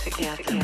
together.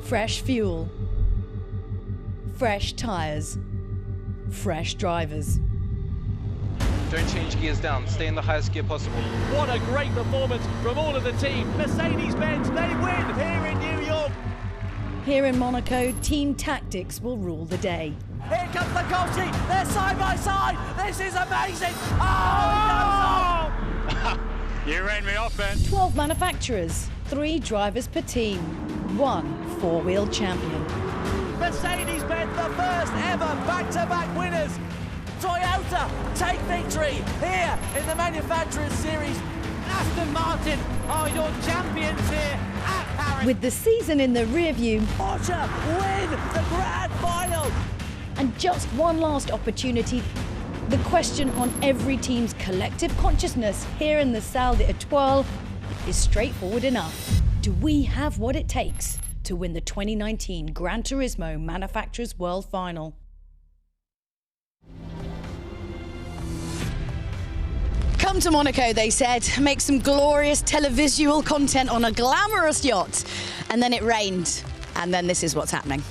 Fresh fuel, fresh tyres, fresh drivers. Don't change gears down, stay in the highest gear possible. What a great performance from all of the team. Mercedes-Benz, they win here in New York. Here in Monaco, team tactics will rule the day. Here comes the Gauchi, they're side by side. This is amazing. Oh, You ran me off, Ben. 12 manufacturers, 3 drivers per team, 1 four-wheel champion. Mercedes-Benz, the first ever back-to-back winners. Toyota take victory here in the Manufacturers Series. Aston Martin are your champions here at Paris. With the season in the rear view, Porsche win the grand final. and just one last opportunity, the question on every team's collective consciousness here in the Salle d'Étoile is straightforward enough. Do we have what it takes to win the 2019 Gran Turismo Manufacturers World Final? Come to Monaco, they said, make some glorious televisual content on a glamorous yacht. And then it rained. And then this is what's happening.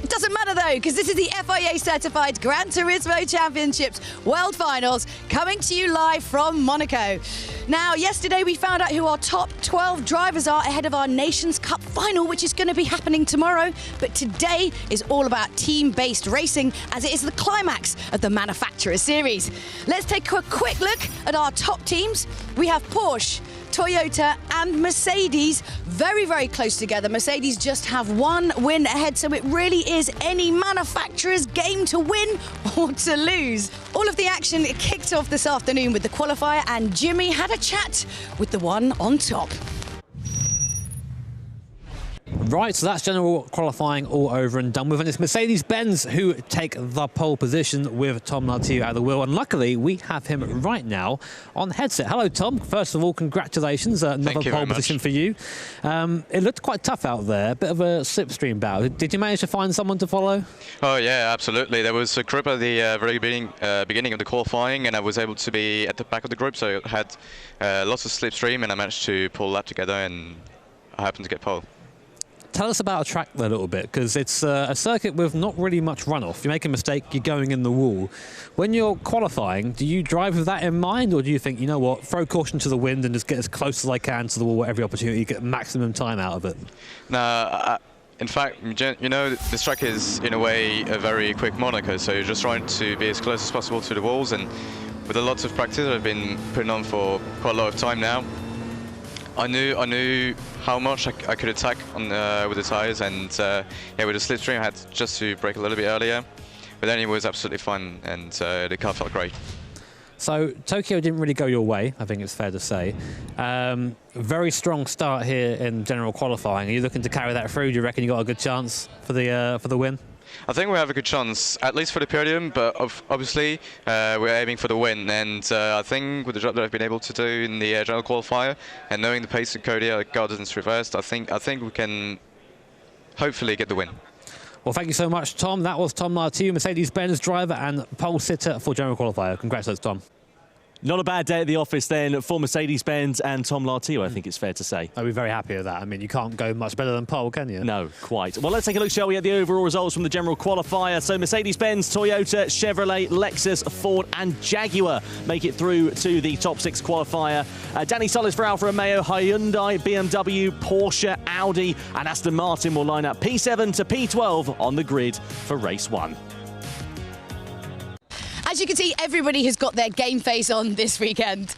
It doesn't matter though, because this is the FIA certified Gran Turismo Championships World Finals coming to you live from Monaco. Now, yesterday we found out who our top 12 drivers are ahead of our Nations Cup final, which is going to be happening tomorrow. But today is all about team-based racing, as it is the climax of the Manufacturer Series. Let's take a quick look at our top teams. We have Porsche, Toyota and Mercedes very, very close together. Mercedes just have one win ahead, so it really is any manufacturer's game to win or to lose. All of the action kicked off this afternoon with the qualifier, and Jimmy had a chat with the one on top. Right, so that's general qualifying all over and done with, and it's Mercedes-Benz who take the pole position with Tom Lartigue at the wheel, and luckily we have him right now on headset. Hello Tom, first of all congratulations, another pole position for you. It looked quite tough out there, a bit of a slipstream battle. Did you manage to find someone to follow? Oh yeah, absolutely. There was a group at the very beginning of the qualifying, and I was able to be at the back of the group, so I had lots of slipstream and I managed to pull that together and I happened to get pole. Tell us about a track there a little bit, because it's a circuit with not really much runoff. You make a mistake, you're going in the wall. When you're qualifying, do you drive with that in mind, or do you think, you know what, throw caution to the wind and just get as close as I can to the wall at every opportunity, get maximum time out of it? No, in fact, you know, this track is in a way a very quick Monaco, so you're just trying to be as close as possible to the walls, and with a lot of practice I've been putting on for quite a lot of time now. I knew how much I could attack on with the tyres, and yeah, with the slipstream I had just to brake a little bit earlier, but then it was absolutely fun, and the car felt great. So Tokyo didn't really go your way, I think it's fair to say. Very strong start here in general qualifying. Are you looking to carry that through? Do you reckon you got a good chance for the win? I think we have a good chance, at least for the podium, but obviously we're aiming for the win. And I think with the job that I've been able to do in the general qualifier and knowing the pace of Cody Gardens reversed, I think we can hopefully get the win. Well, thank you so much, Tom. That was Tom Lartiu, Mercedes-Benz driver and pole sitter for general qualifier. Congratulations, Tom. Not a bad day at the office then for Mercedes-Benz and Tom Lartiu, I think it's fair to say. I'd be very happy with that. I mean, you can't go much better than pole, can you? No, quite. Well, let's take a look, shall we, at the overall results from the general qualifier. So Mercedes-Benz, Toyota, Chevrolet, Lexus, Ford and Jaguar make it through to the top 6 qualifier. Danny Sullis for Alfa Romeo, Hyundai, BMW, Porsche, Audi and Aston Martin will line up P7 to P12 on the grid for race 1. As you can see, everybody has got their game face on this weekend.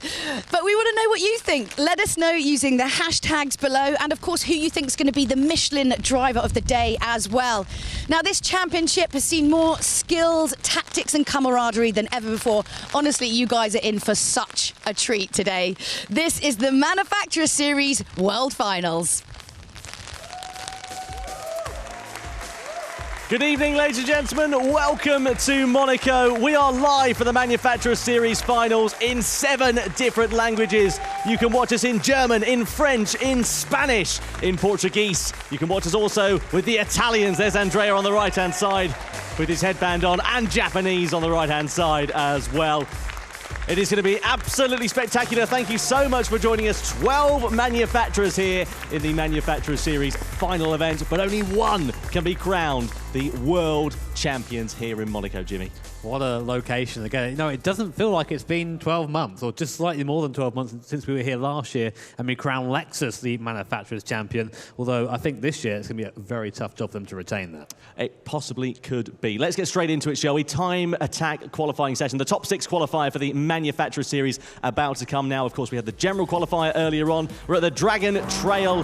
But we want to know what you think. Let us know using the hashtags below, and of course who you think is going to be the Michelin driver of the day as well. Now, this championship has seen more skills, tactics and camaraderie than ever before. Honestly, you guys are in for such a treat today. This is the Manufacturer Series World Finals. Good evening, ladies and gentlemen. Welcome to Monaco. We are live for the Manufacturer Series finals in 7 different languages. You can watch us in German, in French, in Spanish, in Portuguese. You can watch us also with the Italians. There's Andrea on the right-hand side with his headband on, and Japanese on the right-hand side as well. It is going to be absolutely spectacular. Thank you so much for joining us. 12 manufacturers here in the Manufacturer Series final event, but only one can be crowned the world champions here in Monaco, Jimmy. What a location. Again, you know, it doesn't feel like it's been 12 months or just slightly more than 12 months since we were here last year and we crowned Lexus the manufacturer's champion. Although I think this year it's going to be a very tough job for them to retain that. It possibly could be. Let's get straight into it, shall we? Time attack qualifying session. The top 6 qualifier for the Manufacturer Series about to come now. Of course, we had the general qualifier earlier on. We're at the Dragon Trail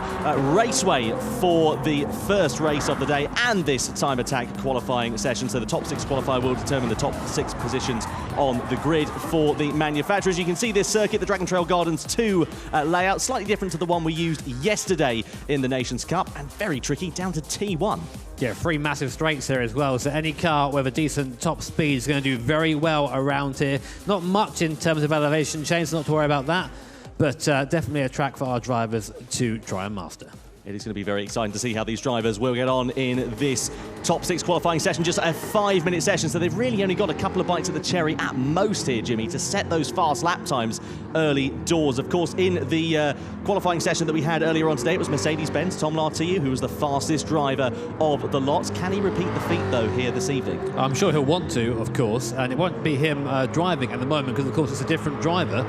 Raceway for the first race of the day and this time attack qualifying session. So the top 6 qualifier will determine the top 6 positions on the grid for the manufacturers. You can see this circuit, the Dragon Trail Gardens 2 layout, slightly different to the one we used yesterday in the Nations Cup, and very tricky down to T1. Yeah, 3 massive straights here as well, so any car with a decent top speed is going to do very well around here. Not much in terms of elevation change, so not to worry about that, but definitely a track for our drivers to try and master. It is going to be very exciting to see how these drivers will get on in this top 6 qualifying session. Just a 5-minute session, so they've really only got a couple of bites of the cherry at most here, Jimmy, to set those fast lap times early doors. Of course, in the qualifying session that we had earlier on today, it was Mercedes-Benz, Tom Lartiu, who was the fastest driver of the lot. Can he repeat the feat, though, here this evening? I'm sure he'll want to, of course, and it won't be him driving at the moment because, of course, it's a different driver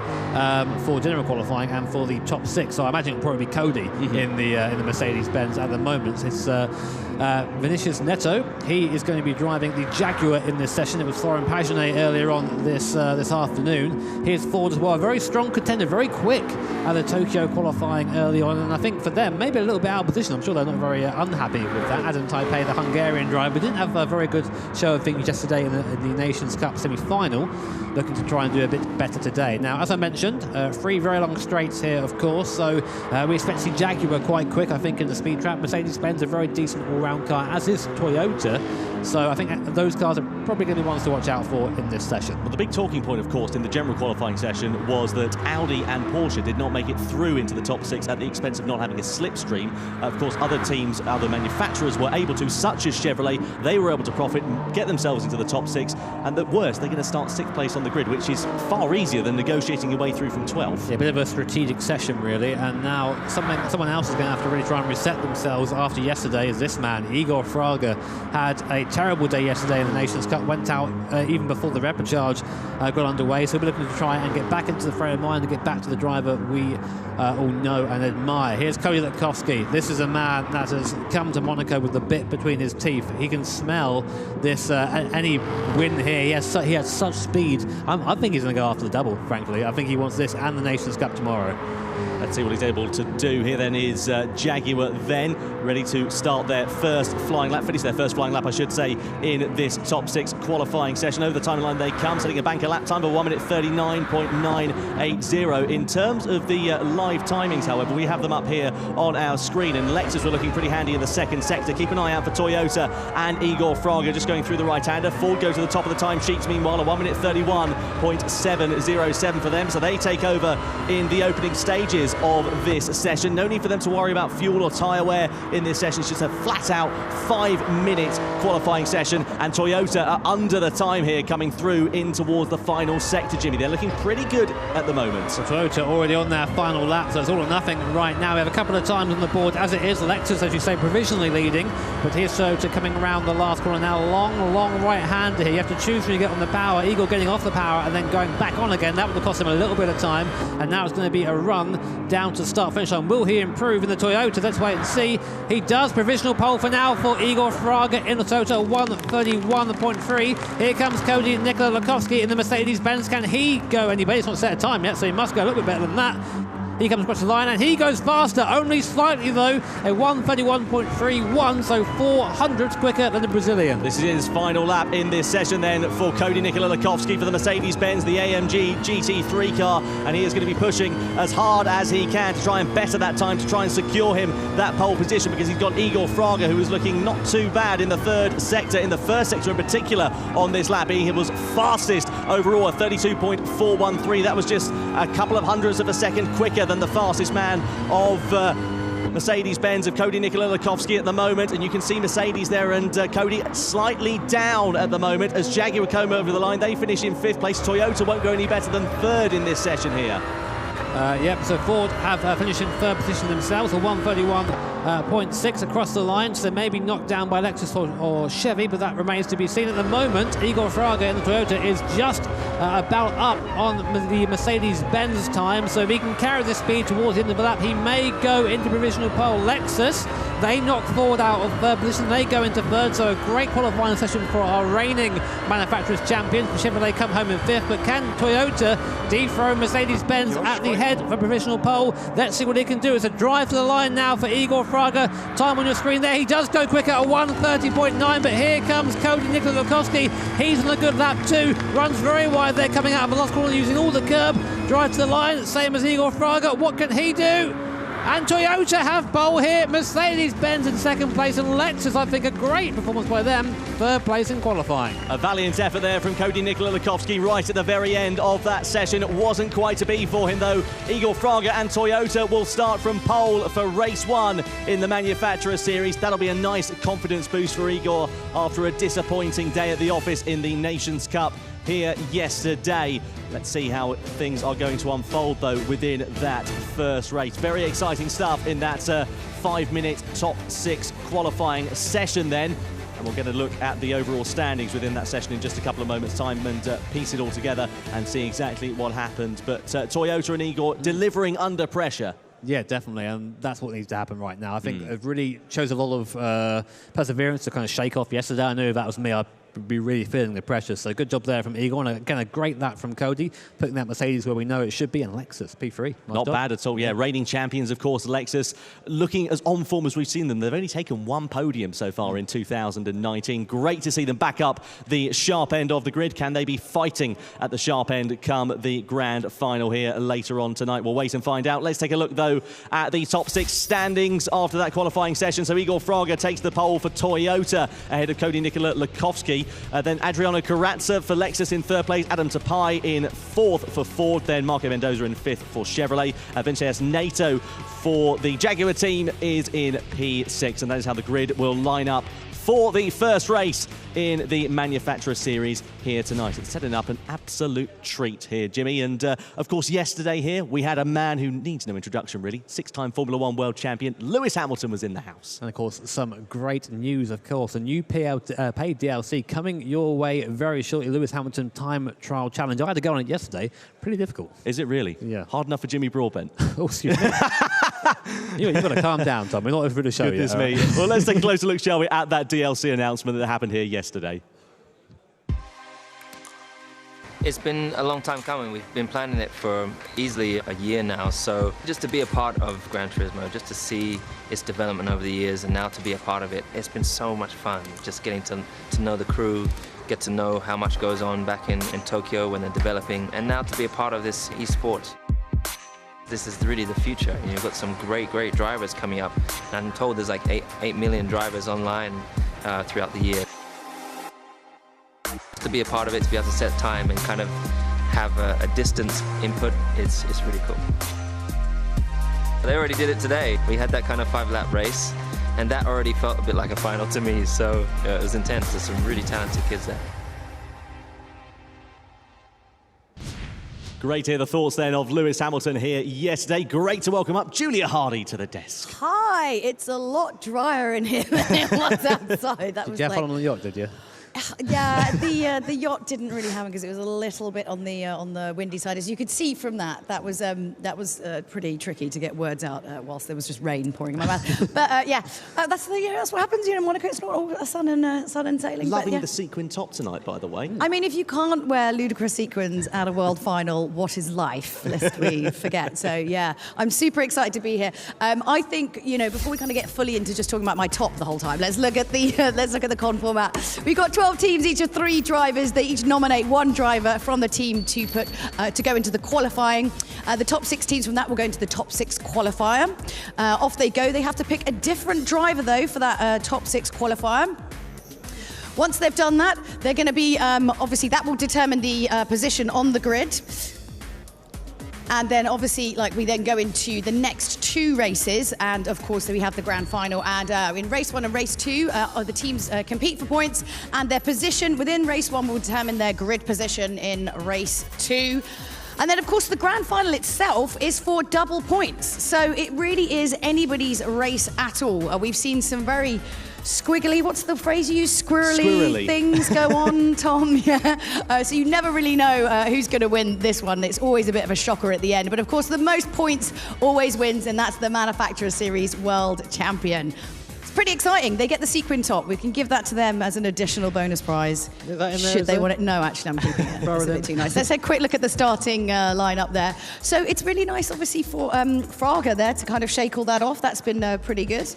for general qualifying and for the top 6. So I imagine it'll probably be Cody in the Mercedes-Benz at the moment. It's Vinicius Neto. He is going to be driving the Jaguar in this session. It was Florent Pagenet earlier on this afternoon. Here's Ford as well. A very strong contender, very quick at the Tokyo qualifying early on. And I think for them, maybe a little bit out of position. I'm sure they're not very unhappy with that. Adam Taipei, the Hungarian driver, didn't have a very good show of things yesterday in the Nations Cup semi-final. Looking to try and do a bit better today. Now, as I mentioned, 3 very long straights here, of course. So we expect to see Jaguar quite quick, I think, in the speed trap. Mercedes-Benz a very decent all-round car, as is Toyota. So I think those cars are probably going to be ones to watch out for in this session. Well, the big talking point, of course, in the general qualifying session was that Audi and Porsche did not make it through into the top 6 at the expense of not having a slipstream. Of course, other teams, other manufacturers were able to, such as Chevrolet. They were able to profit and get themselves into the top 6. And at worst, they're going to start 6th place on the grid, which is far easier than negotiating your way through from 12th. Yeah, a bit of a strategic session, really. And now someone else is going to have to really try and reset themselves after yesterday, as this man, Igor Fraga, had a terrible day yesterday in the Nations Cup, went out even before the repechage got underway. So we're looking to try and get back into the frame of mind and get back to the driver we all know and admire. Here's Cody Lutkowski. This is a man that has come to Monaco with the bit between his teeth. He can smell this any win here. He has such speed. I think he's going to go after the double, frankly. I think he wants this and the Nations Cup tomorrow. A Let's see what he's able to do. Here then is Jaguar then, ready to start their first flying lap, finish their first flying lap, I should say, in this top 6 qualifying session. Over the timeline they come, setting a banker lap time of 1 minute 39.980. In terms of the live timings, however, we have them up here on our screen, and Lexus were looking pretty handy in the second sector. Keep an eye out for Toyota and Igor Fraga just going through the right-hander. Ford goes to the top of the timesheets, meanwhile, a 1 minute 31.707 for them, so they take over in the opening stages of this session. No need for them to worry about fuel or tyre wear in this session. It's just a flat-out 5-minute qualifying session, and Toyota are under the time here coming through in towards the final sector, Jimmy. They're looking pretty good at the moment. So Toyota already on their final lap, so it's all or nothing right now. We have a couple of times on the board as it is. Lexus, as you say, provisionally leading, but here's Toyota coming around the last corner now. Long right-hander here. You have to choose when you get on the power. Eagle getting off the power and then going back on again. That would have cost him a little bit of time, and now it's going to be a run down to start-finish line. Will he improve in the Toyota? Let's wait and see. He does. Provisional pole for now for Igor Fraga in the Toyota, 1:31.3. Here comes Cody Nikola Lukovsky in the Mercedes-Benz. Can he go any better? He's not set a time yet, so he must go a little bit better than that. He comes across the line and he goes faster, only slightly though, a 1:31.31, so 400ths quicker than the Brazilian. This is his final lap in this session then for Cody Nikola Lukovsky for the Mercedes-Benz, the AMG GT3 car, and he is going to be pushing as hard as he can to try and better that time, to try and secure him that pole position, because he's got Igor Fraga, who is looking not too bad in the third sector, in the first sector in particular on this lap. He was fastest overall at 32.413. That was just a couple of hundredths of a second quicker than the fastest man of Mercedes-Benz, of Cody Nikola Lukovsky at the moment. And you can see Mercedes there and Cody slightly down at the moment as Jaguar come over the line. They finish in 5th place. Toyota won't go any better than 3rd in this session here. So Ford have finished in 3rd position themselves, a 1:31.6 across the line, so maybe knocked down by Lexus or Chevy, but that remains to be seen. At the moment, Igor Fraga in the Toyota is just about up on the Mercedes-Benz time, so if he can carry the speed towards the end of the lap, he may go into provisional pole. Lexus, they knock Ford out of 3rd position, they go into 3rd, so a great qualifying session for our reigning manufacturers champions. Chevrolet come home in 5th, but can Toyota dethrone Mercedes-Benz at the head for provisional pole? Let's see what he can do. It's a drive to the line now for Igor Fraga. Time on your screen there. He does go quicker at 1:30.9, but here comes Cody Nikola Lukovsky. He's on a good lap too. Runs very wide there, coming out of the last corner using all the curb. Drive to the line, same as Igor Fraga. What can he do? And Toyota have pole here. Mercedes-Benz in 2nd place, and Lexus, I think, a great performance by them. 3rd place in qualifying. A valiant effort there from Cody Nikola Lukovsky right at the very end of that session. It wasn't quite to be for him, though. Igor Fraga and Toyota will start from pole for race 1 in the Manufacturer Series. That'll be a nice confidence boost for Igor after a disappointing day at the office in the Nations Cup here yesterday. Let's see how things are going to unfold, though, within that first race. Very exciting stuff in that 5-minute top 6 qualifying session then. And we'll get a look at the overall standings within that session in just a couple of moments' time and piece it all together and see exactly what happened. But Toyota and Igor delivering under pressure. Yeah, definitely, and that's what needs to happen right now. I think it really shows a lot of perseverance to kind of shake off yesterday. I knew if that was me, I'd be really feeling the pressure. So good job there from Igor, and again, a great lap from Cody, putting that Mercedes where we know it should be, and Lexus, P3. Not bad at all, yeah. Reigning champions, of course, Lexus, looking as on form as we've seen them. They've only taken 1 podium so far in 2019. Great to see them back up the sharp end of the grid. Can they be fighting at the sharp end come the grand final here later on tonight? We'll wait and find out. Let's take a look, though, at the top 6 standings after that qualifying session. So Igor Fraga takes the pole for Toyota ahead of Cody Nikola Lukovsky. Then Adriano Carrazza for Lexus in 3rd place. Adam Tapai in 4th for Ford. Then Marco Mendoza in 5th for Chevrolet. Vinicius Nato for the Jaguar team is in P6. And that is how the grid will line up for the first race in the Manufacturer Series here tonight. It's setting up an absolute treat here, Jimmy. And of course, yesterday here, we had a man who needs no introduction, really. 6-time Formula 1 world champion, Lewis Hamilton, was in the house. And of course, some great news, of course. A new paid DLC coming your way very shortly. Lewis Hamilton Time Trial Challenge. I had to go on it yesterday. Pretty difficult. Is it really? Yeah. Hard enough for Jimmy Broadbent. Oh, excuse me. You've got to calm down, Tom. We're not over the show yet. Goodness me. Well, let's take a closer look, shall we, at that DLC announcement that happened here yesterday. It's been a long time coming. We've been planning it for easily a year now. So just to be a part of Gran Turismo, just to see its development over the years and now to be a part of it, it's been so much fun. Just getting to know the crew, get to know how much goes on back in Tokyo when they're developing, and now to be a part of this esports. This is really the future. You've got some great drivers coming up. And I'm told there's like 8 million drivers online throughout the year. To be a part of it, to be able to set time and kind of have a distance input, it's really cool. They already did it today. We had that kind of 5-lap race, and that already felt a bit like a final to me, so it was intense. There's some really talented kids there. Great to hear the thoughts then of Lewis Hamilton here yesterday. Great to welcome up Julia Hardy to the desk. Hi, it's a lot drier in here than it was outside. That Did was you have like... fun on the yacht, did you? Yeah, the yacht didn't really happen because it was a little bit on the windy side. As you could see from that was pretty tricky to get words out whilst there was just rain pouring in my mouth. But that's what happens. You know, Monaco. It's not all sun and sailing. Loving the sequin top tonight, by the way. I mean, if you can't wear ludicrous sequins at a world final, what is life? Lest we forget. So yeah, I'm super excited to be here. I think, you know, before we kind of get fully into just talking about my top the whole time, let's look at the con format. We've got 12 teams, each of 3 drivers. They each nominate 1 driver from the team to go into the qualifying. The top 6 teams from that will go into the top 6 qualifier. Off they go. They have to pick a different driver, though, for that top 6 qualifier. Once they've done that, they're going to be, obviously, that will determine the position on the grid. And then obviously, we then go into the next 2 races, and of course we have the grand final. And in race 1 and race 2, the teams compete for points, and their position within race 1 will determine their grid position in race 2. And then, of course, the grand final itself is for double points. So it really is anybody's race at all. We've seen some very squiggly, what's the phrase you use? Squirrely things go on, Tom. Yeah. So you never really know who's going to win this one. It's always a bit of a shocker at the end. But of course, the most points always wins, and that's the Manufacturer Series World Champion. It's pretty exciting. They get the sequin top. We can give that to them as an additional bonus prize. Is that in there, should they want it? No, actually, I'm keeping it. It's a bit too nice. Let's have a quick look at the starting lineup there. So it's really nice, obviously, for Fraga there to kind of shake all that off. That's been pretty good.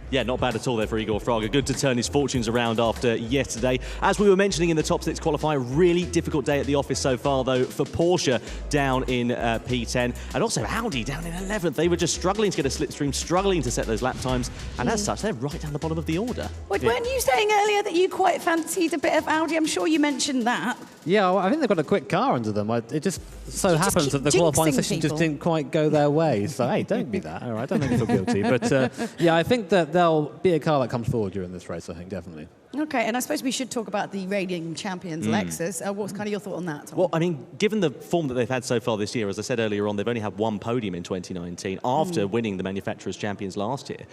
Yeah, not bad at all there for Igor Fraga. Good to turn his fortunes around after yesterday. As we were mentioning in the top 6 qualifier, really difficult day at the office so far, though, for Porsche down in P10. And also Audi down in 11th. They were just struggling to get a slipstream, struggling to set those lap times. And as such, they're right down the bottom of the order. Wait, weren't you saying earlier that you quite fancied a bit of Audi? I'm sure you mentioned that. Yeah, well, I think they've got a quick car under them. It just so happens that the qualifying session just didn't quite go their way. So, hey, don't be that. All right, don't make me feel guilty. But, yeah, I think that there'll be a car that comes forward during this race, I think, definitely. Okay, and I suppose we should talk about the reigning champions, Lexus. What's kind of your thought on that, Tom? Well, I mean, given the form that they've had so far this year, as I said earlier on, they've only had 1 podium in 2019 after winning the Manufacturers' Champions last year.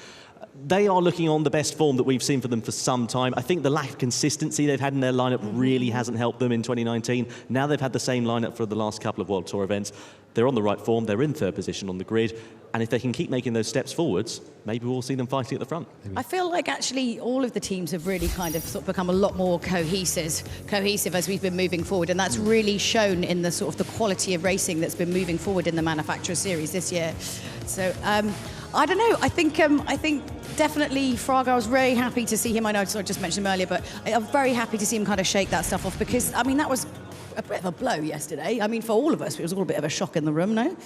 They are looking on the best form that we've seen for them for some time. I think the lack of consistency they've had in their lineup really hasn't helped them in 2019. Now they've had the same lineup for the last couple of World Tour events. They're on the right form. They're in 3rd position on the grid. And if they can keep making those steps forwards, maybe we'll see them fighting at the front. I feel like actually all of the teams have really kind of sort of become a lot more cohesive as we've been moving forward, and that's really shown in the sort of the quality of racing that's been moving forward in the Manufacturer Series this year. So I don't know. I think definitely Fraga. I was very happy to see him. I know I just mentioned him earlier, but I'm very happy to see him kind of shake that stuff off, because I mean that was a bit of a blow yesterday. I mean, for all of us, it was all a bit of a shock in the room, no?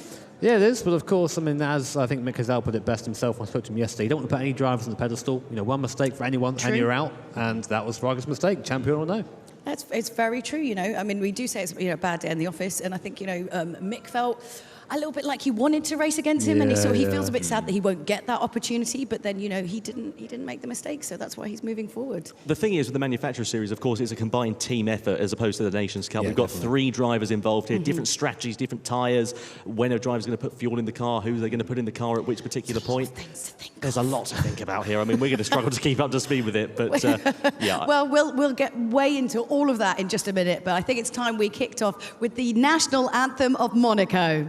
Yeah, it is. But of course, I mean, as I think Mick Hazell put it best himself when I spoke to him yesterday, you don't want to put any drivers on the pedestal. You know, one mistake for anyone and you're out. And that was Fraga's mistake, champion or no. It's very true, you know. I mean, we do say it's a bad day in the office, and I think, Mick felt a little bit like he wanted to race against him, and he feels a bit sad that he won't get that opportunity. But then, he didn't make the mistake, so that's why he's moving forward. The thing is, with the Manufacturer Series, of course, it's a combined team effort as opposed to the Nations Cup. We've got 3 drivers involved here, different strategies, different tyres, when a driver's going to put fuel in the car, who they're going to put in the car at which particular point. There's a lot to think about here. I mean, we're going to struggle to keep up to speed with it, but yeah. Well, we'll get way into all of that in just a minute, but I think it's time we kicked off with the national anthem of Monaco.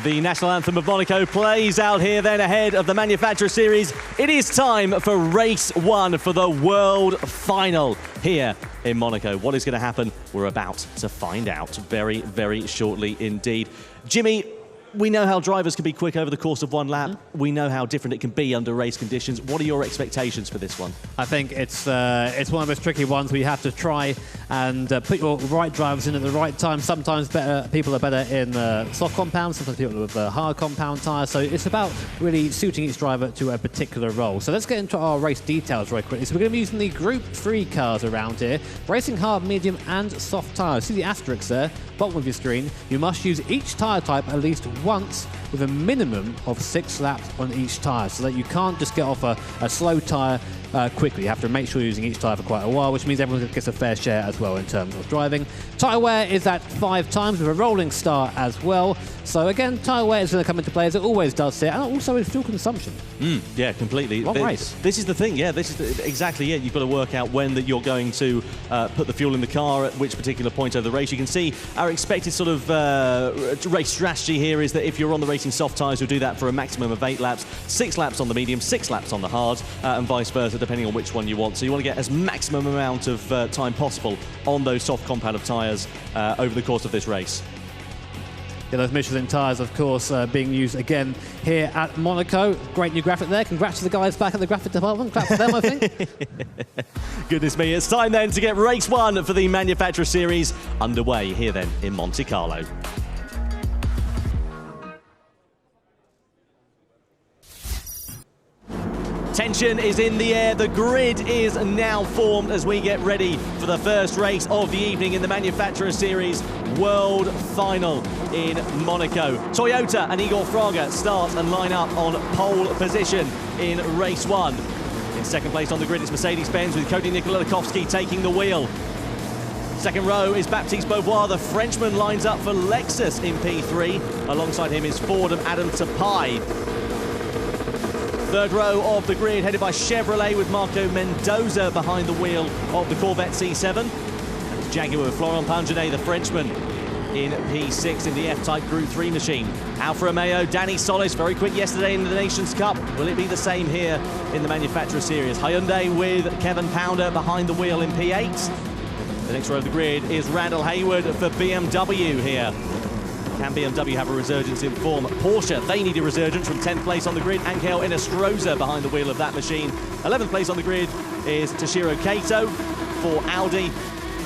The national anthem of Monaco plays out here then ahead of the Manufacturers Series. It is time for race one for the world final here in Monaco. What is going to happen? We're about to find out very, very shortly indeed. Jimmy, we know how drivers can be quick over the course of one lap. We know how different it can be under race conditions. What are your expectations for this one? I think it's one of those tricky ones where you have to try and put your right drivers in at the right time. Sometimes people are better in soft compound, sometimes people with hard compound tyres. So it's about really suiting each driver to a particular role. So let's get into our race details very quickly. So we're going to be using the Group 3 cars around here, racing hard, medium and soft tyres. See the asterisks there, bottom of your screen. You must use each tyre type at least once with a minimum of 6 laps on each tyre, so that you can't just get off a slow tyre quickly. You have to make sure you're using each tyre for quite a while, which means everyone gets a fair share as well in terms of driving. Tyre wear is at 5 times with a rolling start as well. So again, tyre wear is going to come into play as it always does here, and also in fuel consumption. Yeah, completely. Long race. This is the thing, yeah, this is exactly it. You've got to work out when that you're going to put the fuel in the car at which particular point of the race. You can see our expected sort of race strategy here is that if you're on the racing soft tyres, you'll do that for a maximum of 8 laps, 6 laps on the medium, 6 laps on the hard, and vice versa, depending on which one you want. So you want to get as maximum amount of time possible on those soft compound of tyres over the course of this race. Yeah, those Michelin tyres, of course, being used again here at Monaco. Great new graphic there. Congrats to the guys back at the graphic department. Clap for them, I think. Goodness me, it's time then to get race one for the Manufacturer Series underway here then in Monte Carlo. Tension is in the air. The grid is now formed as we get ready for the first race of the evening in the Manufacturer Series World Final in Monaco. Toyota and Igor Fraga start and line up on pole position in race one. In second place on the grid, it's Mercedes-Benz with Cody Nikolakowski taking the wheel. Second row is Baptiste Beauvoir. The Frenchman lines up for Lexus in P3. Alongside him is Ford of Adam Tapai. Third row of the grid headed by Chevrolet with Marco Mendoza behind the wheel of the Corvette C7. And it's Jaguar with Florent Pangenet, the Frenchman, in P6 in the F-Type Group 3 machine. Alfa Romeo, Danny Solis, very quick yesterday in the Nations Cup. Will it be the same here in the Manufacturer Series? Hyundai with Kevin Pounder behind the wheel in P8. The next row of the grid is Randall Hayward for BMW here. Can BMW have a resurgence in form? Porsche, they need a resurgence from 10th place on the grid. Angel Inestrosa behind the wheel of that machine. 11th place on the grid is Toshiro Kato for Audi.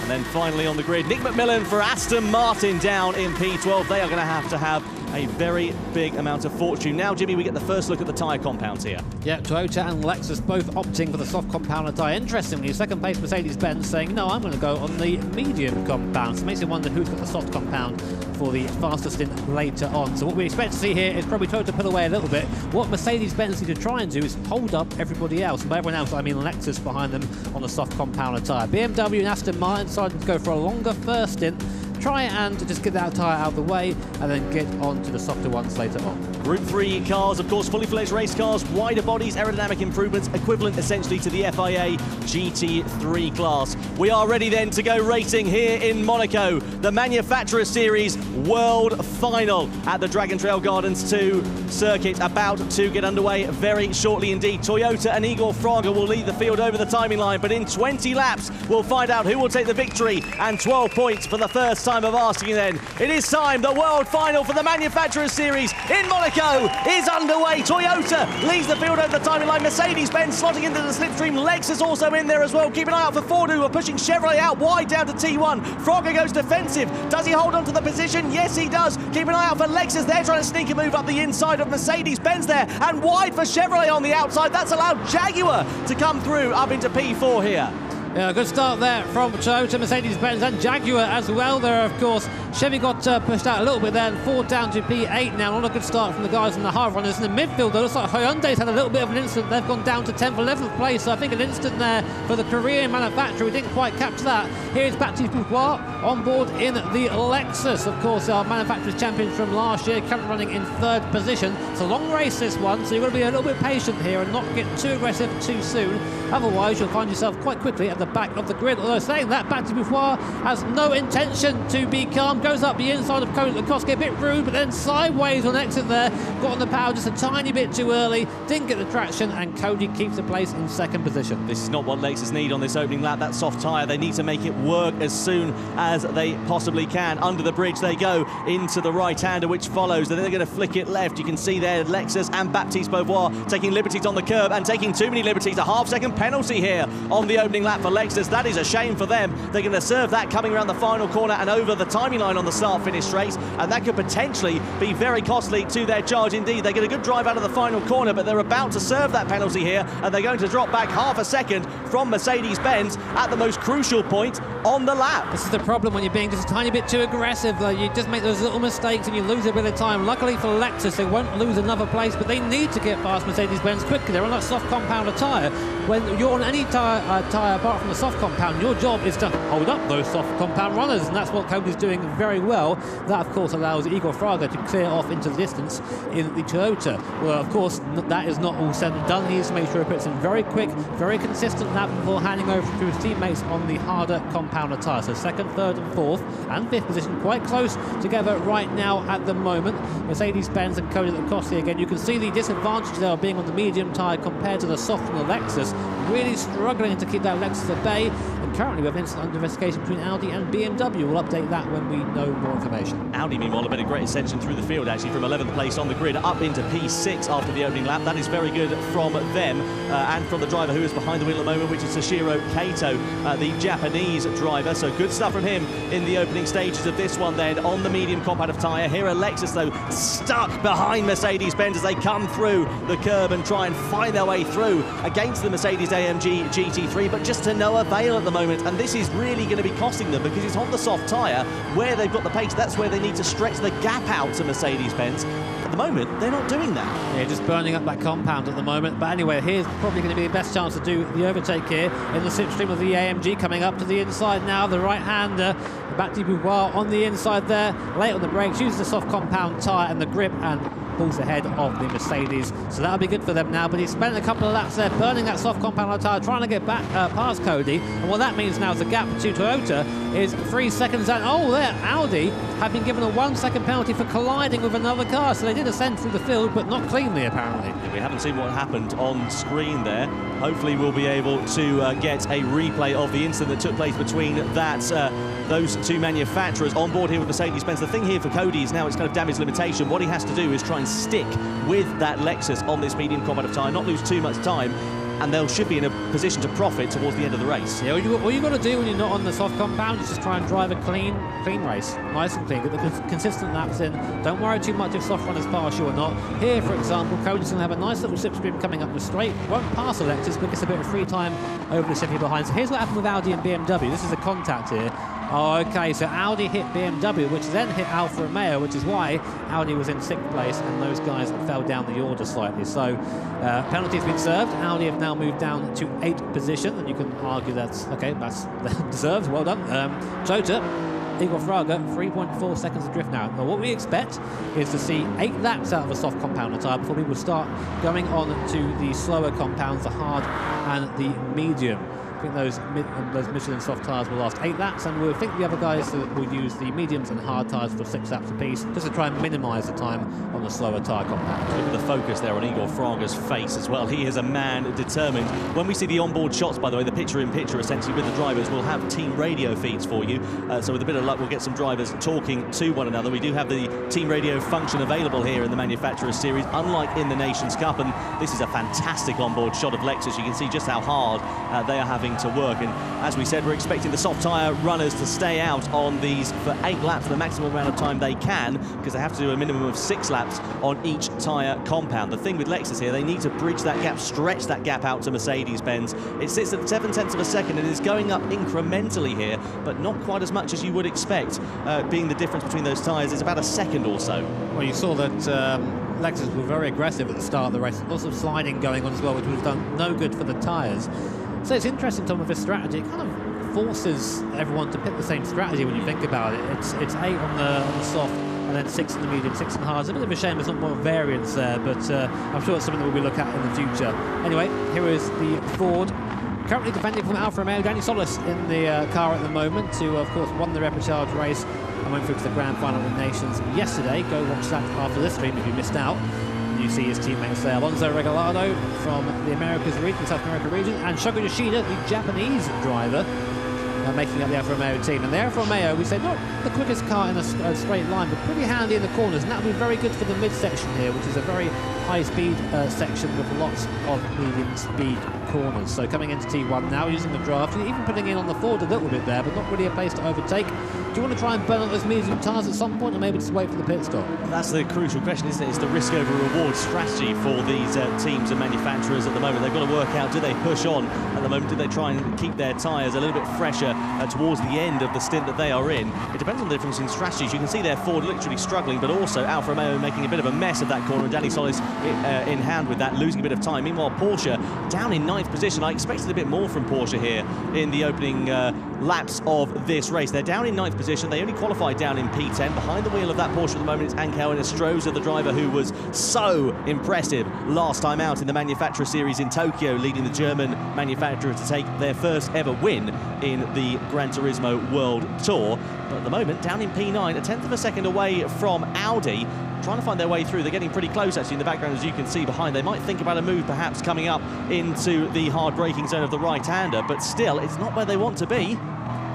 And then finally on the grid, Nick McMillan for Aston Martin down in P12. They are going to have a very big amount of fortune. Now, Jimmy, we get the first look at the tyre compounds here. Yeah, Toyota and Lexus both opting for the soft compound tyre. Interestingly, second place Mercedes-Benz saying, no, I'm going to go on the medium compound. So it makes you wonder who's got the soft compound for the faster stint later on. So what we expect to see here is probably Toyota pull away a little bit. What Mercedes-Benz need to try and do is hold up everybody else. And by everyone else, I mean Lexus behind them on the soft compound tyre. BMW and Aston Martin decided to go for a longer first stint. Try and just get that tyre out of the way and then get on to the softer ones later on. Group 3 cars, of course, fully fledged race cars, wider bodies, aerodynamic improvements, equivalent essentially to the FIA GT3 class. We are ready then to go racing here in Monaco, the Manufacturer Series World Final at the Dragon Trail Gardens 2 circuit, about to get underway very shortly indeed. Toyota and Igor Fraga will lead the field over the timing line, but in 20 laps we'll find out who will take the victory, and 12 points for the first time of asking then. It is time, the World Final for the Manufacturer Series in Monaco is underway. Toyota leads the field over the timing line. Mercedes-Benz slotting into the slipstream. Lexus also in there as well. Keep an eye out for Ford, who are pushing Chevrolet out wide down to T1. Fraga goes defensive. Does he hold on to the position? Yes, he does. Keep an eye out for Lexus. They're trying to sneak a move up the inside of Mercedes-Benz there, and wide for Chevrolet on the outside. That's allowed Jaguar to come through up into P4 here. Yeah, good start there from Toyota, Mercedes-Benz and Jaguar as well there, of course. Chevy got pushed out a little bit there, and Ford down to P8 now. Not a good start from the guys in the hard runners. In the midfield, though, looks like Hyundai's had a little bit of an incident. They've gone down to 10th, 11th place, so I think an incident there for the Korean manufacturer. We didn't quite capture that. Here is Baptiste Beauvoir on board in the Lexus. Of course, our manufacturers champions from last year, currently running in 3rd position. It's a long race, this one, so you've got to be a little bit patient here and not get too aggressive too soon. Otherwise, you'll find yourself quite quickly at the back of the grid. Although saying that, Baptiste Beauvoir has no intention to be calm. goes up the inside of Cody Lukowski, a bit rude, but then sideways on exit there, got on the power just a tiny bit too early, didn't get the traction, and Cody keeps the place in second position. This is not what Lexus need on this opening lap, that soft tyre. They need to make it work as soon as they possibly can. Under the bridge they go into the right-hander, which follows, and then they're going to flick it left. You can see there Lexus and Baptiste Beauvoir taking liberties on the curb and taking too many liberties. A half-second penalty here on the opening lap for Lexus. That is a shame for them. They're going to serve that coming around the final corner and over the timing line on the start-finish race, and that could potentially be very costly to their charge indeed. They get a good drive out of the final corner, but they're about to serve that penalty here, and they're going to drop back half a second from Mercedes-Benz at the most crucial point on the lap. This is the problem when you're being just a tiny bit too aggressive. You just make those little mistakes and you lose a bit of time. Luckily for Lexus, they won't lose another place, but they need to get past Mercedes-Benz quickly. They're on that soft compounder tyre. When you're on any tyre apart from the soft compound, your job is to hold up those soft compound runners, and that's what Cody's doing very well. That, of course, allows Igor Fraga to clear off into the distance in the Toyota. Well, of course, that is not all said and done. He needs to make sure he puts in very quick, very consistent lap before handing over to his teammates on the harder compounder tyre. So second, third and fourth and fifth position quite close together right now at the moment. Mercedes-Benz and Cody Lukowski again. You can see the disadvantage there of being on the medium tyre compared to the soft on the Lexus. Really struggling to keep that Lexus at bay, and currently we have an incident under investigation between Audi and BMW. We'll update that when we know more information. Audi, meanwhile, have made a great ascension through the field, actually, from 11th place on the grid up into P6 after the opening lap. That is very good from them and from the driver who is behind the wheel at the moment, which is Toshiro Kato, the Japanese driver. So good stuff from him in the opening stages of this one then on the medium compactive tyre. Here are Lexus, though, stuck behind Mercedes-Benz as they come through the curb and try and find their way through against the Mercedes-AMG GT3, but just to no avail at the moment. And this is really going to be costing them because it's on the soft tyre where they've got the pace. That's where they need to stretch the gap out to Mercedes-Benz. At the moment, they're not doing that. Yeah, just burning up that compound at the moment. But anyway, here's probably going to be the best chance to do the overtake here in the slipstream of the AMG, coming up to the inside now. The right-hander, Baptiste Beauvoir on the inside there, late on the brakes, uses the soft compound tyre and the grip, and pulls ahead of the Mercedes. So that'll be good for them now. But he's spent a couple of laps there burning that soft compound tyre, trying to get back past Cody. And what that means now is the gap to Toyota is 3 seconds. And oh, there, Audi have been given a 1 second penalty for colliding with another car. So they did ascend through the field, but not cleanly, apparently. Yeah, we haven't seen what happened on screen there. Hopefully we'll be able to get a replay of the incident that took place between those two manufacturers on board here with Mercedes-Benz. The thing here for Cody is now it's kind of damage limitation. What he has to do is try and stick with that Lexus on this medium competitive tyre, not lose too much time, and they should be in a position to profit towards the end of the race. Yeah, all you've got to do when you're not on the soft compound is just try and drive a clean race, nice and clean, get the consistent laps in. Don't worry too much if soft runners pass you or not. Here, for example, Cody's going to have a nice little slipstream coming up the straight. Won't pass the Lexus, but gets a bit of free time over the Chevy behind. So here's what happened with Audi and BMW. This is a contact here. Oh, okay, so Audi hit BMW, which then hit Alfa Romeo, which is why Audi was in 6th place, and those guys fell down the order slightly. So penalty has been served. Audi have now moved down to 8th position, and you can argue that's okay, that's deserved. Well done. Toyota, Igor Fraga, 3.4 seconds adrift now. Now, what we expect is to see 8 laps out of a soft compounder tyre before people start going on to the slower compounds, the hard and the medium. I think those Michelin soft tyres will last 8 laps, and we'll think the other guys will use the mediums and hard tyres for 6 laps apiece, just to try and minimise the time on the slower tyre compound. Look at the focus there on Igor Fraga's face as well. He is a man determined. When we see the onboard shots, by the way, the picture-in-picture essentially with the drivers, we'll have team radio feeds for you. So with a bit of luck, we'll get some drivers talking to one another. We do have the team radio function available here in the Manufacturers Series, unlike in the Nations Cup, and this is a fantastic onboard shot of Lexus. You can see just how hard they are having to work, and as we said, we're expecting the soft tyre runners to stay out on these for 8 laps, the maximum amount of time they can, because they have to do a minimum of 6 laps on each tyre compound. The thing with Lexus here, they need to bridge that gap, stretch that gap out to Mercedes-Benz. It sits at 7/10 of a second and is going up incrementally here, but not quite as much as you would expect, being the difference between those tyres is about a second or so. Well, you saw that Lexus were very aggressive at the start of the race, lots of sliding going on as well, which would have done no good for the tyres. So it's interesting, Tom, with this strategy. It kind of forces everyone to pick the same strategy when you think about it. It's 8 on the soft and then 6 in the medium, 6 in the hard. It's a bit of a shame there's not more variance there, but I'm sure it's something that we'll look at in the future. Anyway, here is the Ford Currently defending from Alfa Romeo, Danny Solis in the car at the moment, who of course won the Repechage race and went through to the Grand Final of the Nations yesterday. Go watch that after this stream if you missed out. You see his teammates there, Alonso Regalado from the Americas region, South America region, and Shogo Yoshida, the Japanese driver, making up the Alfa Romeo team. And the Alfa Romeo, we said, not the quickest car in a straight line, but pretty handy in the corners, and that'll be very good for the mid-section here, which is a very high-speed section with lots of medium-speed corners. So coming into T1 now, using the draft, even putting in on the forward a little bit there, but not really a place to overtake. Do you want to try and burn out those medium tyres at some point, or maybe just wait for the pit stop? That's the crucial question, isn't it? It's the risk over reward strategy for these teams and manufacturers at the moment. They've got to work out, do they push on at the moment? Do they try and keep their tyres a little bit fresher towards the end of the stint that they are in? It depends on the difference in strategies. You can see their Ford literally struggling, but also Alfa Romeo making a bit of a mess of that corner, and Danny Solis in hand with that, losing a bit of time. Meanwhile, Porsche down in 9th position. I expected a bit more from Porsche here in the opening laps of this race. They're down in 9th position. They only qualified down in P10. Behind the wheel of that Porsche at the moment is Ankel Enestrosa, the driver who was so impressive last time out in the Manufacturer Series in Tokyo, leading the German manufacturer to take their first ever win in the Gran Turismo World Tour. But at the moment, down in P9, a tenth of a second away from Audi, trying to find their way through. They're getting pretty close, actually, in the background, as you can see behind. They might think about a move, perhaps, coming up into the hard braking zone of the right-hander, but still, it's not where they want to be.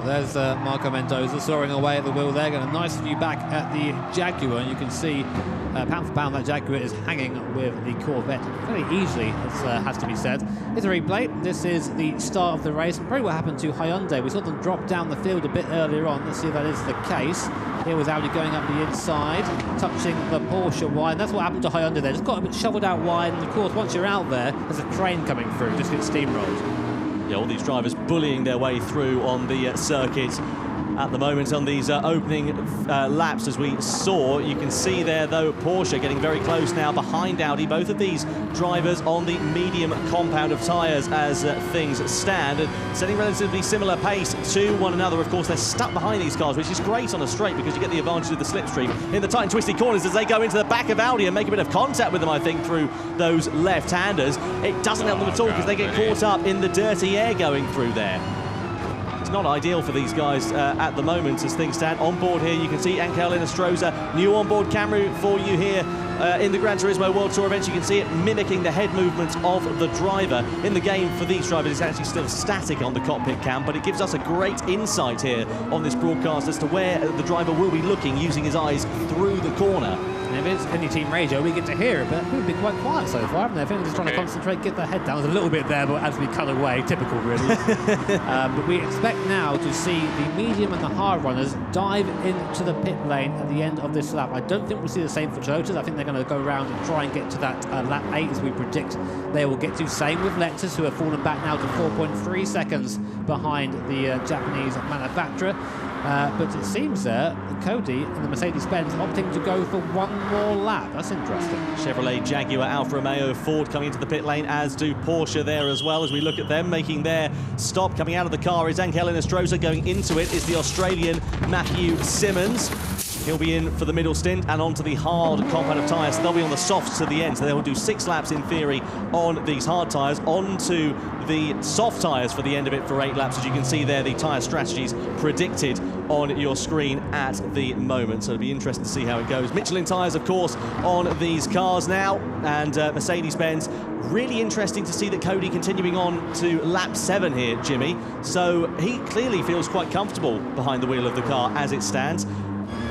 There's Marco Mendoza soaring away at the wheel there, getting a nice view back at the Jaguar, and you can see pound for pound that Jaguar is hanging with the Corvette very easily, it has to be said. Here's a replay. This is the start of the race, and probably what happened to Hyundai. We saw them drop down the field a bit earlier on. Let's see if that is the case. Here was Audi going up the inside, touching the Porsche wide, and that's what happened to Hyundai there. Just got a bit shoveled out wide, and of course once you're out there, there's a train coming through, just gets steamrolled. Yeah, all these drivers bullying their way through on the circuit at the moment on these opening laps, as we saw. You can see there, though, Porsche getting very close now behind Audi. Both of these drivers on the medium compound of tyres as things stand, and setting relatively similar pace to one another. Of course, they're stuck behind these cars, which is great on a straight because you get the advantage of the slipstream in the tight and twisty corners as they go into the back of Audi and make a bit of contact with them, I think, through those left-handers. It doesn't help them at all because they get caught up in the dirty air going through there. Not ideal for these guys at the moment as things stand. On board here, you can see Ankel Enestrosa, new onboard camera for you here in the Gran Turismo World Tour events. You can see it mimicking the head movements of the driver. In the game for these drivers, it's actually still static on the cockpit cam, but it gives us a great insight here on this broadcast as to where the driver will be looking, using his eyes through the corner. And if it's any team radio, we get to hear it, but we've been quite quiet so far, haven't they? I think they're just trying to concentrate, get their head down. There's a little bit there, but as we cut away, typical really. But we expect now to see the medium and the hard runners dive into the pit lane at the end of this lap. I don't think we'll see the same for Toyotas. I think they're going to go around and try and get to that lap 8 as we predict they will get to. Same with Lexus, who have fallen back now to 4.3 seconds behind the Japanese manufacturer. But it seems there, Cody and the Mercedes-Benz opting to go for one more lap. That's interesting. Chevrolet, Jaguar, Alfa Romeo, Ford coming into the pit lane, as do Porsche there as well. As we look at them making their stop, coming out of the car is Ankel Enestrosa. Going into it is the Australian Matthew Simmons. He'll be in for the middle stint and onto the hard compound of tyres. So they'll be on the softs to the end. So they'll do 6 laps in theory on these hard tyres, onto the soft tyres for the end of it for 8 laps. As you can see there, the tyre strategies predicted on your screen at the moment. So it'll be interesting to see how it goes. Michelin tyres, of course, on these cars now. And Mercedes-Benz, really interesting to see that Cody continuing on to lap 7 here, Jimmy. So he clearly feels quite comfortable behind the wheel of the car as it stands.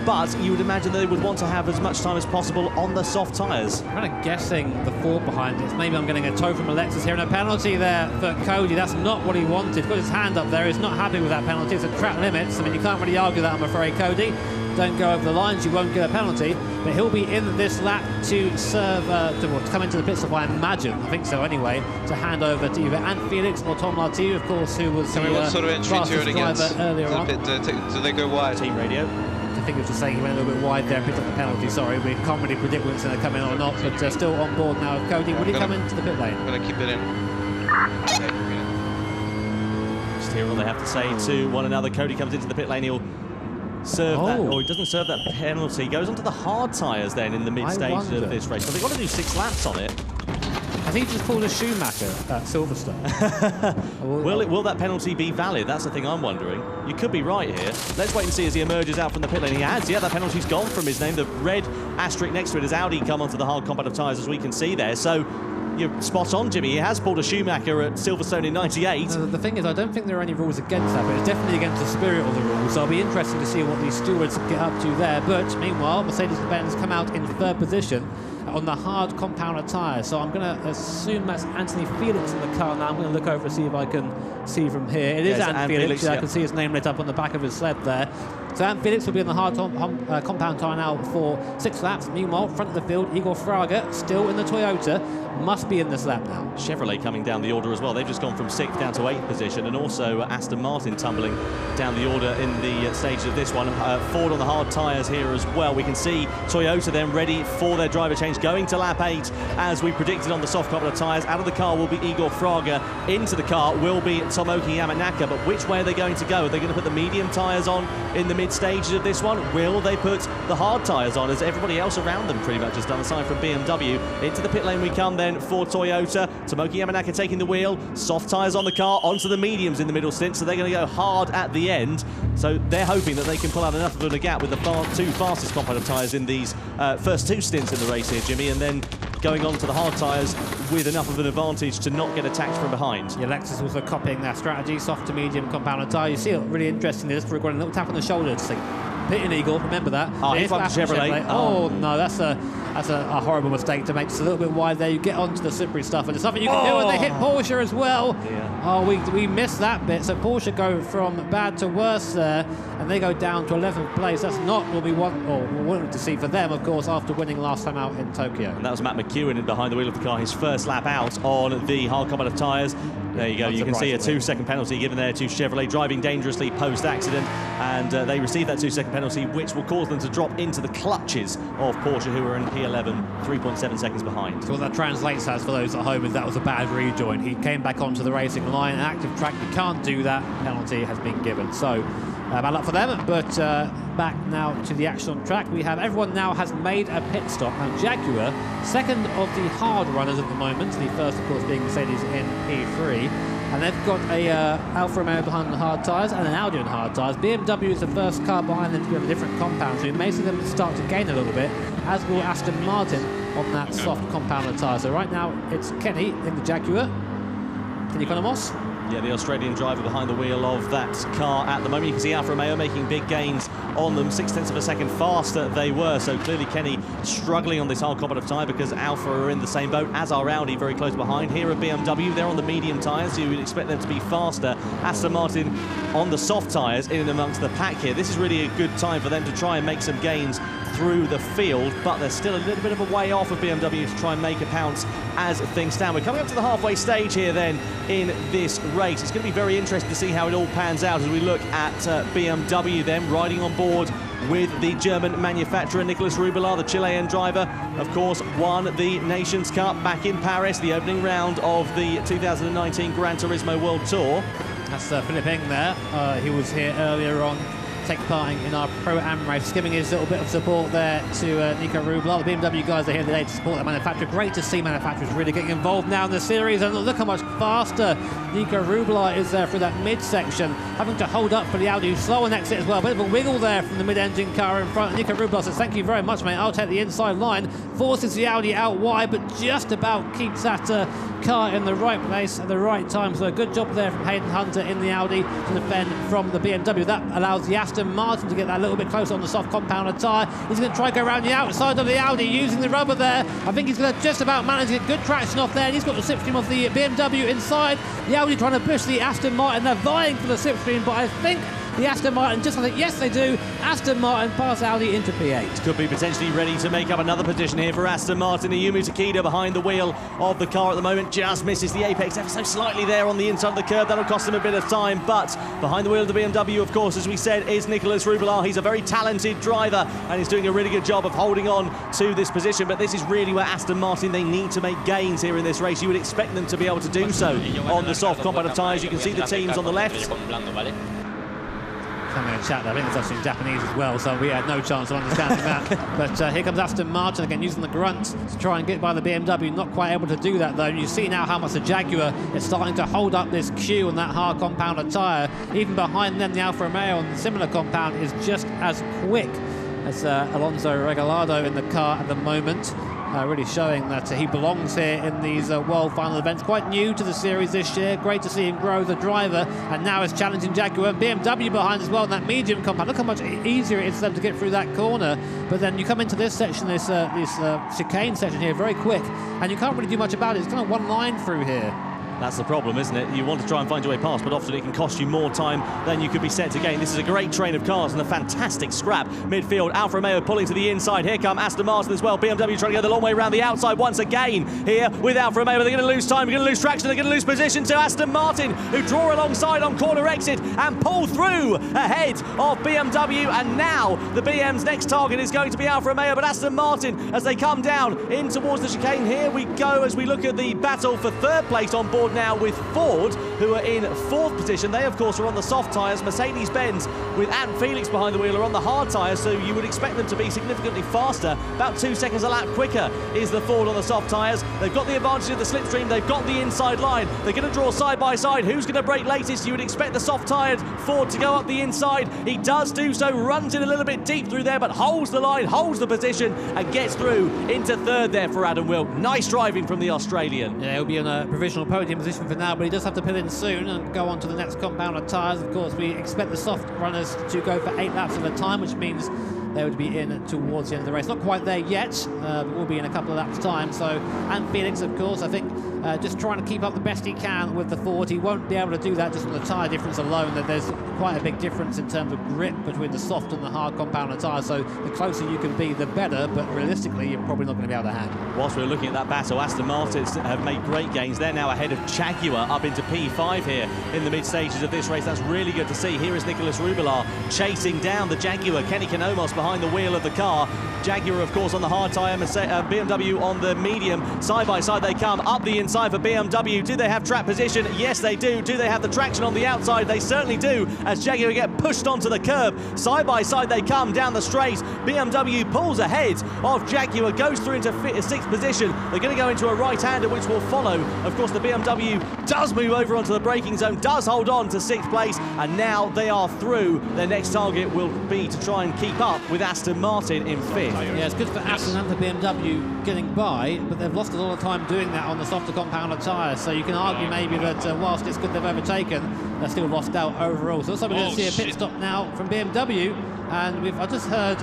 But you would imagine that they would want to have as much time as possible on the soft tyres. I'm kind of guessing the thought behind this. Maybe I'm getting a toe from Alexis here, and a penalty there for Cody. That's not what he wanted. Got his hand up there. He's not happy with that penalty. It's a track limits. I mean, you can't really argue that, I'm afraid, Cody. Don't go over the lines, you won't get a penalty. But he'll be in this lap to serve, to come into the pit stop, I imagine. I think so anyway, to hand over to either Ant Felix or Tom Lartigue, of course, who was the what sort of entry to it against earlier on. Do they go wide? Team radio. I think it was just saying he went a little bit wide there and picked up the penalty. Sorry, we can't really predict whether it's going to come in or not, but still on board now. Cody, will he come into the pit lane? I'm going to keep it in. Just hear what they have to say to one another. Cody comes into the pit lane. He'll serve that, or he doesn't serve that penalty. He goes onto the hard tyres then in the mid-stage of this race. So they've got to do 6 laps on it. Has he just pulled a Schumacher at Silverstone? Will that penalty be valid? That's the thing I'm wondering. You could be right here. Let's wait and see as he emerges out from the pit lane. He has, yeah, that penalty's gone from his name. The red asterisk next to it as Audi come onto the hard combat of tyres, as we can see there. So you're spot on, Jimmy. He has pulled a Schumacher at Silverstone in '98. The thing is, I don't think there are any rules against that, but it's definitely against the spirit of the rules. So it'll be interesting to see what these stewards get up to there. But meanwhile, Mercedes-Benz come out in third position on the hard compounder tyre. So I'm going to assume that's Anthony Felix in the car now. I'm going to look over and see if I can see from here. It is Anthony Felix. I can see his name lit up on the back of his sled there. So Anthony Felix will be on the hard compound tyre now for 6 laps. Meanwhile, front of the field, Igor Fraga still in the Toyota, must be in this lap now. Chevrolet coming down the order as well. They've just gone from 6th down to 8th position, and also Aston Martin tumbling down the order in the stages of this one. Ford on the hard tyres here as well. We can see Toyota then ready for their driver change, going to lap 8 as we predicted on the soft compound tyres. Out of the car will be Igor Fraga. Into the car will be Tomoki Yamanaka. But which way are they going to go? Are they going to put the medium tyres on in the mid stages of this one? Will they put the hard tyres on, as everybody else around them pretty much has done, aside from BMW? Into the pit lane we come then for Toyota. Tomoki Yamanaka taking the wheel. Soft tyres on the car, onto the mediums in the middle stint, so they're going to go hard at the end. So they're hoping that they can pull out enough of a gap with the 2 fastest compound tyres in these first 2 stints in the race here, Jimmy, and then going on to the hard tyres with enough of an advantage to not get attacked from behind. Yeah, Lexus also copying their strategy, soft to medium compound tyre. You see it really interesting, this for a little tap on the shoulder to think, pitting Eagle, remember that. Oh, he's bumped Chevrolet. Oh no, that's a horrible mistake to make. Just a little bit wide there. You get onto the slippery stuff, and there's something you can do, and they hit Porsche as well. Yeah. Oh, we missed that bit. So Porsche go from bad to worse there, and they go down to 11th place. That's not what we want, or we wanted to see for them, of course, after winning last time out in Tokyo. And that was Matt McEwen behind the wheel of the car, his first lap out on the hard combat of tyres. There you go. You can see a 2-second penalty given there to Chevrolet, driving dangerously post-accident, and they received that 2-second penalty, which will cause them to drop into the clutches of Porsche, who are in P11, 3.7 seconds behind. So what that translates as for those at home is that was a bad rejoin. He came back onto the racing line, active track. You can't do that. Penalty has been given. So bad luck for them. But back now to the action on track. We have everyone now has made a pit stop. Now Jaguar, second of the hard runners at the moment. The first, of course, being Mercedes in P3. And they've got a Alfa Romeo behind the hard tyres and an Audi on hard tyres. BMW is the first car behind them to be on a different compound, so it may see them start to gain a little bit, as will Aston Martin on that soft compound tyre. So right now it's Kenny in the Jaguar. Kenny Economos. Yeah, the Australian driver behind the wheel of that car at the moment. You can see Alfa Romeo making big gains on them, 0.6 of a second faster they were. So clearly Kenny struggling on this hard combat of tyre, because Alfa are in the same boat as our Audi, very close behind. Here at BMW, they're on the medium tyres, so you would expect them to be faster. Aston Martin on the soft tyres in and amongst the pack here. This is really a good time for them to try and make some gains through the field, but they're still a little bit of a way off of BMW to try and make a pounce as things stand. We're coming up to the halfway stage here then in this race. It's going to be very interesting to see how it all pans out as we look at BMW then riding on board with the German manufacturer Nicolas Rubelar, the Chilean driver, of course, won the Nations Cup back in Paris, the opening round of the 2019 Gran Turismo World Tour. That's Philip Eng there. He was here earlier on, taking part in our Pro-Am race, giving his little bit of support there to Nico Rubelar. The BMW guys are here today to support the manufacturer. Great to see manufacturers really getting involved now in the series, and look how much faster Nico Rubelar is there through that mid-section, having to hold up for the Audi, slow on exit as well. A bit of a wiggle there from the mid-engine car in front. Nico Rubelar says, thank you very much, mate, I'll take the inside line. Forces the Audi out wide, but just about keeps that car in the right place at the right time. So a good job there from Hayden Hunter in the Audi to defend from the BMW. That allows the Aston Martin to get that a little bit closer on the soft compound tyre. He's going to try and go around the outside of the Audi using the rubber there. I think he's going to just about manage to get good traction off there. And he's got the slipstream of the BMW inside. The Audi trying to push the Aston Martin. They're vying for the slipstream, but I think the Aston Martin, just like, yes they do, Aston Martin pass Audi into P8. Could be potentially ready to make up another position here for Aston Martin. Ayumu Takeda behind the wheel of the car at the moment, just misses the apex ever so slightly there on the inside of the curb. That'll cost him a bit of time, but behind the wheel of the BMW, of course, as we said, is Nicolas Rubelar. He's a very talented driver and he's doing a really good job of holding on to this position, but this is really where Aston Martin, they need to make gains here in this race. You would expect them to be able to do so on the soft compound tyres. You can see the teams on the left. having a chat there. I think it's actually in Japanese as well, so we had no chance of understanding that. But here comes Aston Martin again, using the grunt to try and get by the BMW. Not quite able to do that, though. You see now how much the Jaguar is starting to hold up this queue on that hard compounder tyre. Even behind them, the Alfa Romeo on the similar compound is just as quick as Alonso Regalado in the car at the moment. Really showing that he belongs here in these World Final events. Quite new to the series this year. Great to see him grow as a driver, and now is challenging Jaguar. BMW behind as well in that medium compound. Look how much easier it is for them to get through that corner. But then you come into this section, this chicane section here, very quick, and you can't really do much about it. It's kind of one line through here. That's the problem, isn't it? You want to try and find your way past, but often it can cost you more time than you could be set to gain. This is a great train of cars and a fantastic scrap. Midfield, Alfa Romeo pulling to the inside. Here come Aston Martin as well. BMW trying to go the long way around the outside once again. Here with Alfa Romeo, but they're going to lose time, they're going to lose traction, they're going to lose position to Aston Martin, who draw alongside on corner exit and pull through ahead of BMW. And now the BM's next target is going to be Alfa Romeo, but Aston Martin, as they come down in towards the chicane, here we go as we look at the battle for third place on board now with Ford, who are in fourth position. They, of course, are on the soft tyres. Mercedes-Benz, with Ant Felix behind the wheel, are on the hard tyres, so you would expect them to be significantly faster. About 2 seconds a lap quicker is the Ford on the soft tyres. They've got the advantage of the slipstream. They've got the inside line. They're going to draw side by side. Who's going to brake latest? You would expect the soft-tyred Ford to go up the inside. He does do so, runs in a little bit deep through there, but holds the line, holds the position, and gets through into third there for Adam Wilk. Nice driving from the Australian. Yeah, he'll be on a provisional podium position for now, but he does have to pit in soon and go on to the next compound of tyres. Of course, we expect the soft runners to go for 8 laps at a time, which means they would be in towards the end of the race. Not quite there yet, but we'll be in a couple of laps' time. So, and Felix, of course, I think just trying to keep up the best he can with the Ford. He won't be able to do that just on the tyre difference alone. That there's quite a big difference in terms of grip between the soft and the hard compound of tyres. So the closer you can be, the better. But realistically, you're probably not going to be able to handle. Whilst we're looking at that battle, Aston Martin have made great gains. They're now ahead of Jaguar up into P5 here in the mid stages of this race. That's really good to see. Here is Nicolas Rubilar chasing down the Jaguar. Kenny Kanomos behind the wheel of the car. Jaguar, of course, on the hard tyre, BMW on the medium. Side by side they come up the inside for BMW. Do they have track position? Yes, they do. Do they have the traction on the outside? They certainly do, as Jaguar get pushed onto the curb. Side by side they come down the straight. BMW pulls ahead of Jaguar, goes through into sixth position. They're going to go into a right-hander, which will follow. Of course, the BMW does move over onto the braking zone, does hold on to sixth place, and now they are through. Their next target will be to try and keep up with Aston Martin in fifth. Yeah, it's good for Aston and the BMW getting by, but they've lost a lot of time doing that on the softer compound of tyres. So you can argue maybe that whilst it's good they've overtaken, they're still lost out overall. So looks like we're going to see a pit stop now from BMW. And I just heard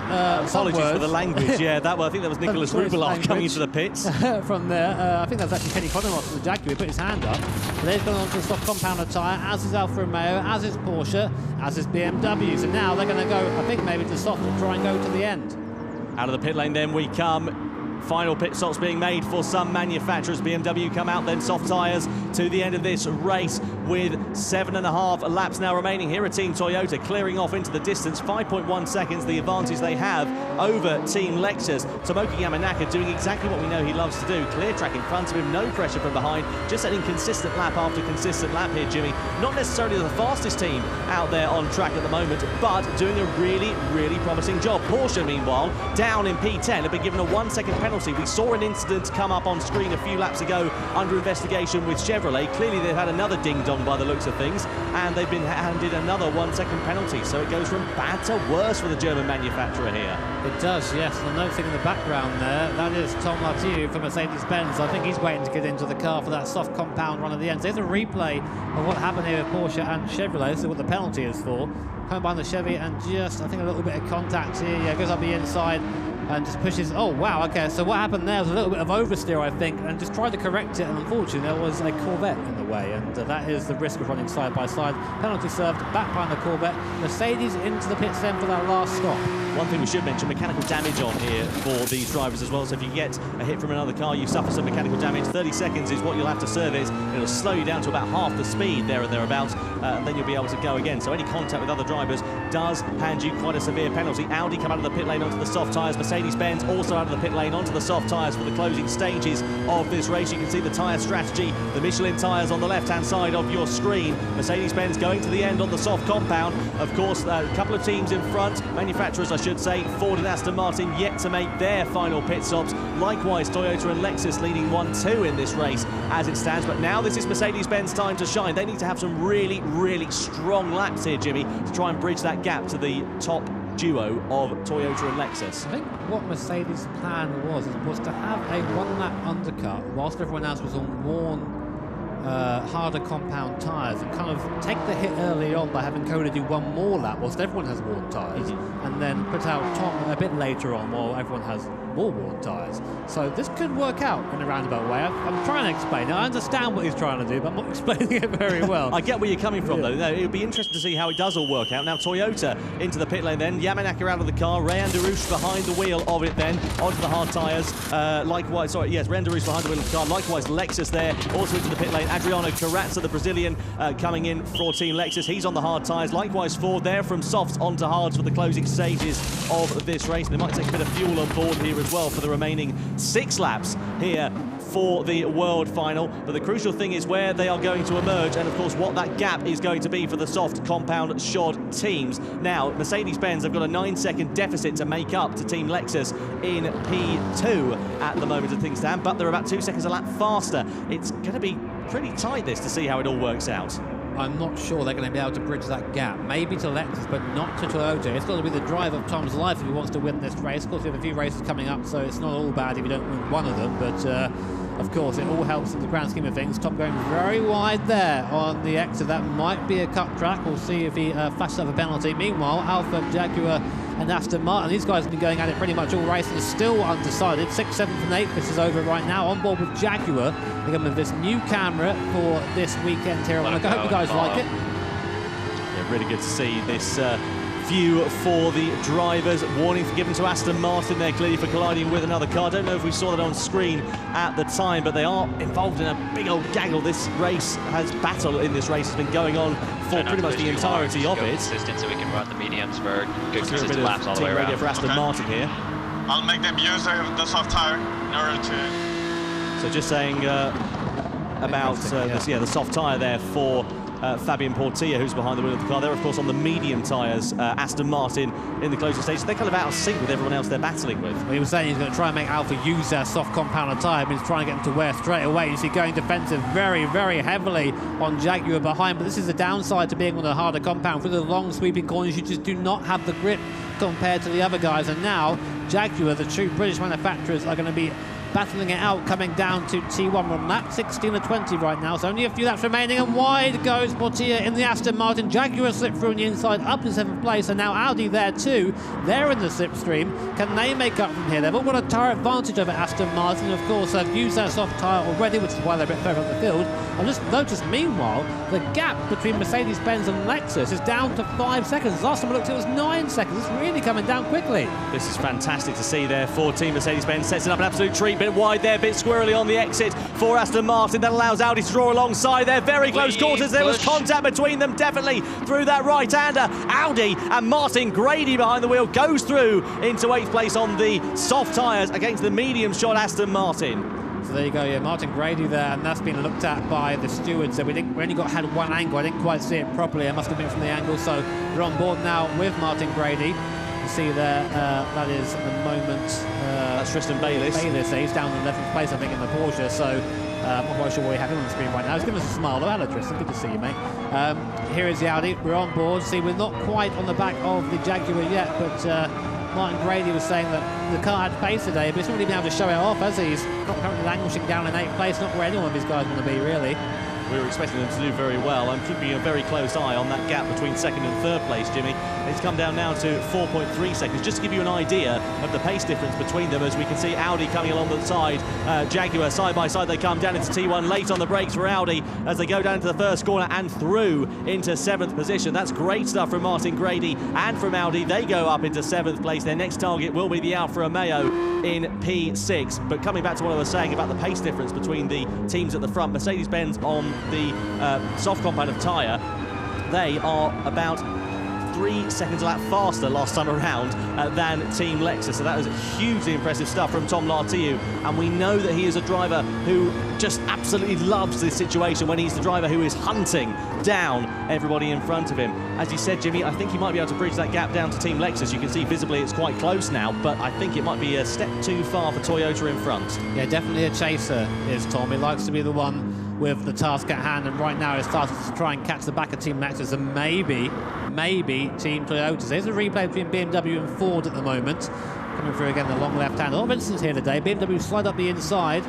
apologies for the language. Yeah, I think that was Nicolas Rubilar coming into the pits. From there, I think that's actually Kenny Kanomos from the Jaguar. He put his hand up. So they've gone on to the soft compound of tyre, as is Alfa Romeo, as is Porsche, as is BMW. So now they're going to go, I think, maybe to soft and try and go to the end. Out of the pit lane then we come. Final pit stops being made for some manufacturers. BMW come out, then soft tyres to the end of this race with 7.5 laps now remaining. Here are Team Toyota clearing off into the distance. 5.1 seconds, the advantage they have over Team Lexus. Tomoki Yamanaka doing exactly what we know he loves to do. Clear track in front of him, no pressure from behind. Just setting consistent lap after consistent lap here, Jimmy. Not necessarily the fastest team out there on track at the moment, but doing a really, really promising job. Porsche, meanwhile, down in P10, have been given a 1 second penalty. We saw an incident come up on screen a few laps ago under investigation with Chevrolet. Clearly they've had another ding-dong by the looks of things, and they've been handed another 1 second penalty. So it goes from bad to worse for the German manufacturer here. It does, yes. The note thing in the background there, that is Tom Lartiu from Mercedes-Benz. I think he's waiting to get into the car for that soft compound run at the end. So there's a replay of what happened here with Porsche and Chevrolet. This is what the penalty is for. Coming behind the Chevy and just, I think, a little bit of contact here. Yeah, goes up the inside and just pushes. Oh, wow, okay. So what happened there was a little bit of oversteer, I think, and just tried to correct it. And unfortunately, there was a Corvette in the way. And that is the risk of running side by side. Penalty served back behind the Corvette. Mercedes into the pits then for that last stop. One thing we should mention, mechanical damage on here for these drivers as well. So if you get a hit from another car, you suffer some mechanical damage. 30 seconds is what you'll have to service. It'll slow you down to about half the speed there and thereabouts, and then you'll be able to go again. So any contact with other drivers does hand you quite a severe penalty. Audi come out of the pit lane onto the soft tyres. Mercedes Mercedes-Benz also out of the pit lane onto the soft tyres for the closing stages of this race. You can see the tyre strategy, the Michelin tyres on the left-hand side of your screen. Mercedes-Benz going to the end on the soft compound. Of course, a couple of teams in front, manufacturers I should say, Ford and Aston Martin yet to make their final pit stops. Likewise, Toyota and Lexus leading 1-2 in this race as it stands. But now this is Mercedes-Benz time to shine. They need to have some really, really strong laps here, Jimmy, to try and bridge that gap to the top duo of Toyota and Lexus. I think what Mercedes' plan was to have a one-lap undercut whilst everyone else was on worn harder compound tyres, and kind of take the hit early on by having Coda do one more lap whilst everyone has worn tyres, and then put out Tom a bit later on while everyone has more worn tyres. So this could work out in a roundabout way. I'm trying to explain it. I understand what he's trying to do, but I'm not explaining it very well. I get where you're coming from, though. No, it would be interesting to see how it does all work out. Now, Toyota into the pit lane then. Yamanaka out of the car. Ray Andarouche behind the wheel of it then. Onto the hard tyres. Likewise, sorry, yes, Ray Andarouche behind the wheel of the car. Likewise, Lexus there. Also into the pit lane. Adriano Carrazza, the Brazilian, coming in for Team Lexus. He's on the hard tyres. Likewise, Ford there from softs onto hards for the closing stages of this race. They might take a bit of fuel on board here as well for the remaining 6 laps here for the world final. But the crucial thing is where they are going to emerge, and of course what that gap is going to be for the soft compound shod teams. Now, Mercedes-Benz have got a 9-second deficit to make up to Team Lexus in P2 at the moment as things stand, but they're about 2 seconds a lap faster. It's going to be pretty tight this to see how it all works out. I'm not sure they're going to be able to bridge that gap. Maybe to Lexus, but not to Toyota. It's got to be the drive of Tom's life if he wants to win this race. Of course, we have a few races coming up, so it's not all bad if you don't win one of them, but of course, it all helps in the grand scheme of things. Tom going very wide there on the exit. That might be a cut track. We'll see if he flashes up a penalty. Meanwhile, Alfa, Jaguar and Aston Martin, these guys have been going at it pretty much all race and still undecided. 6th, 7th and 8th, this is over right now. On board with Jaguar. They're coming with this new camera for this weekend here. I hope you guys like it. Yeah, really good to see this view for the drivers. Warning given to Aston Martin there, clearly for colliding with another car. I don't know if we saw that on screen at the time, but they are involved in a big old gaggle. This race battle in this race has been going on for pretty much the entirety of it. Consistent, so we can run the mediums for good consistent laps all the way around. For Aston Martin here. I'll make them use the soft tire in order to... So just saying about the soft tyre there for Fabian Portilla, who's behind the wheel of the car. They're, of course, on the medium tyres. Aston Martin in the closing stage. They're kind of out of sync with everyone else they're battling with. Well, he was saying he's going to try and make Alfa use their soft compound tyre, but he's trying to get them to wear straight away. You see going defensive very, very heavily on Jaguar behind, but this is the downside to being on a harder compound. For the long sweeping corners, you just do not have the grip compared to the other guys. And now, Jaguar, the true British manufacturers, are going to be battling it out, coming down to T1 on lap 16 of 20 right now, so only a few laps remaining, and wide goes Portilla in the Aston Martin. Jaguar slipped through on the inside up to 7th place, and now Audi there too. They're in the slipstream. Can they make up from here? They've all got a tyre advantage over Aston Martin. Of course, they've used their soft tyre already, which is why they're a bit further up the field. I just noticed, meanwhile, the gap between Mercedes-Benz and Lexus is down to 5 seconds. Last time I looked, it was 9 seconds. It's really coming down quickly. This is fantastic to see there for Team Mercedes-Benz. Sets it up an absolute treat. Bit wide there, bit squirrely on the exit for Aston Martin. That allows Audi to draw alongside there. Very close quarters. There was contact between them, definitely through that right-hander. Audi and Martin Grady behind the wheel goes through into 8th place on the soft tyres against the medium shot Aston Martin. So there you go, yeah, Martin Grady there, and that's been looked at by the stewards. So we only had one angle. I didn't quite see it properly. I must have been from the angle. So we're on board now with Martin Grady. You see there, that is at the moment. That's Tristan Bayliss. He's down in 11th place, I think, in the Porsche. So I'm not quite sure what we have him on the screen right now. He's giving us a smile. Oh, hello, Tristan. Good to see you, mate. Here is the Audi. We're on board. See, we're not quite on the back of the Jaguar yet, but Martin Grady was saying that the car had pace today, but he's not really been able to show it off, has he? He's not currently languishing down in 8th place, not where any one of these guys want to be, really. We were expecting them to do very well. I'm keeping a very close eye on that gap between 2nd and 3rd place, Jimmy. It's come down now to 4.3 seconds, just to give you an idea of the pace difference between them. As we can see Audi coming along the side, Jaguar side by side, they come down into T1, late on the brakes for Audi as they go down into the first corner and through into 7th position. That's great stuff from Martin Grady and from Audi. They go up into 7th place. Their next target will be the Alfa Romeo in P6. But coming back to what I was saying about the pace difference between the teams at the front, Mercedes-Benz on the soft compound of tyre, they are about 3 seconds a lap faster last time around than Team Lexus. So that was hugely impressive stuff from Tom Lartiu. And we know that he is a driver who just absolutely loves this situation when he's the driver who is hunting down everybody in front of him. As you said, Jimmy, I think he might be able to bridge that gap down to Team Lexus. You can see visibly it's quite close now, but I think it might be a step too far for Toyota in front. Yeah, definitely a chaser is Tom. He likes to be the one with the task at hand, and right now he's started to try and catch the back of Team Lexus and maybe Team Toyota. So here's a replay between BMW and Ford at the moment. Coming through again, the long left hand. A lot of incidents here today. BMW slide up the inside,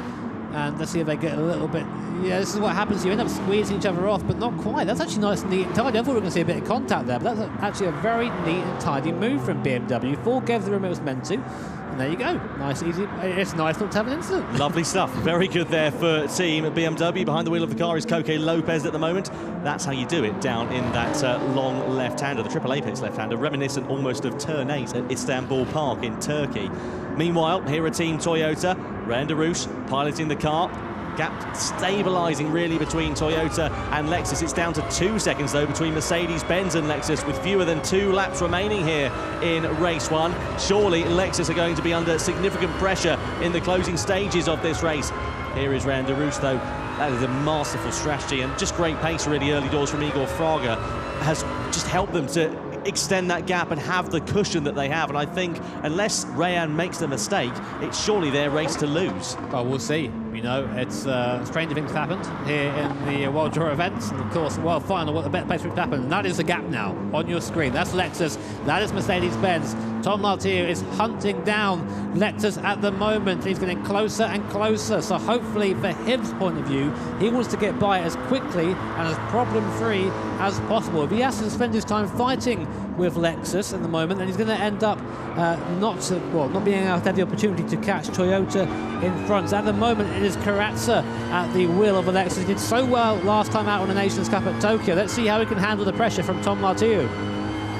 and let's see if they get a little bit. Yeah, this is what happens. You end up squeezing each other off, but not quite. That's actually nice and neat and tidy. I thought we were going to see a bit of contact there, but that's actually a very neat and tidy move from BMW. Ford gave the room it was meant to. And there you go. Nice, easy. It's nice not to have an incident. Lovely stuff. Very good there for Team BMW. Behind the wheel of the car is Coque Lopez at the moment. That's how you do it down in that long left-hander, the triple apex left-hander, reminiscent almost of Turn 8 at Istanbul Park in Turkey. Meanwhile, here are Team Toyota. Ryan Derouche piloting the car. Gap stabilising really between Toyota and Lexus. It's down to 2 seconds though between Mercedes-Benz and Lexus, with fewer than 2 laps remaining here in race 1. Surely Lexus are going to be under significant pressure in the closing stages of this race. Here is Ryan Derouche though. That is a masterful strategy and just great pace really early doors from Igor Fraga has just helped them to extend that gap and have the cushion that they have. And I think unless Rayan makes the mistake, it's surely their race to lose. Well, we'll see. You know, it's stranger things happened here in the World Tour events, and of course, the World Final, what the best place for it to happen. And that is the gap now on your screen. That's Lexus, that is Mercedes-Benz. Tom Lartiu is hunting down Lexus at the moment. He's getting closer and closer. So hopefully, for his point of view, he wants to get by as quickly and as problem-free as possible. If he has to spend his time fighting with Lexus at the moment, then he's going to end up not being able to have the opportunity to catch Toyota in front. So at the moment, it is Corazza at the wheel of the Lexus. He did so well last time out on the Nations Cup at Tokyo. Let's see how he can handle the pressure from Tom Lartiu.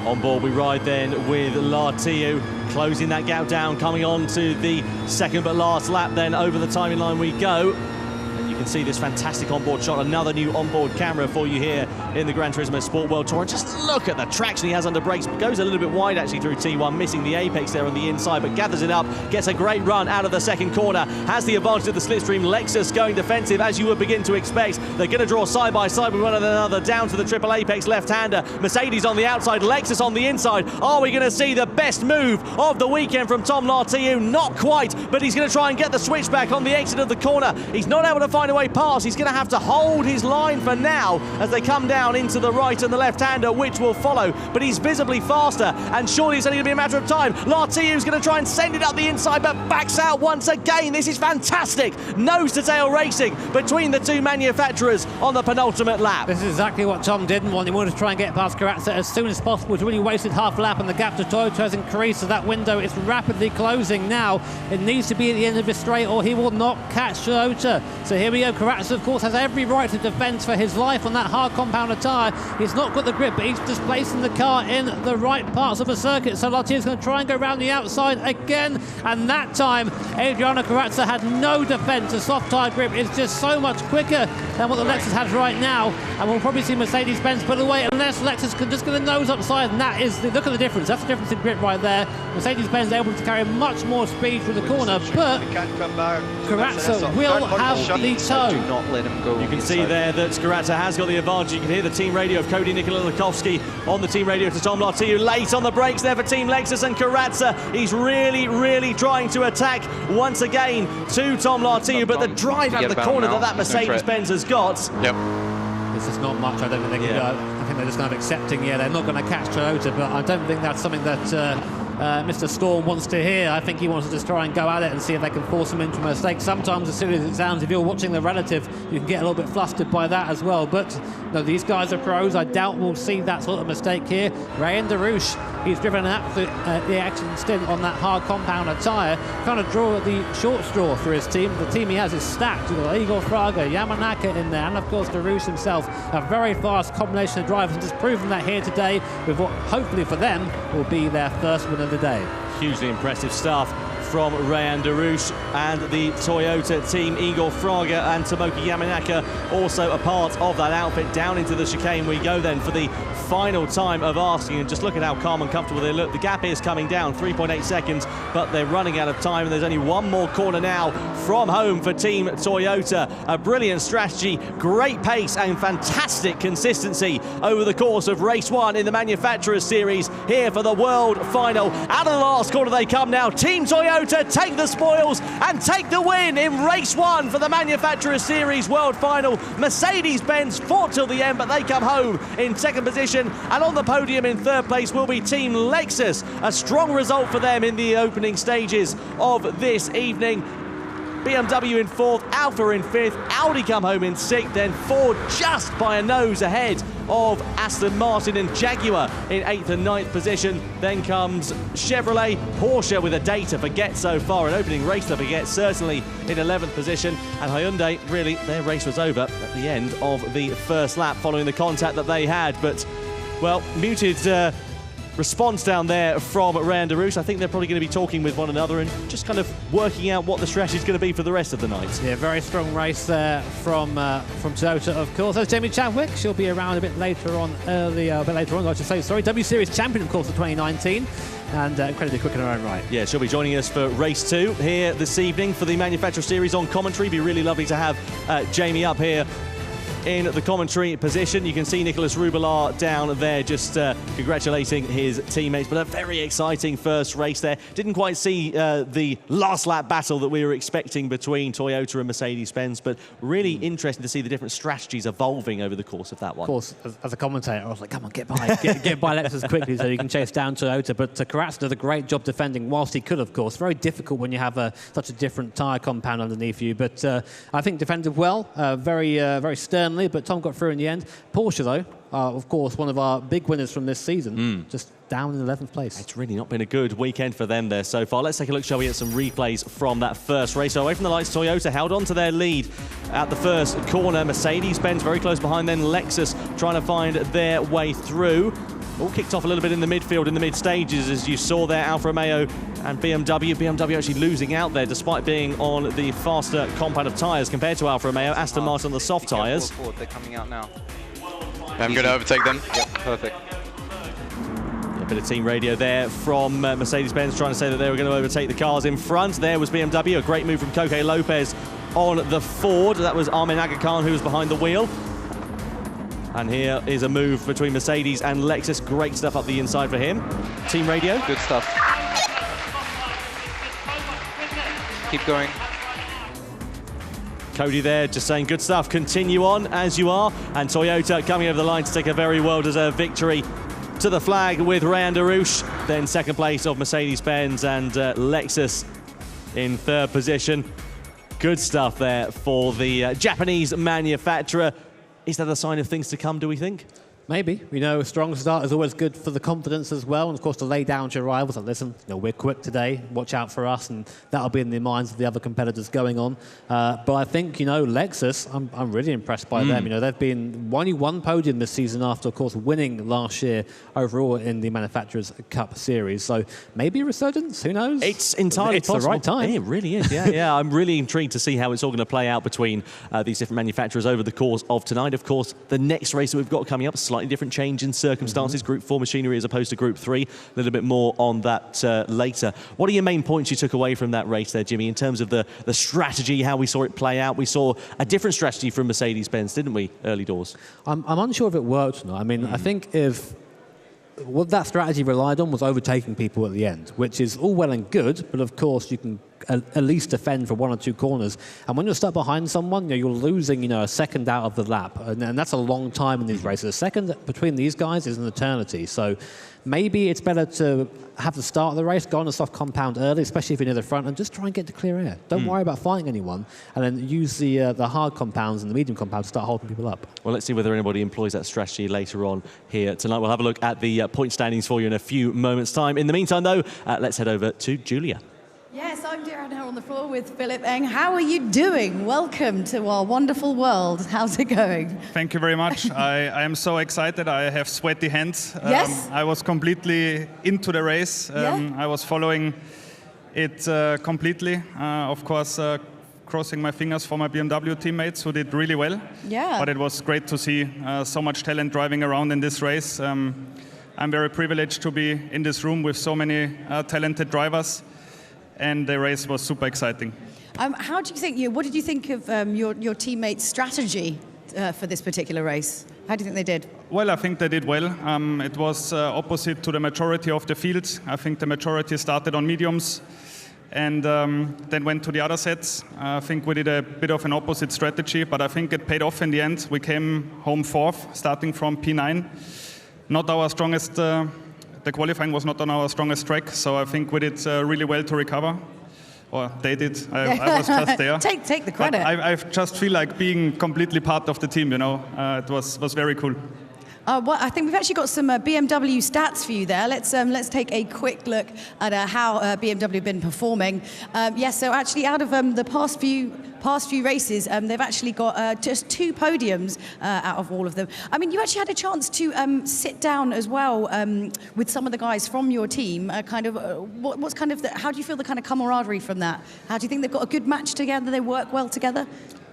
On board we ride then with Lartiu, closing that gap down, coming on to the second but last lap then. Over the timing line we go. And you can see this fantastic onboard shot, another new onboard camera for you here in the Gran Turismo Sport World Tour. And just look at the traction he has under brakes. Goes a little bit wide actually through T1, missing the apex there on the inside, but gathers it up, gets a great run out of the second corner, has the advantage of the slipstream. Lexus going defensive, as you would begin to expect. They're going to draw side by side with one another down to the triple apex left-hander. Mercedes on the outside, Lexus on the inside. Are we going to see the best move of the weekend from Tom Lartiu? Not quite, but he's going to try and get the switchback on the exit of the corner. He's not able to find a way past. He's going to have to hold his line for now as they come down into the right and the left-hander, which will follow, but he's visibly faster, and surely it's only going to be a matter of time. Lartiu's going to try and send it up the inside, but backs out once again. This is fantastic nose-to-tail racing between the two manufacturers on the penultimate lap. This is exactly what Tom didn't want. He wanted to try and get past Corazza as soon as possible. He's really wasted half a lap, and the gap to Toyota has increased, so that window is rapidly closing now. It needs to be at the end of the straight or he will not catch Toyota. So here we go. Corazza, of course, has every right to defend for his life on that hard compound tyre. He's not got the grip, but he's displacing the car in the right parts of the circuit. So Lartiu's going to try and go around the outside again, and that time Adriano Corazza had no defence. The soft tyre grip is just so much quicker than what the Lexus has right now, and we'll probably see Mercedes-Benz put away unless Lexus can just get a nose upside, and that is, look at the difference. That's the difference in grip right there. Mercedes-Benz able to carry much more speed through the corner, but Corazza will have the toe. Do not let him go. You can see there that Corazza has got the advantage. You can hear the team radio of Cody Nikolakowski on the team radio to Tom Lartiu. Late on the brakes there for Team Lexus, and Corazza, he's really trying to attack once again to Tom Lartiu, but the drive out the corner that Mercedes-Benz has got. Yep. This is not much. I don't think they can go. I think they're just kind of accepting, they're not going to catch Toyota, but I don't think that's something that Mr. Storm wants to hear. I think he wants to just try and go at it and see if they can force him into a mistake. Sometimes, as silly as it sounds, if you're watching the relative, you can get a little bit flustered by that as well. But no, these guys are pros. I doubt we'll see that sort of mistake here. Ryan Derouche, he's driven an absolute action stint on that hard compounder tyre, kind of draw the short straw for his team. The team he has is stacked. You've got Igor Fraga, Yamanaka in there, and of course Derouche himself. A very fast combination of drivers, and just proven that here today with what hopefully for them will be their first win of the day. Hugely impressive stuff from Ryan Darush, and the Toyota team, Igor Fraga and Tomoki Yamanaka, also a part of that outfit. Down into the chicane we go then for the final time of asking, and just look at how calm and comfortable they look. The gap is coming down, 3.8 seconds, but they're running out of time, and there's only one more corner now from home for Team Toyota. A brilliant strategy, great pace and fantastic consistency over the course of race 1 in the Manufacturers Series here for the World Final. Out of the last corner they come now. Team Toyota take the spoils and take the win in race 1 for the Manufacturers Series World Final. Mercedes-Benz fought till the end, but they come home in second position, and on the podium in third place will be Team Lexus. A strong result for them in the opening stages of this evening. BMW in fourth, Alfa in fifth, Audi come home in sixth, then Ford just by a nose ahead of Aston Martin, and Jaguar in eighth and ninth position. Then comes Chevrolet, Porsche with a day to forget so far, an opening race to forget, certainly in 11th position, and Hyundai, really, their race was over at the end of the first lap following the contact that they had, but, well, muted response down there from Ryan Darush. I think they're probably going to be talking with one another and just kind of working out what the strategy is going to be for the rest of the night. Yeah, very strong race there from Toyota, of course. There's Jamie Chadwick. She'll be around a bit later on, I should say, sorry. W Series champion, of course, of 2019. And incredibly quick in her own right. Yeah, she'll be joining us for race 2 here this evening for the Manufacturer Series on commentary. Be really lovely to have Jamie up here in the commentary position. You can see Nicolas Rubelar down there just congratulating his teammates, but a very exciting first race there. Didn't quite see the last lap battle that we were expecting between Toyota and Mercedes-Benz, but really interesting to see the different strategies evolving over the course of that one. Of course, as a commentator, I was like, come on, get by Lexus quickly so you can chase down Toyota, but Karatz did a great job defending whilst he could, of course. Very difficult when you have such a different tyre compound underneath you, but I think defended well, very sternly, but Tom got through in the end. Porsche, though, of course, one of our big winners from this season, just down in 11th place. It's really not been a good weekend for them there so far. Let's take a look, shall we, at some replays from that first race. So away from the lights, Toyota held on to their lead at the first corner. Mercedes-Benz very close behind, then Lexus trying to find their way through. All kicked off a little bit in the midfield, in the mid-stages, as you saw there, Alfa Romeo and BMW. BMW actually losing out there, despite being on the faster compound of tyres compared to Alfa Romeo. Aston Martin on the soft tyres. They're coming out now. I'm going to overtake them. Yep, perfect. A bit of team radio there from Mercedes-Benz trying to say that they were going to overtake the cars in front. There was BMW, a great move from Koke Lopez on the Ford. That was Armin Aga Khan who was behind the wheel. And here is a move between Mercedes and Lexus. Great stuff up the inside for him. Team radio. Good stuff. Keep going. Cody there just saying good stuff. Continue on as you are. And Toyota coming over the line to take a very well-deserved victory to the flag with Ryan Darush. Then second place of Mercedes-Benz and Lexus in third position. Good stuff there for the Japanese manufacturer. Is that a sign of things to come, do we think? Maybe. We know a strong start is always good for the confidence as well. And, of course, to lay down to your rivals. Like, listen, we're quick today. Watch out for us. And that'll be in the minds of the other competitors going on. But I think, Lexus, I'm really impressed by them. They've been only one podium this season after, of course, winning last year overall in the Manufacturers' Cup Series. So maybe a resurgence. Who knows? It's entirely possible. It's the right time. It really is, yeah. I'm really intrigued to see how it's all going to play out between these different manufacturers over the course of tonight. Of course, the next race that we've got coming up, slightly different change in circumstances. Group 4 machinery as opposed to Group 3. A little bit more on that later. What are your main points you took away from that race there, Jimmy, in terms of the strategy, how we saw it play out? We saw a different strategy from Mercedes-Benz, didn't we, early doors? I'm unsure if it worked or not. I mean, I think if what that strategy relied on was overtaking people at the end, which is all well and good, but of course you can at least defend for one or two corners. And when you're stuck behind someone, you're losing, a second out of the lap. And that's a long time in these races. A second between these guys is an eternity. So maybe it's better to have the start of the race, go on a soft compound early, especially if you're near the front, and just try and get to clear air. Don't worry about fighting anyone, and then use the hard compounds and the medium compounds to start holding people up. Well, let's see whether anybody employs that strategy later on here tonight. We'll have a look at the point standings for you in a few moments' time. In the meantime, though, let's head over to Julia. Yes, I'm down here on the floor with Philip Eng. How are you doing? Welcome to our wonderful world. How's it going? Thank you very much. I am so excited. I have sweaty hands. Yes? I was completely into the race. I was following it completely. Of course, crossing my fingers for my BMW teammates who did really well. Yeah. But it was great to see so much talent driving around in this race. I'm very privileged to be in this room with so many talented drivers, and the race was super exciting. How do you think? What did you think of your teammates' strategy for this particular race? How do you think they did? Well, I think they did well. It was opposite to the majority of the field. I think the majority started on mediums and then went to the other sets. I think we did a bit of an opposite strategy, but I think it paid off in the end. We came home fourth, starting from P9. Not our strongest, the qualifying was not on our strongest track, so I think we did really well to recover. Or they did. I was just there. Take the credit. I just feel like being completely part of the team, you know. It was very cool. Well, I think we've actually got some BMW stats for you there. Let's take a quick look at how BMW have been performing. Yes, so actually out of the past few races, they've actually got just 2 podiums out of all of them. I mean, you actually had a chance to sit down as well with some of the guys from your team. What's kind of how do you feel the kind of camaraderie from that? How do you think they've got a good match together? They work well together?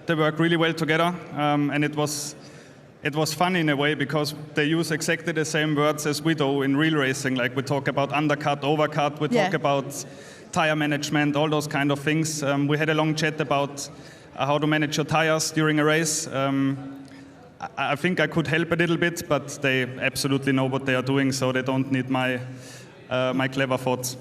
They work really well together, and it was fun in a way because they use exactly the same words as we do in real racing. Like we talk about undercut, overcut, we talk about tire management, all those kind of things. We had a long chat about how to manage your tires during a race. I think I could help a little bit, but they absolutely know what they are doing, so they don't need my clever thoughts.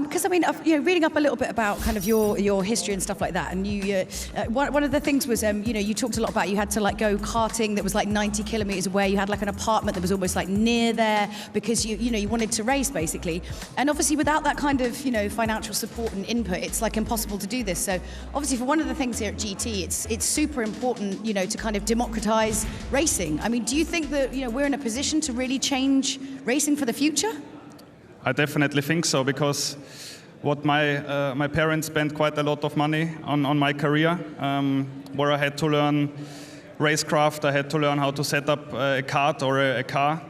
Because I mean, reading up a little bit about kind of your history and stuff like that, and you, one of the things was, you talked a lot about you had to like go karting that was like 90 kilometers away. You had like an apartment that was almost like near there because you wanted to race basically. And obviously, without that kind of financial support and input, it's like impossible to do this. So obviously, for one of the things here at GT, it's super important, to kind of democratize racing. I mean, do you think that we're in a position to really change racing for the future? I definitely think so, because what my parents spent quite a lot of money on my career, where I had to learn racecraft, I had to learn how to set up a kart or a car,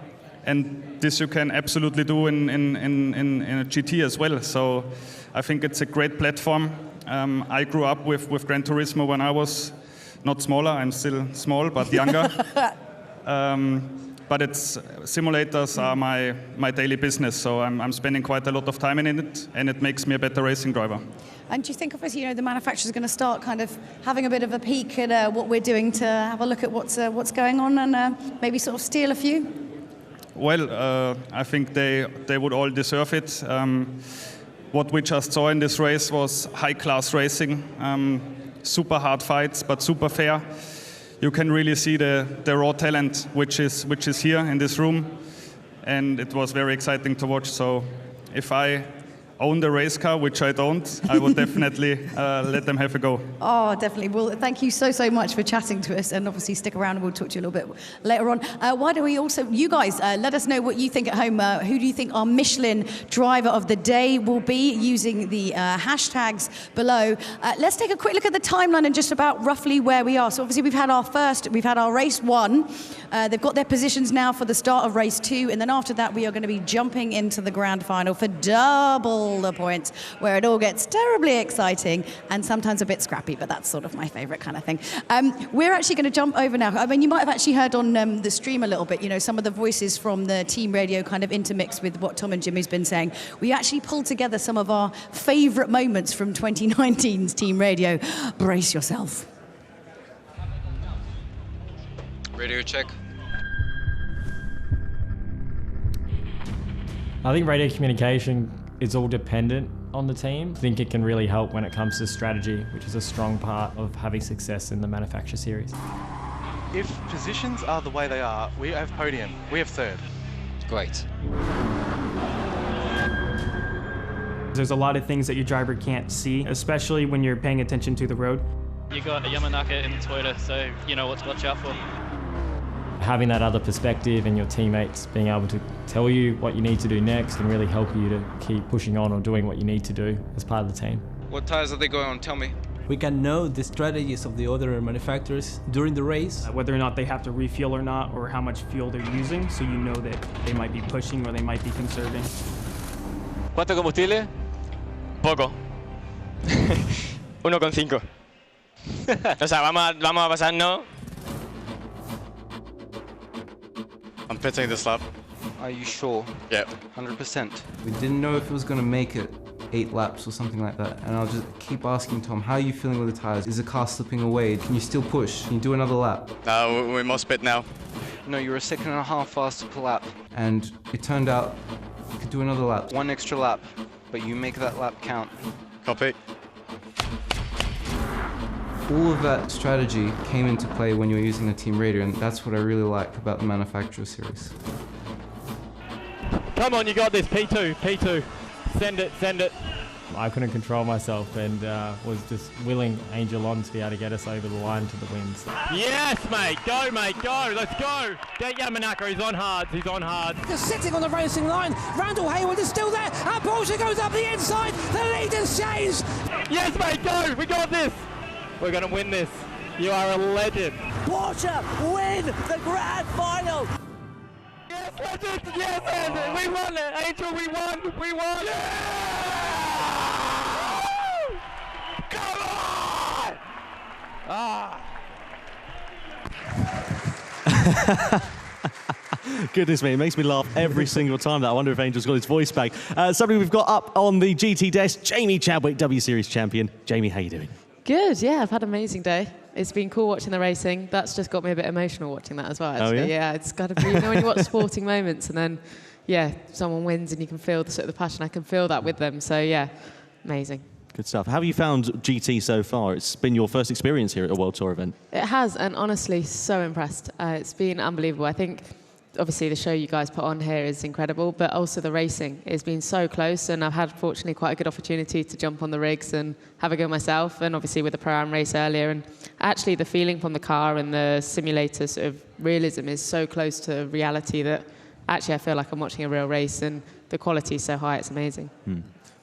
and this you can absolutely do in a GT as well. So I think it's a great platform. I grew up with Gran Turismo when I was not smaller, I'm still small, but younger. But simulators are my daily business, so I'm spending quite a lot of time in it, and it makes me a better racing driver. And do you think, obviously, the manufacturers are going to start kind of having a bit of a peek at what we're doing to have a look at what's going on and maybe sort of steal a few? Well, I think they would all deserve it. What we just saw in this race was high-class racing, super hard fights, but super fair. You can really see the raw talent which is here in this room, and it was very exciting to watch. So if I own the race car, which I don't, I would definitely let them have a go. Oh, definitely. Well, thank you so much for chatting to us, and obviously stick around and we'll talk to you a little bit later on. Why don't we also, you guys, let us know what you think at home. Who do you think our Michelin driver of the day will be, using the hashtags below. Let's take a quick look at the timeline and just about roughly where we are. So obviously we've had our race 1. They've got their positions now for the start of race 2, and then after that we are going to be jumping into the grand final for double the points, where it all gets terribly exciting and sometimes a bit scrappy, but that's sort of my favorite kind of thing. We're actually going to jump over now. I mean, you might have actually heard on the stream a little bit, some of the voices from the team radio kind of intermixed with what Tom and Jimmy's been saying. We actually pulled together some of our favorite moments from 2019's team radio. Brace yourself. Radio check. I think radio communication is all dependent on the team. I think it can really help when it comes to strategy, which is a strong part of having success in the manufacturer series. If positions are the way they are, we have podium, we have third. Great. There's a lot of things that your driver can't see, especially when you're paying attention to the road. You got a Yamanaka and Toyota, so you know what to watch out for. Having that other perspective and your teammates being able to tell you what you need to do next and really help you to keep pushing on or doing what you need to do as part of the team. What tires are they going on? Tell me. We can know the strategies of the other manufacturers during the race. Whether or not they have to refuel or not, or how much fuel they're using, so you know that they might be pushing or they might be conserving. ¿Cuánto combustible? Poco. 1,5. O sea, vamos a pasarnos. I'm pitting this lap. Are you sure? Yep. 100%. We didn't know if it was going to make it 8 laps or something like that. And I'll just keep asking Tom, how are you feeling with the tyres? Is the car slipping away? Can you still push? Can you do another lap? No, we must pit now. No, you're a 1.5 seconds faster per lap. And it turned out you could do another lap. 1 extra lap, but you make that lap count. Copy. All of that strategy came into play when you were using the team radio, and that's what I really like about the Manufacturer Series. Come on, you got this, P2, P2. Send it, send it. I couldn't control myself and was just willing Angel on to be able to get us over the line to the wins. Yes, mate, go, let's go. Get Monaco, he's on hard, he's on hard. Just sitting on the racing line, Randall Hayward is still there, and Porsche goes up the inside, the lead has changed. Yes, mate, go, we got this. We're going to win this. You are a legend. Porsche win the grand final. Yes, legend, yes, legend. We won it, Angel, we won. Come on! Goodness me, it makes me laugh every single time that I wonder if Angel's got his voice back. Somebody we've got up on the GT desk, Jamie Chadwick, W Series champion. Jamie, how you doing? Good, yeah, I've had an amazing day. It's been cool watching the racing. That's just got me a bit emotional watching that as well, actually. Oh, yeah? It's got to be, when you watch sporting moments and then, someone wins and you can feel the sort of the passion. I can feel that with them. So, amazing. Good stuff. How have you found GT so far? It's been your first experience here at a World Tour event. It has, and honestly, so impressed. It's been unbelievable. I think, obviously, the show you guys put on here is incredible, but also the racing has been so close, and I've had, fortunately, quite a good opportunity to jump on the rigs and have a go myself, and obviously with the Pro-Am race earlier. And actually, the feeling from the car and the simulator sort of realism is so close to reality that actually I feel like I'm watching a real race, and the quality is so high, it's amazing.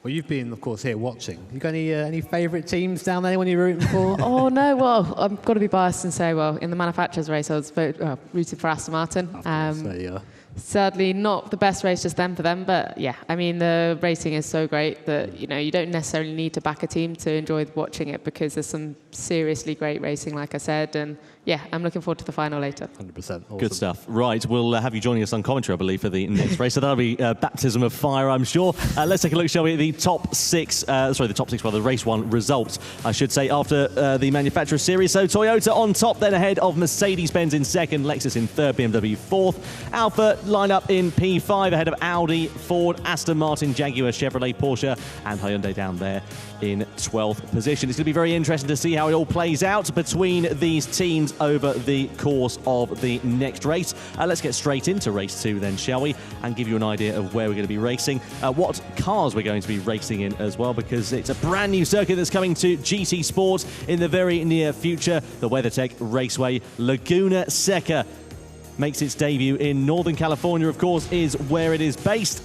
Well, you've been, of course, here watching. You got any favourite teams down there when you're rooting for? Oh, no, well, I've got to be biased and say, well, in the manufacturers race, I was rooted for Aston Martin. There you are. Sadly, not the best race just then for them, but I mean, the racing is so great that, you don't necessarily need to back a team to enjoy watching it, because there's some seriously great racing, like I said, and I'm looking forward to the final later. 100%. Awesome. Good stuff. Right, we'll have you joining us on commentary, I believe, for the next race. So that'll be baptism of fire, I'm sure. Let's take a look, shall we, at the top six, race one results, I should say, after the Manufacturer Series. So Toyota on top, then ahead of Mercedes-Benz in second, Lexus in third, BMW fourth. Alpha line up in P5 ahead of Audi, Ford, Aston Martin, Jaguar, Chevrolet, Porsche, and Hyundai down there in 12th position. It's going to be very interesting to see how it all plays out between these teams over the course of the next race. Let's get straight into race two then, shall we? And give you an idea of where we're going to be racing, what cars we're going to be racing in as well, because it's a brand new circuit that's coming to GT Sport in the very near future. The WeatherTech Raceway Laguna Seca makes its debut in Northern California, of course, is where it is based.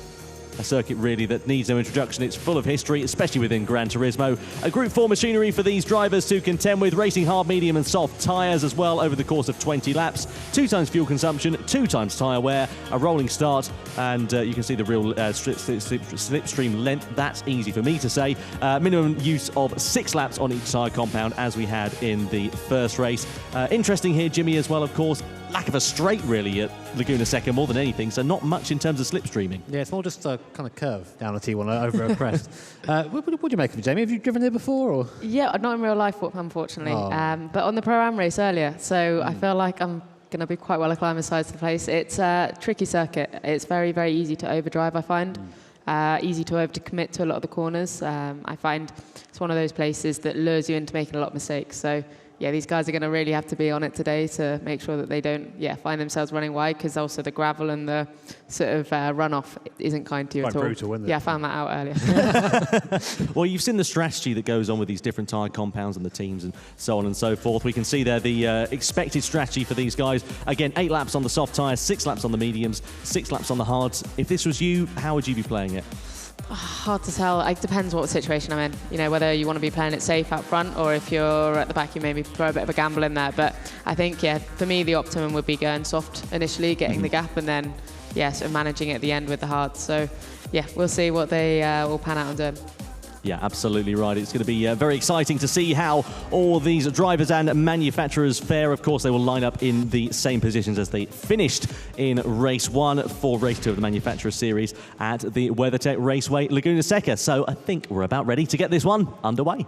A circuit really that needs no introduction. It's full of history, especially within Gran Turismo. A Group 4 machinery for these drivers to contend with, racing hard, medium and soft tyres as well over the course of 20 laps. 2 times fuel consumption, 2 times tyre wear, a rolling start, and you can see the real slipstream length. That's easy for me to say. Minimum use of 6 laps on each tyre compound, as we had in the first race. Interesting here, Jimmy, as well, of course. Lack of a straight, really, at Laguna Seca more than anything, so not much in terms of slipstreaming. Yeah, it's more just a kind of curve down a T1 over a crest. What do you make of it, Jamie? Have you driven here before? Or? Yeah, not in real life, unfortunately, but on the Pro-Am race earlier, so I feel like I'm going to be quite well acclimatised to the place. It's a tricky circuit. It's very, very easy to overdrive, I find. Easy to overcommit to a lot of the corners. I find it's one of those places that lures you into making a lot of mistakes. So these guys are going to really have to be on it today to make sure that they don't find themselves running wide, because also the gravel and the sort of runoff isn't kind to you quite at all. Brutal, isn't it? Yeah, I found that out earlier. Well, you've seen the strategy that goes on with these different tyre compounds and the teams and so on and so forth. We can see there the expected strategy for these guys. Again, 8 laps on the soft tyres, 6 laps on the mediums, 6 laps on the hards. If this was you, how would you be playing it? Hard to tell. It depends what situation I'm in. Whether you want to be playing it safe out front, or if you're at the back, you maybe throw a bit of a gamble in there. But I think, for me, the optimum would be going soft initially, getting the gap, and then, sort of managing at the end with the hard. So, we'll see what they will pan out and do. Yeah, absolutely right. It's going to be very exciting to see how all these drivers and manufacturers fare. Of course, they will line up in the same positions as they finished in Race 1 for Race 2 of the Manufacturer Series at the WeatherTech Raceway Laguna Seca. So I think we're about ready to get this one underway.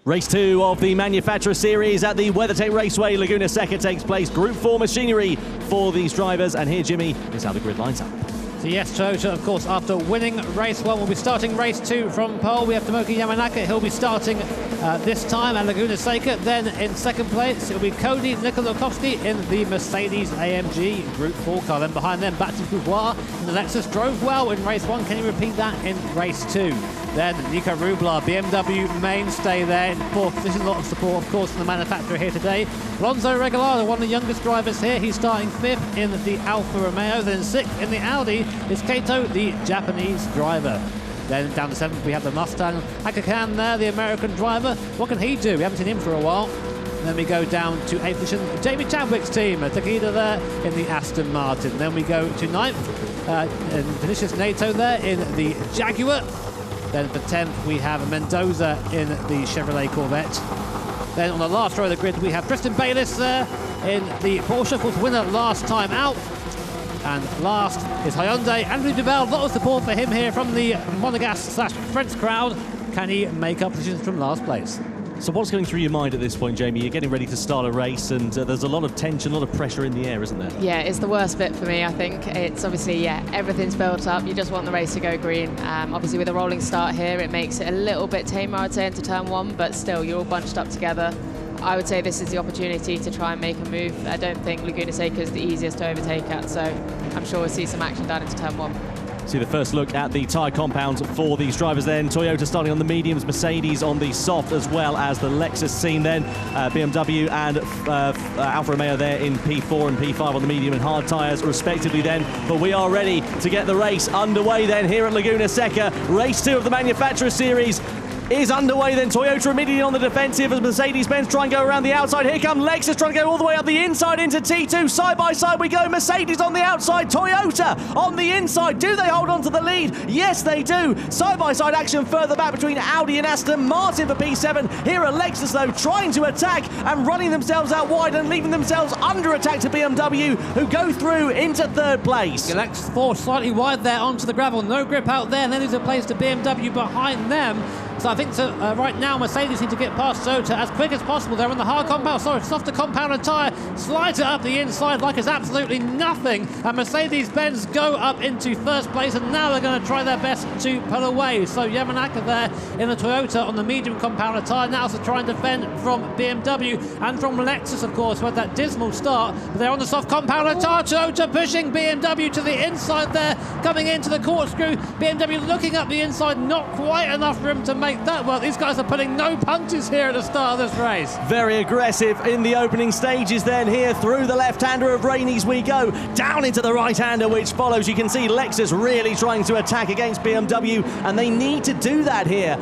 Race 2 of the Manufacturer Series at the WeatherTech Raceway Laguna Seca takes place. Group 4 machinery for these drivers. And here, Jimmy, is how the grid lines up. So yes, Toyota, of course, after winning Race 1, will be starting Race 2 from pole. We have Tomoki Yamanaka. He'll be starting this time at Laguna Seca. Then in second place, it'll be Cody Nikolakovsky in the Mercedes-AMG Group 4 car. Then behind them, Baptiste Beauvoir in the Lexus. Drove well in Race 1. Can he repeat that in Race 2? Then Nico Rublar, BMW mainstay there in fourth position. A lot of support, of course, from the manufacturer here today. Alonso Regalado, one of the youngest drivers here. He's starting fifth in the Alfa Romeo. Then sixth in the Audi is Kato, the Japanese driver. Then down to seventh, we have the Mustang Hakakan there, the American driver. What can he do? We haven't seen him for a while. Then we go down to eighth position, Jamie Chadwick's team, Takeda there in the Aston Martin. Then we go to ninth, and Vinicius Nato there in the Jaguar. Then for 10th, we have Mendoza in the Chevrolet Corvette. Then on the last row of the grid, we have Tristan Bayliss there in the Porsche, of course, winner last time out. And last is Hyundai. Andrew Dubel, a lot of support for him here from the Monegasque/French crowd. Can he make up positions from last place? So what's going through your mind at this point, Jamie? You're getting ready to start a race, and there's a lot of tension, a lot of pressure in the air, isn't there? Yeah, it's the worst bit for me, I think. It's obviously, everything's built up. You just want the race to go green. Obviously, with a rolling start here, it makes it a little bit tamer, I'd say, into turn 1, but still, you're all bunched up together. I would say this is the opportunity to try and make a move. I don't think Laguna Seca is the easiest to overtake at, so I'm sure we'll see some action down into turn 1. See the first look at the tyre compounds for these drivers then. Toyota starting on the mediums, Mercedes on the soft, as well as the Lexus team then. BMW and Alfa Romeo there in P4 and P5 on the medium and hard tyres respectively then. But we are ready to get the race underway then here at Laguna Seca. Race 2 of the Manufacturer Series is underway then. Toyota immediately on the defensive as Mercedes-Benz try and go around the outside. Here come Lexus trying to go all the way up the inside into T2. Side by side we go. Mercedes on the outside, Toyota on the inside. Do they hold on to the lead? Yes, they do. Side by side action further back between Audi and Aston Martin for P7. Here are Lexus though trying to attack and running themselves out wide and leaving themselves under attack to BMW, who go through into third place. Lexus 4 slightly wide there onto the gravel. No grip out there, and then there's a place to BMW behind them. So I think right now Mercedes need to get past Toyota as quick as possible. They're on the hard compound, softer compounded tyre, slides it up the inside like it's absolutely nothing. And Mercedes-Benz go up into first place, and now they're going to try their best to pull away. So Yamanaka there in the Toyota on the medium compounded tyre now to try and defend from BMW and from Lexus, of course, who had that dismal start. But they're on the soft compounded tyre. Toyota pushing BMW to the inside there, coming into the corkscrew. BMW looking up the inside, not quite enough room to make that work. These guys are putting no punches here at the start of this race. Very aggressive in the opening stages then. Here through the left-hander of Rainey's we go, down into the right-hander which follows. You can see Lexus really trying to attack against BMW, and they need to do that here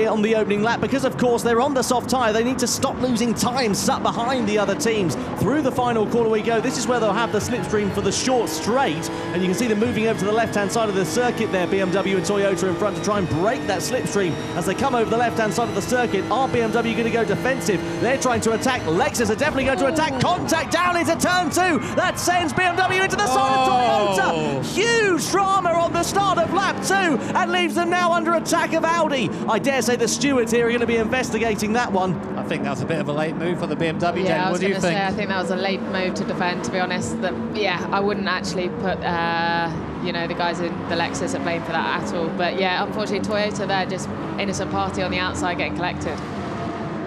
on the opening lap because of course they're on the soft tyre. They need to stop losing time stuck behind the other teams. Through the final corner we go. This is where they'll have the slipstream for the short straight, and you can see them moving over to the left-hand side of the circuit there. BMW and Toyota in front to try and break that slipstream as they come over the left-hand side of the circuit. Are BMW going to go defensive? They're trying to attack. Lexus are definitely going to attack. Contact down into turn 2. That sends BMW into the side of Toyota. Huge drama on the start of lap 2 and leaves them now under attack of Audi. I dare say the stewards here are going to be investigating that one. I think that was a bit of a late move for the BMW. Yeah, Jen, I was what do you think? I think that was a late move to defend, to be honest. I wouldn't actually put the guys in the Lexus at blame for that at all. But yeah, unfortunately Toyota there, just innocent party on the outside getting collected.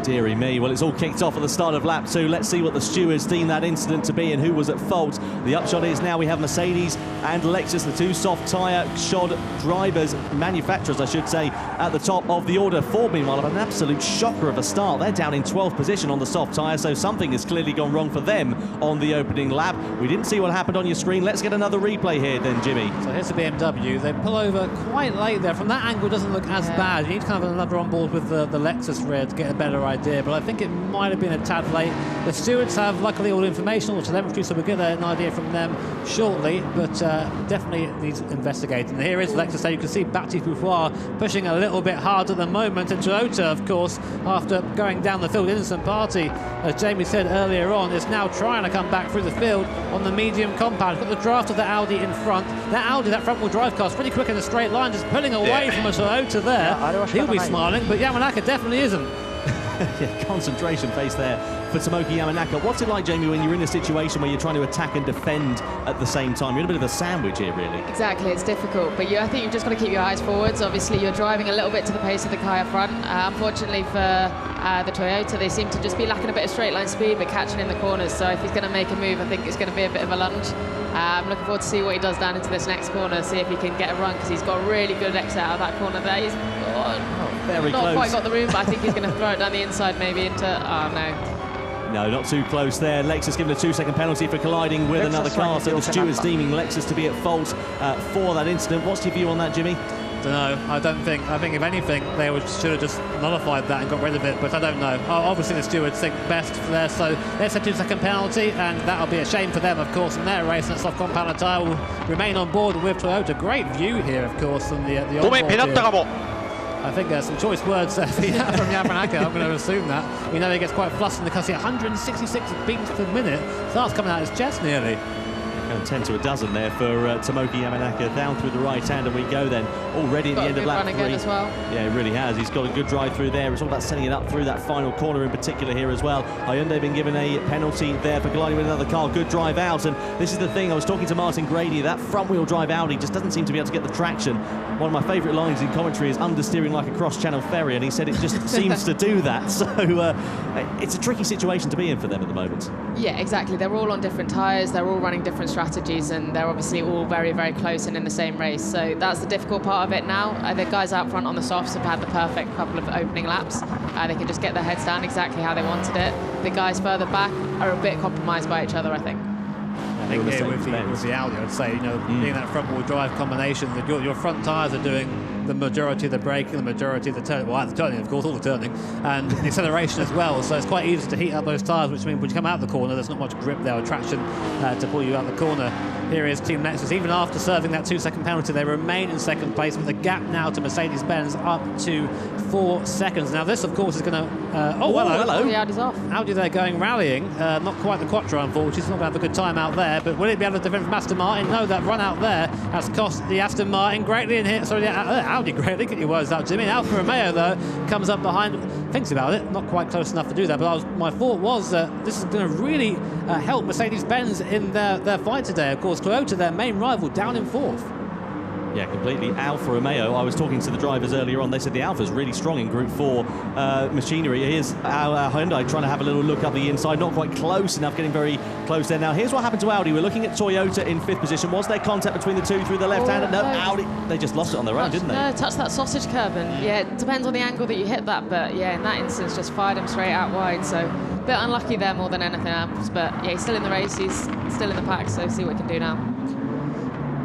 Deary me. Well, it's all kicked off at the start of lap 2. Let's see what the stewards deem that incident to be and who was at fault. The upshot is now we have Mercedes and Lexus, the two soft tyre shod drivers, manufacturers I should say, at the top of the order. Ford meanwhile have an absolute shocker of a start. They're down in 12th position on the soft tyre, so something has clearly gone wrong for them on the opening lap. We didn't see what happened on your screen. Let's get another replay here then, Jimmy. So here's the BMW. They pull over quite late there. From that angle, it doesn't look as bad. You need kind of another on board with the Lexus rear to get a better idea, but I think it might have been a tad late. The stewards have luckily all the information, all the telemetry, so we'll get an idea from them shortly, but definitely needs investigating. And here is Lexus, so you can see Baptiste Bouffoir pushing a little bit hard at the moment, and Toyota, of course, after going down the field, innocent party, as Jamie said earlier on, is now trying to come back through the field on the medium compound. Got the draft of the Audi in front. That Audi, that front-wheel drive car, is pretty quick in a straight line, just pulling away from a Toyota there. He'll be smiling, but Yamanaka definitely isn't. Yeah, concentration face there for Tomoki Yamanaka. What's it like, Jamie, when you're in a situation where you're trying to attack and defend at the same time? You're in a bit of a sandwich here, really. Exactly, it's difficult, but I think you've just got to keep your eyes forwards. Obviously, you're driving a little bit to the pace of the car front. Unfortunately for the Toyota, they seem to just be lacking a bit of straight line speed, but catching in the corners. So if he's going to make a move, I think it's going to be a bit of a lunge. I'm looking forward to see what he does down into this next corner, see if he can get a run, because he's got a really good exit out of that corner there. He's very not close. Quite got the room, but I think he's going to throw it down the inside, maybe into. Oh no. No, not too close there. Lexus given a 2-second penalty for colliding with another car, so the stewards deeming Lexus to be at fault for that incident. What's your view on that, Jimmy? Don't know. I think if anything, they should have just nullified that and got rid of it, but I don't know. Obviously, the stewards think best for there, so there's a 2-second penalty, and that'll be a shame for them, of course, in their race. That soft compound tyre will remain on board with Toyota. Great view here, of course, from the onboard. I think there's some choice words there from Yamanaka. I'm going to assume that. We know he gets quite flustered in the car. 166 beats per minute. Starts coming out his chest nearly. 10 to a dozen there for Tomoki Yamanaka, down through the right hand, and we go then already at the end of lap 3. As well. Yeah, he really has. He's got a good drive through there. It's all about setting it up through that final corner in particular here as well. Hyundai been given a penalty there for colliding with another car. Good drive out, and this is the thing. I was talking to Martin Grady. That front-wheel drive Audi just doesn't seem to be able to get the traction. One of my favourite lines in commentary is understeering like a cross-channel ferry, and he said it just seems to do that. So it's a tricky situation to be in for them at the moment. Yeah, exactly. They're all on different tyres. They're all running different strategies, and they're obviously all very, very close and in the same race. So that's the difficult part of it now. The guys out front on the softs have had the perfect couple of opening laps. They can just get their heads down exactly how they wanted it. The guys further back are a bit compromised by each other, I think. I think here with the Audi, I'd say, being that front-wheel drive combination, that your front tyres are doing the majority of the braking, the majority of the turning, well, the turning, of course, all the turning, and the acceleration as well. So it's quite easy to heat up those tyres, which means when you come out of the corner, there's not much grip there or traction to pull you out the corner. Here is Team Lexus. Even after serving that 2-second penalty, they remain in second place, with the gap now to Mercedes-Benz up to 4 seconds. Now this, of course, is going to... hello. The Audi's off. Audi there going rallying. Not quite the Quattro, unfortunately. He's not going to have a good time out there, but will it be able to defend from Aston Martin? No, that run out there has cost the Aston Martin greatly in here. Sorry, the Audi greatly. Get your words out, Jimmy. Alfa Romeo, though, comes up behind, thinks about it. Not quite close enough to do that, but my thought was that this is going to really help Mercedes-Benz in their fight today. Of course, Toyota, their main rival, down in 4th. Yeah, completely. Alfa Romeo, I was talking to the drivers earlier on, they said the Alfa's really strong in Group 4 machinery. Here's our Hyundai trying to have a little look up the inside, not quite close enough, getting very close there. Now, here's what happened to Audi. We're looking at Toyota in 5th position. Was there contact between the two through the left hand? No, Audi, they just lost it on their own, didn't they? No, touched that sausage curb, and yeah, it depends on the angle that you hit that, but yeah, in that instance, just fired him straight out wide, so a bit unlucky there more than anything else, but yeah, he's still in the race, he's still in the pack, so see what he can do now.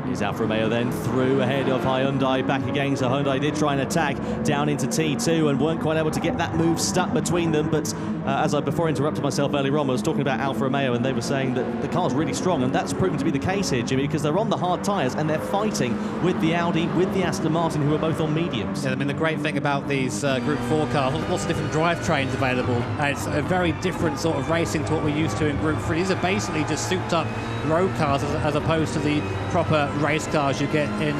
Here's Alfa Romeo then through ahead of Hyundai back again. So Hyundai did try and attack down into T2 and weren't quite able to get that move stuck between them. But as I before interrupted myself earlier on, I was talking about Alfa Romeo and they were saying that the car's really strong, and that's proven to be the case here, Jimmy, because they're on the hard tyres and they're fighting with the Audi, with the Aston Martin, who are both on mediums. Yeah, I mean, the great thing about these Group 4 cars, lots of different drivetrains available. And it's a very different sort of racing to what we're used to in Group 3. These are basically just souped up road cars as opposed to the proper race cars you get in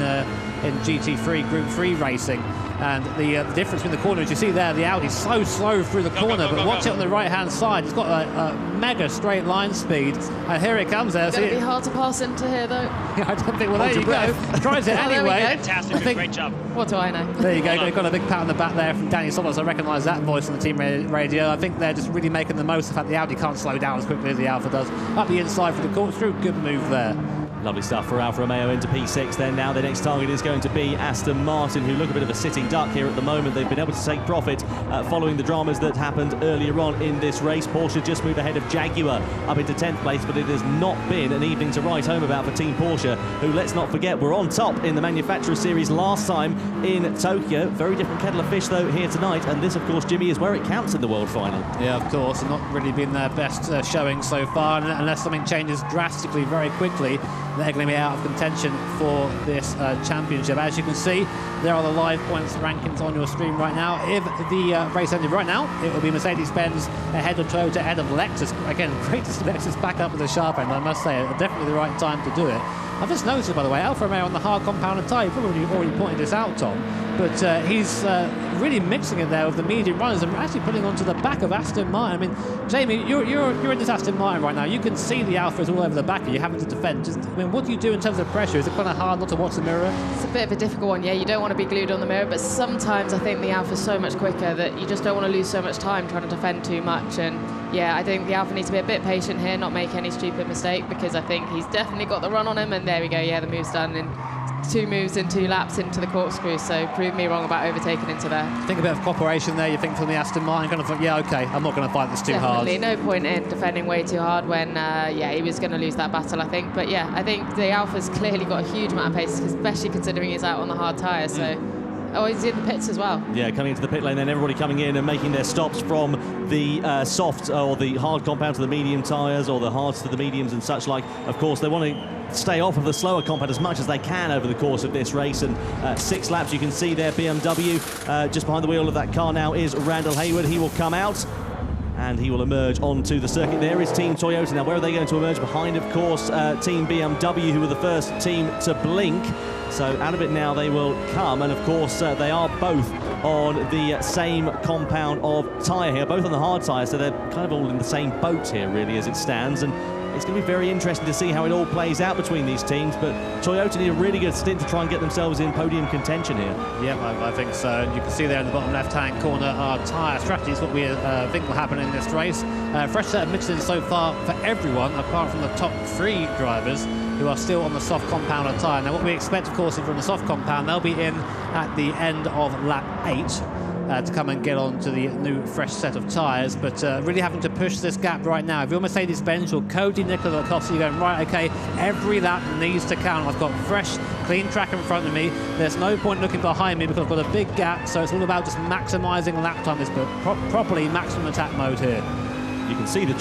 GT3, Group 3 racing. And the difference between the corners, you see there, the Audi's so slow through the corner, but watch it on the right-hand side. It's got a mega straight line speed, and here it comes there. It's going to be hard to pass into here, though. Yeah, I don't think, well, there you go. Tries it anyway. Fantastic, great job. What do I know? There you go. They've got a big pat on the back there from Danny Solis. I recognise that voice on the team radio. I think they're just really making the most of the fact the Audi can't slow down as quickly as the Alfa does. Up the inside for the corkscrew. Good move there. Lovely stuff for Alfa Romeo into P6 then. Now their next target is going to be Aston Martin, who look a bit of a sitting duck here at the moment. They've been able to take profit following the dramas that happened earlier on in this race. Porsche just moved ahead of Jaguar up into 10th place, but it has not been an evening to write home about for Team Porsche, who, let's not forget, were on top in the Manufacturers Series last time in Tokyo. Very different kettle of fish, though, here tonight. And this, of course, Jimmy, is where it counts in the World Final. Yeah, of course. And not really been their best showing so far. And unless something changes drastically very quickly, they're going to be out of contention for this championship. As you can see, there are the live points rankings on your screen right now. If the race ended right now, it will be Mercedes-Benz ahead of Toyota, ahead of Lexus. Again, great to see Lexus back up at the sharp end, I must say. Definitely the right time to do it. I've just noticed, by the way, Alfa Romeo on the hard compounded tyre. You've probably already pointed this out, Tom, but he's really mixing it there with the medium runners and actually putting onto the back of Aston Martin. I mean, Jamie, you're in this Aston Martin right now. You can see the Alphas all over the back, and you're having to defend. What do you do in terms of pressure? Is it kind of hard not to watch the mirror? It's a bit of a difficult one, yeah. You don't want to be glued on the mirror, but sometimes I think the Alpha's so much quicker that you just don't want to lose so much time trying to defend too much. And yeah, I think the Alpha needs to be a bit patient here, not make any stupid mistake, because I think he's definitely got the run on him. And there we go, yeah, the move's done in 2 moves in 2 laps into the corkscrew, so prove me wrong about overtaking into there. I think a bit of cooperation there, you think, from the Aston Martin, kind of like, yeah, okay, I'm not going to fight this too Definitely, hard. no point in defending way too hard when, yeah, he was going to lose that battle, I think. But yeah, I think the Alpha's clearly got a huge amount of pace, especially considering he's out on the hard tyre, so... Oh, he's in the pits as well. Yeah, coming into the pit lane, then everybody coming in and making their stops from the soft or the hard compound to the medium tyres, or the hards to the mediums and such like. Of course, they want to stay off of the slower compound as much as they can over the course of this race. And 6 laps, you can see there, BMW just behind the wheel of that car now is Randall Hayward. He will come out and he will emerge onto the circuit. There is Team Toyota. Now, where are they going to emerge? Behind, of course, Team BMW, who were the first team to blink. So out of it now they will come, and of course they are both on the same compound of tyre here, both on the hard tyre, so they're kind of all in the same boat here really as it stands. And it's going to be very interesting to see how it all plays out between these teams, but Toyota need a really good stint to try and get themselves in podium contention here. Yeah, I think so. And you can see there in the bottom left-hand corner our tyre strategy is what we think will happen in this race. Fresh set of mixing so far for everyone, apart from the top 3 drivers, who are still on the soft compound tyre. Now, what we expect, of course, is from the soft compound, they'll be in at the end of lap 8 to come and get on to the new fresh set of tyres, but really having to push this gap right now. If you're Mercedes-Benz or Cody Nicola Costa, you're going, right, okay, every lap needs to count. I've got fresh, clean track in front of me. There's no point looking behind me because I've got a big gap, so it's all about just maximising lap time. This, but properly maximum attack mode here. You can see the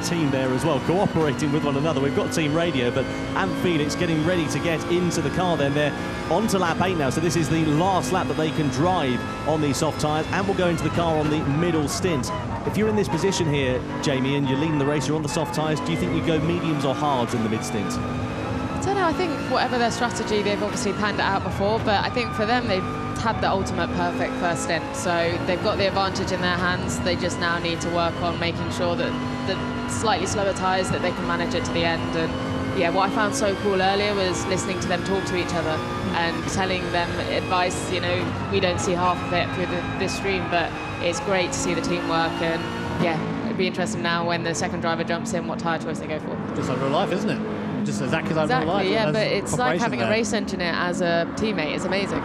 team there as well, cooperating with one another. We've got team radio, but Ant Felix getting ready to get into the car then. They're on to lap 8 now, so this is the last lap that they can drive on these soft tyres, and will go into the car on the middle stint. If you're in this position here, Jamie, and you're leading the race, you're on the soft tyres, do you think you go mediums or hards in the mid-stint? I don't know, I think whatever their strategy, they've obviously planned it out before, but I think for them, they've had the ultimate perfect first stint, so they've got the advantage in their hands. They just now need to work on making sure that the slightly slower tyres, that they can manage it to the end. And yeah, what I found so cool earlier was listening to them talk to each other and telling them advice. You know, we don't see half of it through this stream, but it's great to see the teamwork. And yeah, it'd be interesting now when the second driver jumps in what tyre choice they go for. Just like real life, isn't it? Just exactly like real life. Yeah, but it's like having a race engineer as a teammate. It's amazing.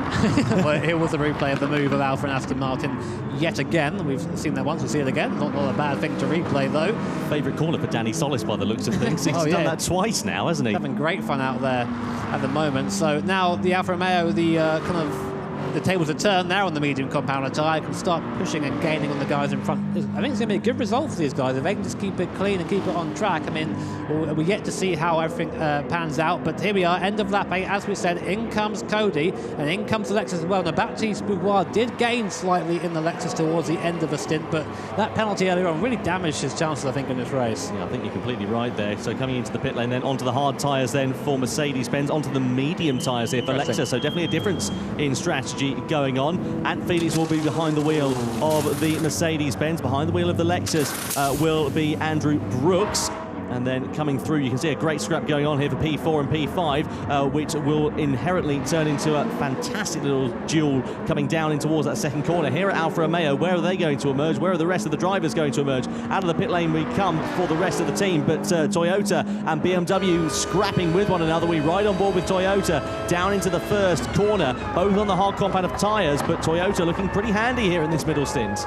Well, here was a replay of the move of Alfa and Aston Martin yet again. We've seen that once, we'll see it again. Not a bad thing to replay, though. Favourite corner for Danny Solis by the looks of things. He's done that twice now, hasn't he? Having great fun out there at the moment. So now the Alfa Romeo, the tables are turned now on the medium compound tyre, can start pushing and gaining on the guys in front. I think it's going to be a good result for these guys if they can just keep it clean and keep it on track. I mean, we're yet to see how everything pans out, but here we are, end of lap 8. As we said, in comes Cody and in comes the Lexus as well. Now, Baptiste Boubois did gain slightly in the Lexus towards the end of the stint, but that penalty earlier on really damaged his chances, I think, in this race. Yeah, I think you're completely right there. So coming into the pit lane then, onto the hard tyres then for Mercedes-Benz, onto the medium tyres here for Lexus. So definitely a difference in strategy strategy going on. And Felix will be behind the wheel of the Mercedes-Benz. Behind the wheel of the Lexus will be Andrew Brooks. And then coming through, you can see a great scrap going on here for P4 and P5, which will inherently turn into a fantastic little duel coming down in towards that second corner. Here at Alfa Romeo, where are they going to emerge? Where are the rest of the drivers going to emerge? Out of the pit lane we come for the rest of the team, but Toyota and BMW scrapping with one another. We ride on board with Toyota down into the first corner, both on the hard compound of tyres, but Toyota looking pretty handy here in this middle stint.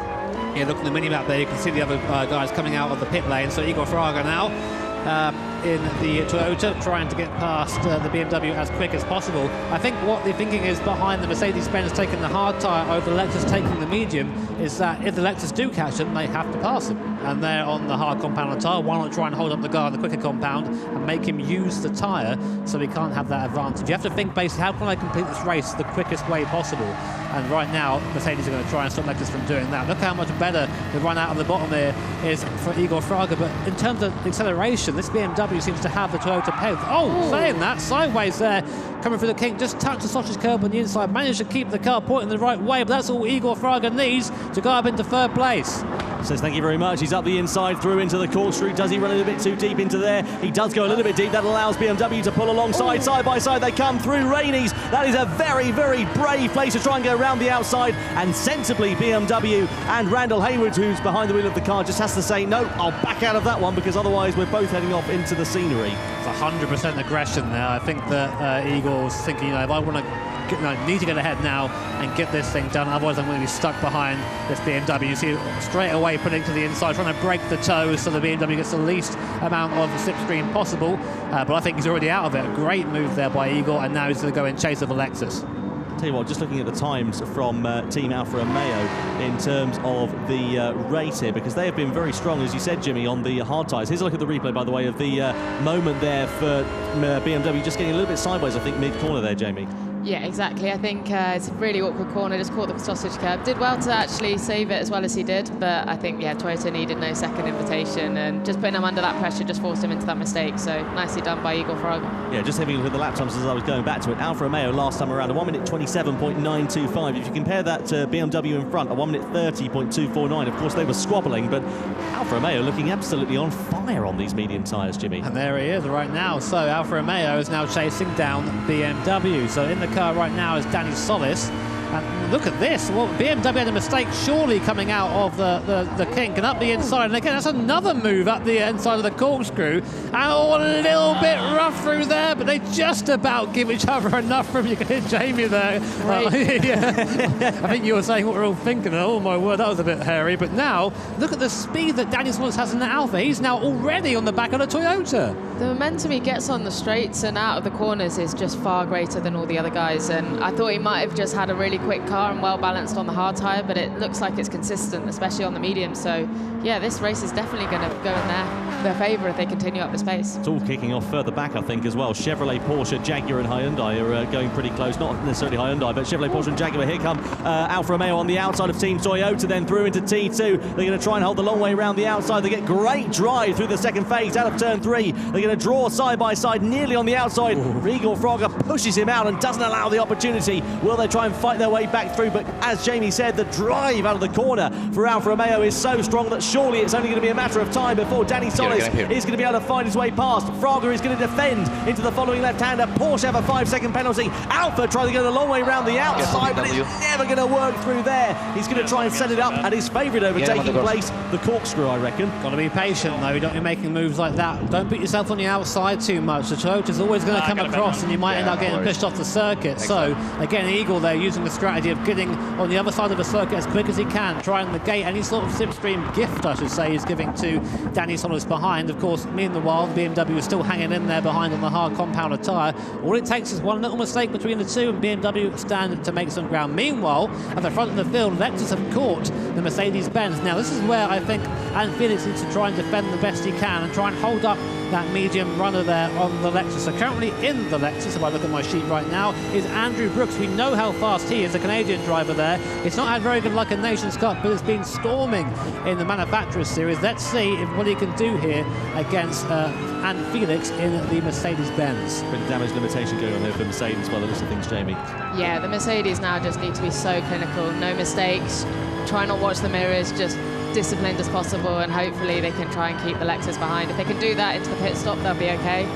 Yeah, look at the mini-map there, you can see the other guys coming out of the pit lane. So Igor Fraga now in the Toyota, trying to get past the BMW as quick as possible. I think what they're thinking is behind the Mercedes-Benz taking the hard tyre over the Lexus taking the medium, is that if the Lexus do catch them, they have to pass them. And they're on the hard compound tyre. Why not try and hold up the guy on the quicker compound and make him use the tyre so he can't have that advantage? You have to think basically, how can I complete this race the quickest way possible? And right now, Mercedes are going to try and stop Lexus from doing that. Look how much better the run out of the bottom there is for Igor Fraga. But in terms of acceleration, this BMW seems to have the Toyota pegged. Oh, saying that, sideways there, coming through the kink, just touched the sausage curb on the inside, managed to keep the car pointing the right way, but that's all Igor Fraga needs to go up into third place. Says thank you very much. He's up the inside, through into the corkscrew. Does he run a little bit too deep into there? He does go a little bit deep. That allows BMW to pull alongside, side by side. They come through Rainey's. That is a very, very brave place to try and go around the outside. And sensibly, BMW and Randall Hayward, who's behind the wheel of the car, just has to say, no, I'll back out of that one, because otherwise we're both heading off into the scenery. It's 100% aggression there. I think that Igor was thinking, if I want to need to get ahead now and get this thing done, otherwise I'm going to be stuck behind this BMW. You see straight away putting to the inside, trying to break the toe so the BMW gets the least amount of slipstream possible, but I think he's already out of it. A great move there by Igor, and now he's going to go in chase of a Lexus. Tell you what, just looking at the times from Team Alfa Romeo in terms of the race here, because they have been very strong, as you said, Jimmy, on the hard tyres. Here's a look at the replay, by the way, of the moment there for BMW, just getting a little bit sideways, I think, mid-corner there, Jamie. Yeah, exactly. I think it's a really awkward corner, just caught the sausage curb. Did well to actually save it as well as he did, but I think, yeah, Toyota needed no second invitation, and just putting him under that pressure just forced him into that mistake. So nicely done by Igor Fraga. Yeah, just having a look at the lap times as I was going back to it. Alfa Romeo last time around, a 1 minute 27.925. If you compare that to BMW in front, a 1 minute 30.249. Of course, they were squabbling, but Alfa Romeo looking absolutely on fire on these medium tyres, Jimmy. And there he is right now. So Alfa Romeo is now chasing down BMW. So in the car right now is Danny Solis. And look at this. Well, BMW had a mistake surely coming out of the kink and up the inside. And again, that's another move up the inside of the corkscrew. And a little bit rough through there, but they just about give each other enough room. You can hear Jamie there. Yeah. I think you were saying what we're all thinking. Oh, my word, that was a bit hairy. But now, look at the speed that Danny Solis has in the Alfa. He's now already on the back of the Toyota. The momentum he gets on the straights and out of the corners is just far greater than all the other guys. And I thought he might have just had a really quick car and well balanced on the hard tyre, but it looks like it's consistent, especially on the medium. So yeah, this race is definitely going to go in their favour if they continue up this pace. It's all kicking off further back, I think, as well. Chevrolet, Porsche, Jaguar and Hyundai are going pretty close. Not necessarily Hyundai, but Chevrolet, Porsche and Jaguar. Here come Alfa Romeo on the outside of Team Toyota, then through into T2. They're going to try and hold the long way around the outside. They get great drive through the second phase out of turn 3. They're going to draw side by side nearly on the outside. Igor Fraga pushes him out and doesn't allow the opportunity. Will they try and fight their way back through? But as Jamie said, the drive out of the corner for Alfa Romeo is so strong that surely it's only going to be a matter of time before Danny Solis is going to be able to find his way past. Fraga is going to defend into the following left-hander. Porsche have a 5-second penalty. Alfa trying to go the long way around the outside, but it's never going to work through there. He's going to try and set it up, and his favourite overtaking place, the corkscrew, I reckon. Got to be patient, though. You don't be making moves like that. Don't put yourself on the outside too much. The Toyota's always going to come across, and you might end up getting pushed off the circuit. So, again, Eagle there using the strategy of getting on the other side of the circuit as quick as he can, trying to negate any sort of slipstream gift, I should say, he's giving to Danny Solis behind. Of course, meanwhile, the BMW is still hanging in there behind on the hard compounded tyre. All it takes is one little mistake between the two, and BMW stand to make some ground. Meanwhile, at the front of the field, Lexus have caught the Mercedes-Benz. Now, this is where I think Felix needs to try and defend the best he can and try and hold up that medium runner there on the Lexus. So currently in the Lexus, if I look at my sheet right now, is Andrew Brooks. We know how fast he is, a Canadian driver there. It's not had very good luck in Nations Cup, but it's been storming in the Manufacturers Series. Let's see what he can do here against and Felix in the Mercedes-Benz. Bit of damage limitation going on here for Mercedes by the looks of things, Jamie. Yeah, the Mercedes now just need to be so clinical, no mistakes, try not watch the mirrors, just disciplined as possible, and hopefully they can try and keep the Lexus behind. If they can do that into the pit stop, they'll be okay.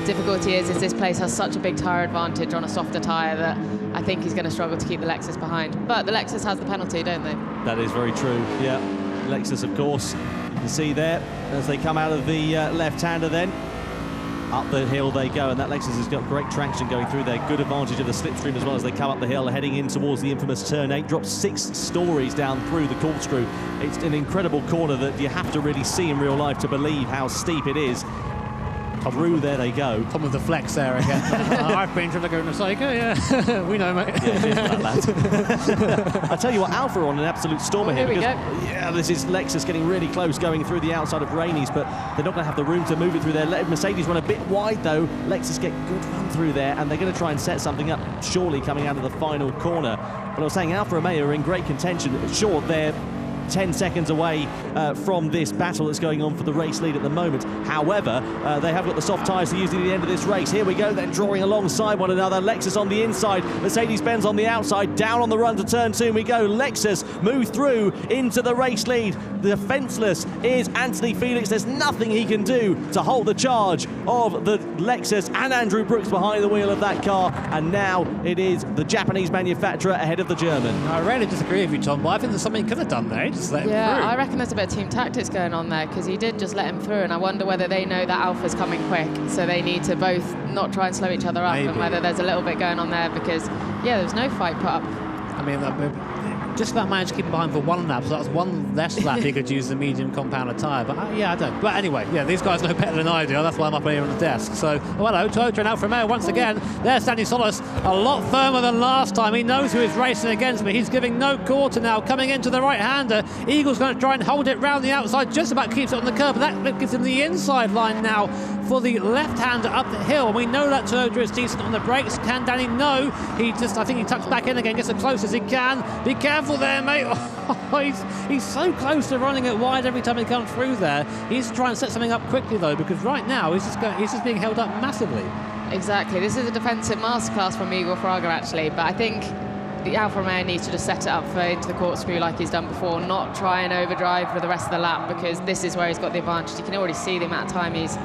Difficulty is this place has such a big tyre advantage on a softer tyre that I think he's going to struggle to keep the Lexus behind. But the Lexus has the penalty, don't they? That is very true, yeah. Lexus, of course, you can see there as they come out of the left-hander then. Up the hill they go, and that Lexus has got great traction going through there. Good advantage of the slipstream as well as they come up the hill, heading in towards the infamous turn 8. Drops 6 stories down through the corkscrew. It's an incredible corner that you have to really see in real life to believe how steep it is. Through there they go. Tom with the flex there again. I've been to the goodness sake, yeah, we know, mate. Yeah, cheers for that, lad. I tell you what, Alpha on an absolute stormer here. Here we go. Yeah, this is Lexus getting really close, going through the outside of Rainey's, but they're not going to have the room to move it through there. Mercedes run a bit wide, though. Lexus get good run through there, and they're going to try and set something up, surely coming out of the final corner. But I was saying Alfa Romeo are in great contention. Sure, they're 10 seconds away from this battle that's going on for the race lead at the moment. However, they have got the soft tyres to use at the end of this race. Here we go then, drawing alongside one another. Lexus on the inside, Mercedes-Benz on the outside. Down on the run to turn 2 we go. Lexus move through into the race lead. The defenceless is Anthony Felix. There's nothing he can do to hold the charge of the Lexus, and Andrew Brooks behind the wheel of that car. And now it is the Japanese manufacturer ahead of the German. I really disagree with you, Tom, but I think there's something he could have done there. Just let him through. I reckon there's a bit of team tactics going on there, because he did just let him through, and I wonder whether they know that Alpha's coming quick, so they need to both not try and slow each other up. Maybe. And whether there's a little bit going on there, because yeah, there's no fight put up. I mean, just about managed to keep him behind for 1 lap, so that's 1 less lap he could use the medium compounder tyre. But yeah, I don't. But anyway, yeah, these guys know better than I do. That's why I'm up here on the desk. So, well, hello, Toyota and Alfa Romeo once again. There's Stanley Solis, a lot firmer than last time. He knows who he's racing against, but he's giving no quarter now. Coming into the right-hander, Eagle's going to try and hold it round the outside, just about keeps it on the curb. But that gives him the inside line now for the left-hander up the hill. And we know that Toyota is decent on the brakes. Can Danny? No. I think he tucks back in again, gets as close as he can. Be careful there, mate. He's so close to running it wide every time he comes through there. He's trying to set something up quickly, though, because right now he's just being held up massively. Exactly. This is a defensive masterclass from Igor Fraga, actually, but I think the Alfa Romeo needs to just set it up into the corkscrew like he's done before, not try and overdrive for the rest of the lap, because this is where he's got the advantage. You can already see the amount of time he's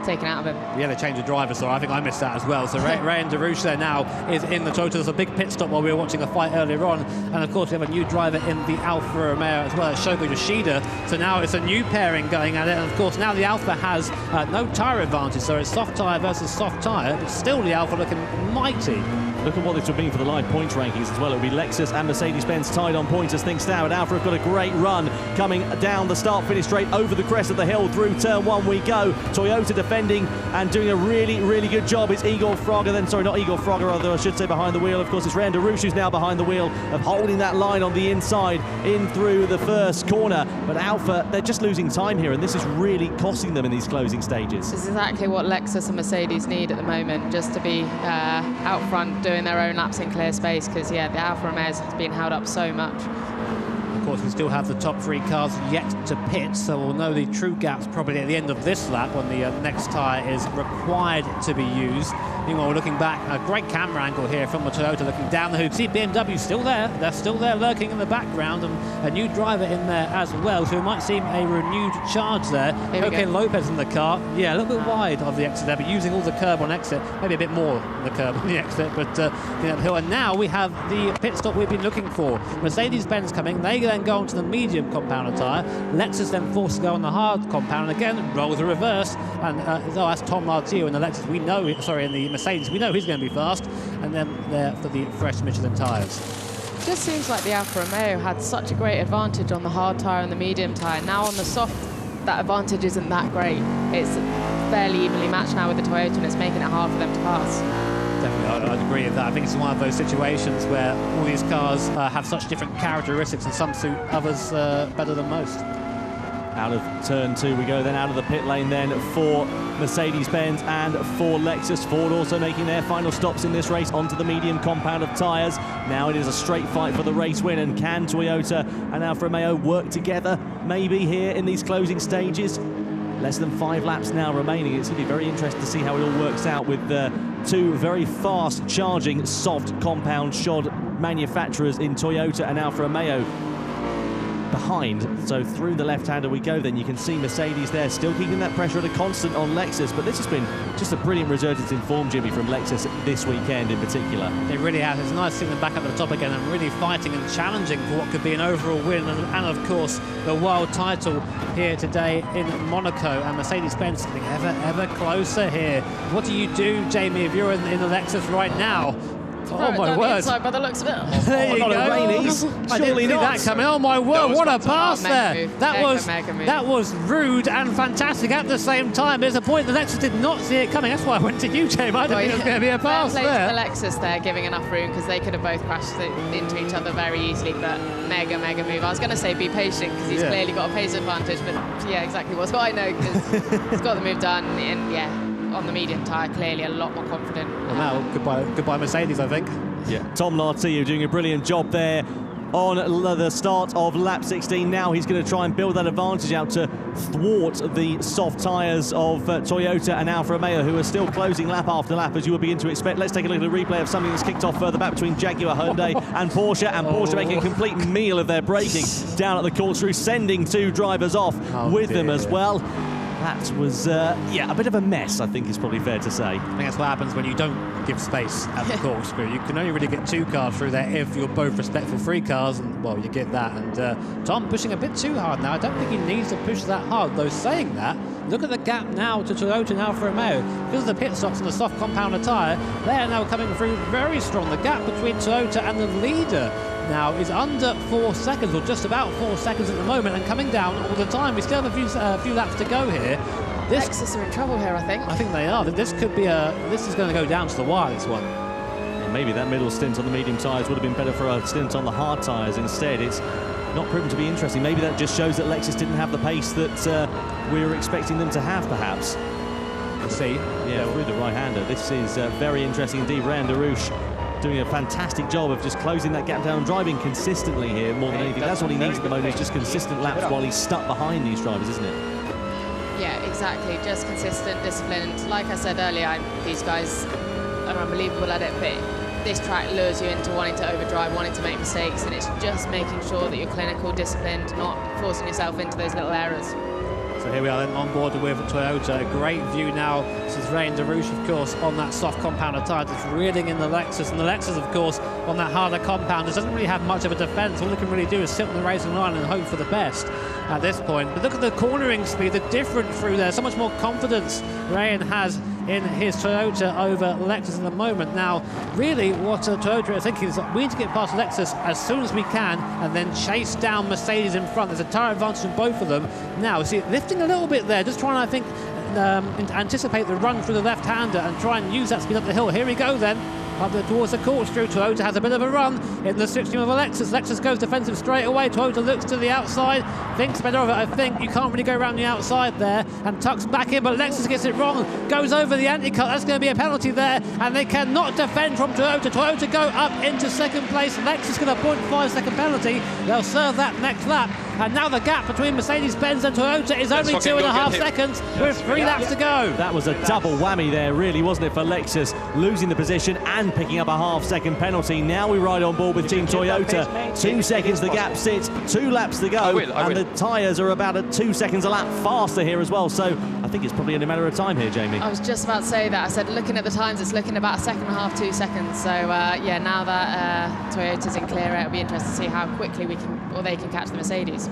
taken out of him. Yeah, they changed the driver, so I think I missed that as well. So Ray and DeRouche there now is in the Toyota. There's a big pit stop while we were watching the fight earlier on, and of course we have a new driver in the Alfa Romeo as well, Shogo Yoshida. So now it's a new pairing going at it, and of course now the Alfa has no tyre advantage, so it's soft tyre versus soft tyre, but still the Alfa looking mighty. Look at what this would mean for the live points rankings as well. It would be Lexus and Mercedes-Benz tied on points as things stand. Alfa have got a great run coming down the start-finish straight over the crest of the hill through turn 1 we go. Toyota defending and doing a really, really good job. It's Igor Fraga then, sorry, not Igor Fraga, rather I should say behind the wheel. Of course, it's Ray and DeRouche who's now behind the wheel of holding that line on the inside in through the first corner. But Alfa, they're just losing time here, and this is really costing them in these closing stages. This is exactly what Lexus and Mercedes need at the moment, just to be out front doing their own laps in clear space, because yeah, the Alfa Romeo has been held up so much. Of course, we still have the top 3 cars yet to pit, so we'll know the true gaps probably at the end of this lap when the next tyre is required to be used. Meanwhile, we're looking back, a great camera angle here from the Toyota looking down the hoop. See BMW still there, they're still there lurking in the background, and a new driver in there as well, so we might see a renewed charge there. Okay, Lopez in the car, yeah, a little bit wide of the exit there, but using all the curb on exit, maybe a bit more than the curb on the exit, but and now we have the pit stop we've been looking for. Mercedes-Benz coming, they then go onto the medium compounder tyre. Lexus then forced to go on the hard compound, and again rolls a reverse, and that's Tom Lartier in the Lexus. We know, sorry, in the Mercedes, we know he's going to be fast, and then there for the fresh Michelin tyres. It just seems like the Alfa Romeo had such a great advantage on the hard tyre and the medium tyre. Now on the soft, that advantage isn't that great. It's fairly evenly matched now with the Toyota, and it's making it hard for them to pass. Definitely, I'd agree with that. I think it's one of those situations where all these cars have such different characteristics, and some suit others better than most. Out of turn 2 we go, then out of the pit lane then for Mercedes-Benz and for Lexus. Ford also making their final stops in this race onto the medium compound of tyres. Now it is a straight fight for the race win, and can Toyota and Alfa Romeo work together maybe here in these closing stages? Less than 5 laps now remaining. It's going to be very interesting to see how it all works out with two very fast charging soft compound shod manufacturers in Toyota and Alfa Romeo behind. So through the left-hander we go then. You can see Mercedes there still keeping that pressure at a constant on Lexus, but this has been just a brilliant resurgence in form, Jimmy, from Lexus this weekend in particular. It really has. It's nice seeing them back at the top again and really fighting and challenging for what could be an overall win and of course the world title here today in Monaco, and Mercedes-Benz getting ever closer here. What do you do, Jamie, if you're in the Lexus right now? Oh my word! Inside by the looks of it. There you go. I didn't see that coming. Oh my word! What a pass there! That was rude and fantastic at the same time. There's a point the Lexus did not see it coming. That's why I went to you, James. I didn't think it was going to be a pass there. The Lexus there giving enough room, because they could have both crashed into each other very easily. But mega move. I was going to say be patient, because he's clearly got a pace advantage. But yeah, exactly. What's what I know, because he's got the move done. And yeah, on the medium tyre, clearly a lot more confident. Well, now goodbye Mercedes, I think. Yeah, Tom Lartier doing a brilliant job there on the start of lap 16. Now he's going to try and build that advantage out to thwart the soft tyres of Toyota and Alfa Romeo, who are still closing lap after lap, as you would begin to expect. Let's take a look at a replay of something that's kicked off further back between Jaguar, Hyundai and Porsche, making a complete meal of their braking down at the corkscrew, sending 2 drivers off with them as well. That was, a bit of a mess, I think is probably fair to say. I think that's what happens when you don't give space at the corkscrew. You can only really get 2 cars through there if you're both respectful 3 cars, and, well, you get that. And Tom pushing a bit too hard now. I don't think he needs to push that hard, though. Saying that, look at the gap now to Toyota and Alfa Romeo. Because of the pit stops and the soft compounder tyre, they are now coming through very strong. The gap between Toyota and the leader now is under 4 seconds, or just about 4 seconds at the moment, and coming down all the time. We still have a few laps to go here. Lexus are in trouble here, I think. I think they are. This could be this is going to go down to the wire, this one. Well, maybe that middle stint on the medium tyres would have been better for a stint on the hard tyres instead. It's not proven to be interesting. Maybe that just shows that Lexus didn't have the pace that we were expecting them to have, perhaps. Let's see. Yeah, through the right-hander. This is very interesting indeed. Ryan Darouche doing a fantastic job of just closing that gap down, driving consistently here more than anything. That's what he needs at the moment, is just consistent laps while he's stuck behind these drivers, isn't it? Yeah, exactly. Just consistent, disciplined. Like I said earlier, these guys are unbelievable at it, but this track lures you into wanting to overdrive, wanting to make mistakes, and it's just making sure that you're clinical, disciplined, not forcing yourself into those little errors. So here we are then on board with Toyota. A great view now. This is Ryan Darouche, of course, on that soft compounder tyre, just reeling in the Lexus. And the Lexus, of course, on that harder compound, doesn't really have much of a defence. All they can really do is sit on the racing line and hope for the best at this point. But look at the cornering speed, the difference through there. So much more confidence Ryan has in his Toyota over Lexus at the moment. Now, really, what Toyota are thinking is that we need to get past Lexus as soon as we can and then chase down Mercedes in front. There's a tyre advantage in both of them. Now, see, lifting a little bit there, just trying, I think, anticipate the run through the left-hander and try and use that speed up the hill. Here we go then. Up towards the corkscrew. Toyota has a bit of a run in the slipstream of a Lexus. Lexus goes defensive straight away. Toyota looks to the outside, thinks better of it, I think. You can't really go around the outside there, and tucks back in, but Lexus gets it wrong, goes over the anti-cut. That's going to be a penalty there, and they cannot defend from Toyota. Toyota go up into second place. Lexus get a 0.5 second penalty. They'll serve that next lap. And now the gap between Mercedes-Benz and Toyota is only 2.5 seconds with 3 laps to go. That was a double whammy there, really, wasn't it, for Lexus, losing the position and picking up a half-second penalty. Now we ride on board with Team Toyota. 2 seconds the gap sits, 2 laps to go, and the tyres are about at 2 seconds a lap faster here as well. So I think it's probably only a matter of time here, Jamie. I was just about to say that. I said, looking at the times, it's looking about 1.5 seconds, 2 seconds. So yeah, now that Toyota's in clear, it'll be interesting to see how quickly they can catch the Mercedes.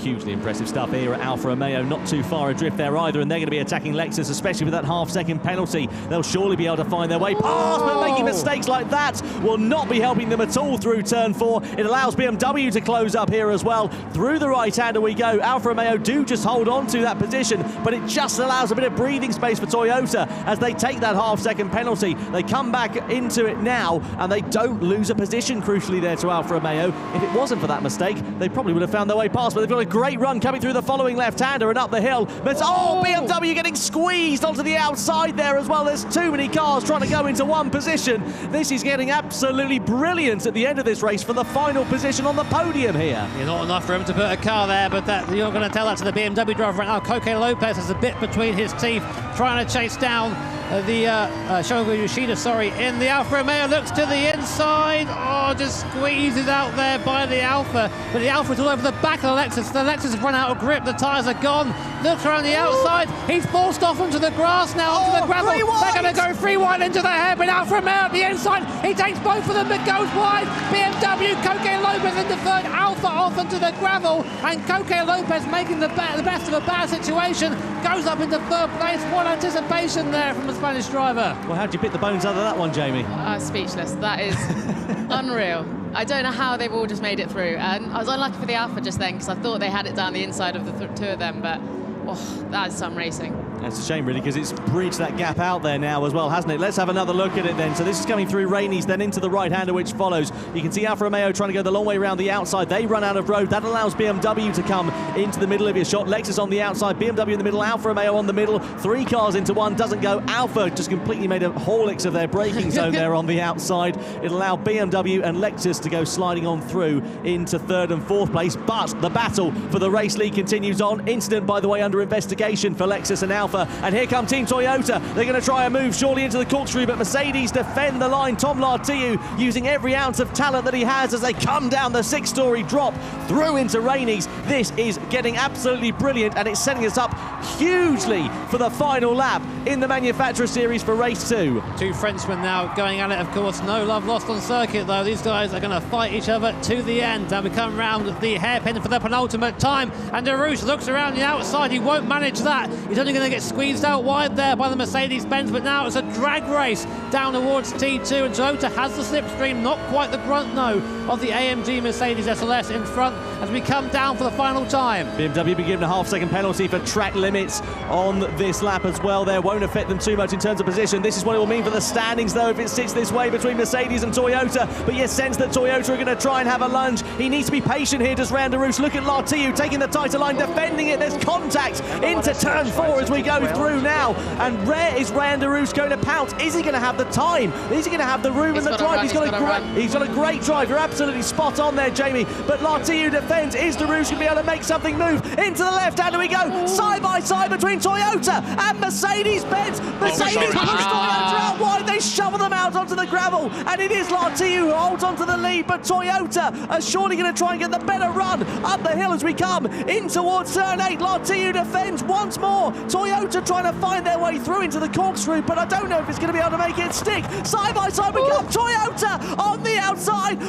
Hugely impressive stuff here at Alfa Romeo, not too far adrift there either, and they're going to be attacking Lexus, especially with that half-second penalty. They'll surely be able to find their way past, but making mistakes like that will not be helping them at all through turn 4. It allows BMW to close up here as well. Through the right-hander we go. Alfa Romeo do just hold on to that position, but it just allows a bit of breathing space for Toyota as they take that half-second penalty. They come back into it now, and they don't lose a position, crucially, there to Alfa Romeo. If it wasn't for that mistake, they probably would have found their way past, but they've got to great run coming through the following left-hander and up the hill. But BMW getting squeezed onto the outside there as well. There's too many cars trying to go into one position. This is getting absolutely brilliant at the end of this race for the final position on the podium here. You're not enough for him to put a car there, but that you're not going to tell that to the BMW driver right now. Koke Lopez has a bit between his teeth, trying to chase down the Shogo Yoshida, in the Alfa Romeo. Looks to the inside. Just squeezes out there by the Alfa. But the Alfa is all over the back of the Lexus. The Lexus has run out of grip. The tyres are gone. Looks around the outside. He's forced off onto the grass now, onto the gravel. They're going to go free wide into the hairpin. Alfa Romeo at the inside. He takes both of them, but goes wide. BMW, Koke Lopez in the third. Alfa off onto the gravel. And Koke Lopez making the best of a bad situation. Goes up into third place. What anticipation there from the Spanish driver. Well, how'd you pick the bones out of that one, Jamie? Speechless. That is unreal. I don't know how they've all just made it through. And I was unlucky for the Alfa just then because I thought they had it down the inside of the two of them, but that is some racing. That's a shame, really, because it's bridged that gap out there now as well, hasn't it? Let's have another look at it then. So this is coming through Rainey's, then into the right-hander, which follows. You can see Alfa Romeo trying to go the long way around the outside. They run out of road. That allows BMW to come into the middle of your shot. Lexus on the outside, BMW in the middle, Alfa Romeo on the middle. 3 cars into one, doesn't go. Alfa just completely made a Horlicks of their braking zone there on the outside. It'll allow BMW and Lexus to go sliding on through into 3rd and 4th place. But the battle for the race lead continues on. Incident, by the way, under investigation for Lexus and Alfa. And here comes Team Toyota. They're going to try a move surely into the corkscrew, but Mercedes defend the line. Tom Lartiu using every ounce of talent that he has as they come down the 6-story drop through into Rainey's. This is getting absolutely brilliant, and it's setting us up hugely for the final lap in the Manufacturer Series for race 2. 2 Frenchmen now going at it, of course. No love lost on circuit, though. These guys are going to fight each other to the end. And we come round the hairpin for the penultimate time, and Derouche looks around the outside. He won't manage that. He's only going to get squeezed out wide there by the Mercedes-Benz, but now it's a drag race down towards T2, and Toyota has the slipstream, not quite the grunt no of the AMG Mercedes SLS in front as we come down for the final time. BMW be given a half-second penalty for track limits on this lap as well. There won't affect them too much in terms of position. This is what it will mean for the standings, though, if it sits this way between Mercedes and Toyota. But you sense that Toyota are going to try and have a lunge. He needs to be patient here, does Randaroos. Look at Lartiu taking the tighter line, defending it. There's contact into turn 4 as we go through now. And where is Randaroos going to pounce? Is he going to have the time? Is he going to have the room and the drive? He's got a great drive. You're absolutely spot on there, Jamie. But Lartiu defends. Is Derouche going to be able to make something move? Into the left hand we go. Side by side between Toyota and Mercedes-Benz. Mercedes push Toyota out wide. They shovel them out onto the gravel. And it is Lartiu who holds onto the lead. But Toyota are surely going to try and get the better run up the hill as we come in towards turn 8. Lartiu defends once more. Toyota trying to find their way through into the corkscrew, but I don't know if it's going to be able to make it stick. Side by side we come. Toyota on the outside.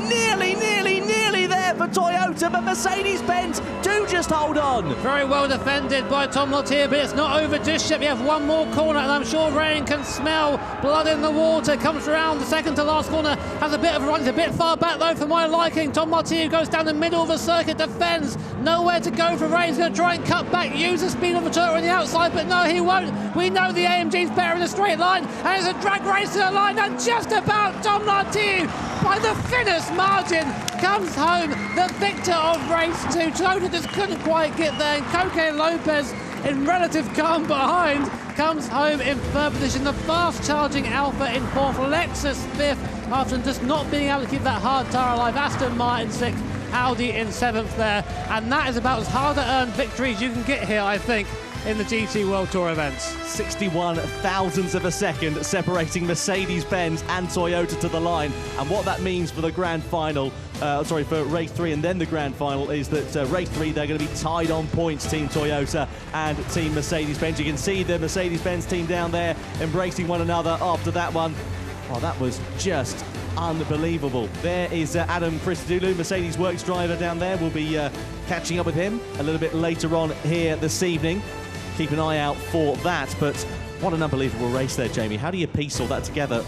Nearly there for Toyota, but Mercedes-Benz do just hold on. Very well defended by Tom Lartiu, but it's not over just yet. We have one more corner, and I'm sure Rain can smell blood in the water. Comes around the second to last corner, has a bit of a run. It's a bit far back, though, for my liking. Tom Lartiu goes down the middle of the circuit, defends. Nowhere to go for Rain. He's going to try and cut back, use the speed of the Toyota on the outside, but no, he won't. We know the AMG's better in a straight line, and it's a drag race to the line, and just about Tom Lartiu, by the thinnest margin, comes home the victor of race 2. Toyota just couldn't quite get there, and Koke Lopez, in relative calm behind, comes home in 3rd position. The fast-charging Alfa in 4th, Lexus 5th, after just not being able to keep that hard tyre alive. Aston Martin 6th, Audi in 7th there, and that is about as hard to earn victory as you can get here, I think, in the GT World Tour events. 61 thousandths of a second separating Mercedes-Benz and Toyota to the line, and what that means for the grand final, for race 3 and then the grand final, is that race 3 they're going to be tied on points, Team Toyota and Team Mercedes-Benz. You can see the Mercedes-Benz team down there embracing one another after that one. Oh, that was just unbelievable. There is Adam Christodoulou, Mercedes Works driver down there. We'll be catching up with him a little bit later on here this evening. Keep an eye out for that. But what an unbelievable race there, Jamie. How do you piece all that together?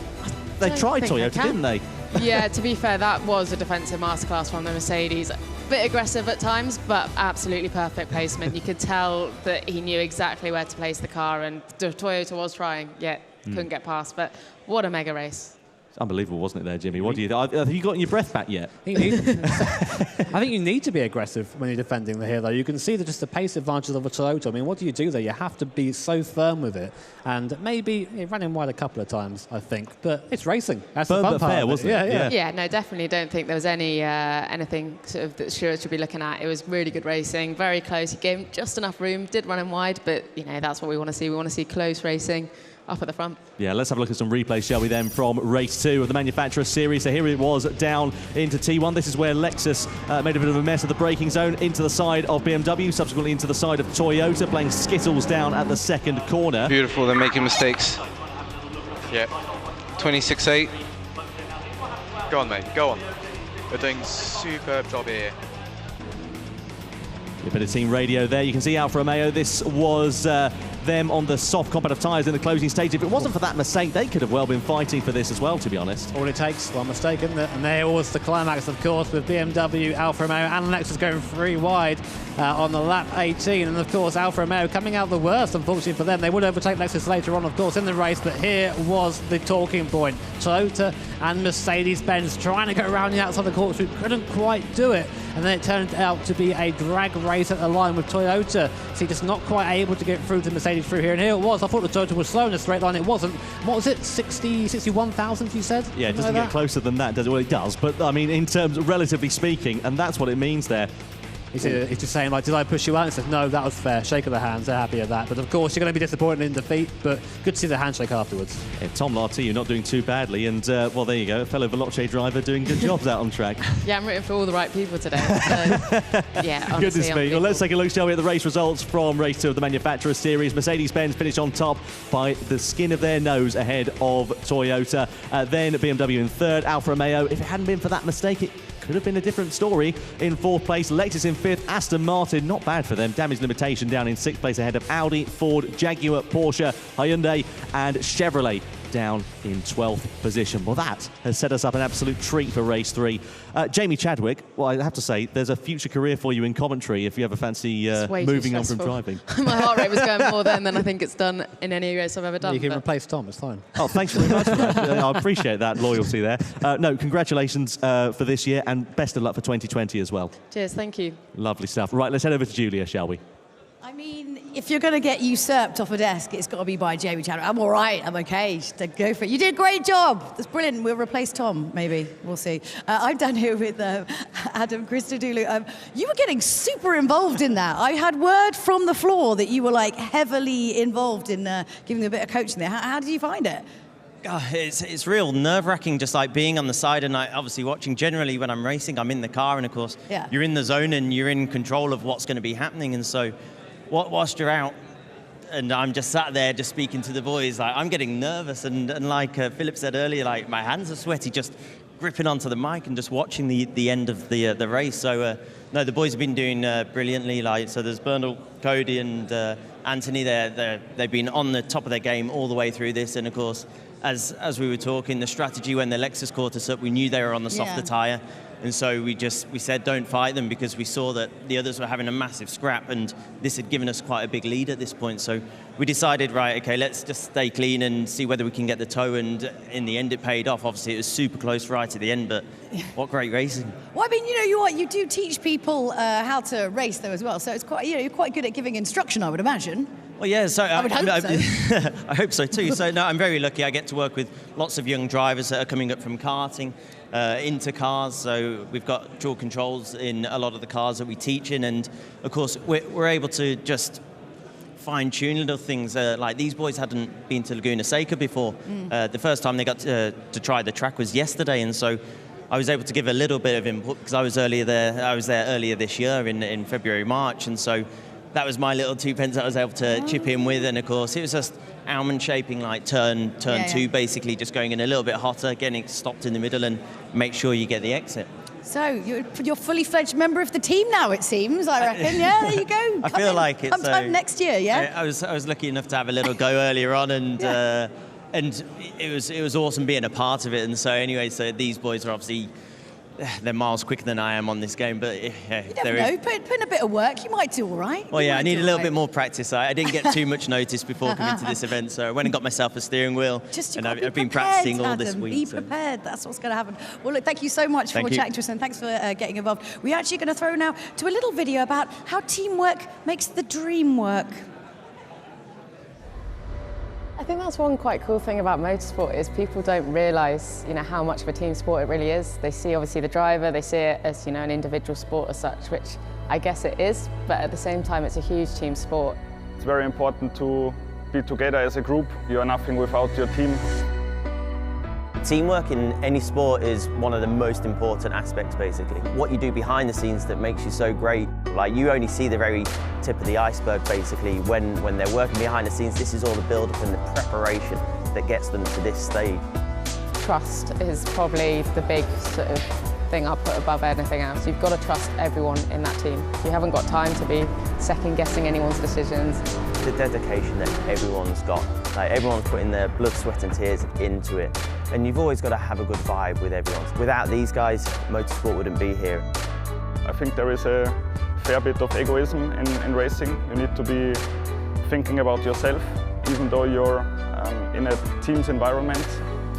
They tried Toyota, didn't they? Yeah, to be fair, that was a defensive masterclass from the Mercedes. A bit aggressive at times, but absolutely perfect placement. You could tell that he knew exactly where to place the car, and the Toyota was trying, yet couldn't get past. But what a mega race. It's unbelievable, wasn't it there, Jimmy? What do you think? Have you gotten your breath back yet? I think you need to be aggressive when you're defending the here, though. You can see that just the pace advantage of a Toyota. I mean, what do you do there? You have to be so firm with it. And maybe it ran him wide a couple of times, I think. But it's racing. That's the fun part. Fair, wasn't it? Yeah, no, definitely don't think there was anything sort of that Stewart should be looking at. It was really good racing, very close. He gave him just enough room, did run him wide, but, you know, that's what we want to see. We want to see close racing. Up at the front. Yeah, let's have a look at some replays, shall we, then, from race 2 of the Manufacturer Series. So here it was down into T1. This is where Lexus made a bit of a mess of the braking zone into the side of BMW, subsequently into the side of Toyota, playing Skittles down at the second corner. Beautiful, they're making mistakes. Yeah. 26.8. Go on, mate. Go on. You're doing superb job here. A bit of team radio there. You can see Alfa Romeo. This was them on the soft competitive tyres in the closing stage. If it wasn't for that mistake, they could have well been fighting for this as well, to be honest. All it takes, one mistake, isn't it? And there was the climax, of course, with BMW, Alfa Romeo and Lexus going 3 wide on the lap 18. And, of course, Alfa Romeo coming out the worst, unfortunately for them. They would overtake Lexus later on, of course, in the race. But here was the talking point. Toyota and Mercedes-Benz trying to go around the outside of the corkscrew, couldn't quite do it. And then it turned out to be a drag race at the line with Toyota. So just not quite able to get through to Mercedes through here. And here it was. I thought the Toyota was slow in a straight line. It wasn't. What was it? 61,000, you said? Yeah, it doesn't get closer than that, does it? Well, it does. But, I mean, in terms, relatively speaking, and that's what it means there. He's just saying, like, did I push you out? And he says, no, that was fair. Shake of the hands. They're happy at that. But, of course, you're going to be disappointed in defeat. But good to see the handshake afterwards. Yeah, Tom Larty, you're not doing too badly. And, well, there you go. A fellow Veloce driver doing good jobs out on track. Yeah, I'm rooting for all the right people today. So, yeah, honestly, goodness me. Well, let's take a look, shall we, at the race results from race 2 of the Manufacturer Series. Mercedes-Benz finished on top by the skin of their nose ahead of Toyota. Then BMW in 3rd. Alfa Romeo, if it hadn't been for that mistake, it could have been a different story. In 4th place, Lexus in 5th, Aston Martin, not bad for them. Damage limitation down in 6th place ahead of Audi, Ford, Jaguar, Porsche, Hyundai and Chevrolet down in 12th position. Well, that has set us up an absolute treat for race 3. Jamie Chadwick, well, I have to say, there's a future career for you in commentary if you ever fancy moving on from driving. My heart rate was going more then than I think it's done in any race I've ever done. You can replace Tom, it's fine. Oh, thanks very much for that. I appreciate that loyalty there. No, congratulations for this year and best of luck for 2020 as well. Cheers, thank you. Lovely stuff. Right, let's head over to Julia, shall we? I mean, if you're going to get usurped off a desk, it's got to be by Jamie Chadwick. I'm all right. I'm okay. Just go for it. You did a great job. That's brilliant. We'll replace Tom, maybe. We'll see. I'm down here with Adam Christodoulou. You were getting super involved in that. I had word from the floor that you were, like, heavily involved in giving a bit of coaching there. How did you find it? It's real nerve-wracking, just like being on the side and obviously watching. Generally, when I'm racing, I'm in the car, and of course, you're in the zone and you're in control of what's going to be happening. And so, whilst you're out, and I'm just sat there, just speaking to the boys, like I'm getting nervous, and like Philip said earlier, like my hands are sweaty, just gripping onto the mic and just watching the end of the race. So, no, the boys have been doing brilliantly. Like, so there's Bernal, Cody, and Anthony. They've been on the top of their game all the way through this, and of course, as we were talking, the strategy when the Lexus caught us up, we knew they were on the softer tyre. And so we said don't fight them, because we saw that the others were having a massive scrap, and this had given us quite a big lead at this point. So we decided, right, okay, let's just stay clean and see whether we can get the tow, and in the end it paid off. Obviously it was super close right at the end, but what great racing. Well, I mean, you do teach people how to race though as well, so it's quite, you're quite good at giving instruction, I would imagine. Well, yeah, so I would hope so. I hope so too. So no, I'm very lucky. I get to work with lots of young drivers that are coming up from karting into cars. So we've got dual controls in a lot of the cars that we teach in, and of course we're able to just fine-tune little things. Like these boys hadn't been to Laguna Seca before. The first time they got to try the track was yesterday, and so I was able to give a little bit of input because I was there earlier this year in February, March, and so that was my little 2 pence that I was able to chip in with. And of course it was just almond shaping, like turn two, basically just going in a little bit hotter, getting stopped in the middle, and make sure you get the exit. So you're fully fledged member of the team now, it seems. I reckon. Yeah, there you go. I feel like it. Sometime next year. Yeah. I was lucky enough to have a little go earlier on, and it was awesome being a part of it. And so anyway, so these boys are obviously they're miles quicker than I am on this game, but You never know. Put in a bit of work, you might do all right. Well, yeah, I need a little bit more practice. I didn't get too much notice before coming to this event, so I went and got myself a steering wheel. And I've been practicing all this Adam, week. Be prepared. That's what's going to happen. Well, look, thank you so much for chatting to us, and thanks for getting involved. We're actually going to throw now to a little video about how teamwork makes the dream work. I think that's one quite cool thing about motorsport is people don't realise, how much of a team sport it really is. They see obviously the driver, they see it as, an individual sport as such, which I guess it is, but at the same time it's a huge team sport. It's very important to be together as a group. You are nothing without your team. Teamwork in any sport is one of the most important aspects, basically. What you do behind the scenes that makes you so great. Like, you only see the very tip of the iceberg, basically, when they're working behind the scenes. This is all the build-up and the preparation that gets them to this stage. Trust is probably the big sort of thing I'll put above anything else. You've got to trust everyone in that team. You haven't got time to be second-guessing anyone's decisions. The dedication that everyone's got. Like, everyone's putting their blood, sweat and tears into it. And you've always got to have a good vibe with everyone. Without these guys, motorsport wouldn't be here. I think there is a fair bit of egoism in racing. You need to be thinking about yourself, even though you're in a team's environment.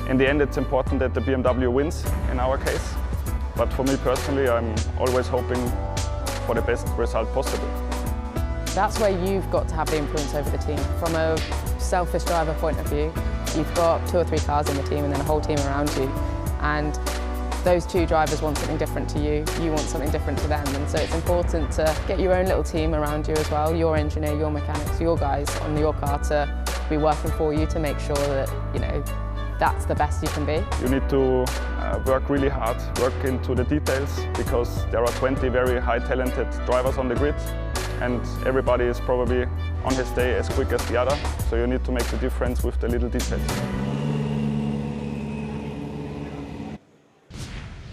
In the end, it's important that the BMW wins, in our case. But for me personally, I'm always hoping for the best result possible. That's where you've got to have the influence over the team. From a selfish driver point of view, you've got 2 or 3 cars in the team and then a whole team around you. And those 2 drivers want something different to you, you want something different to them. And so it's important to get your own little team around you as well, your engineer, your mechanics, your guys on your car to be working for you to make sure that, that's the best you can be. You need to work really hard, work into the details, because there are 20 very high talented drivers on the grid. And everybody is probably on his day as quick as the other, so you need to make the difference with the little details.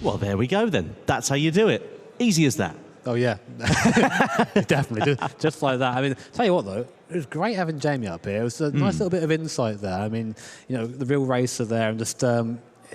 Well, there we go then. That's how you do it. Easy as that. Oh, yeah. Definitely. Just like that. I mean, tell you what, though, it was great having Jamie up here. It was a nice little bit of insight there. I mean, the real racer there, and just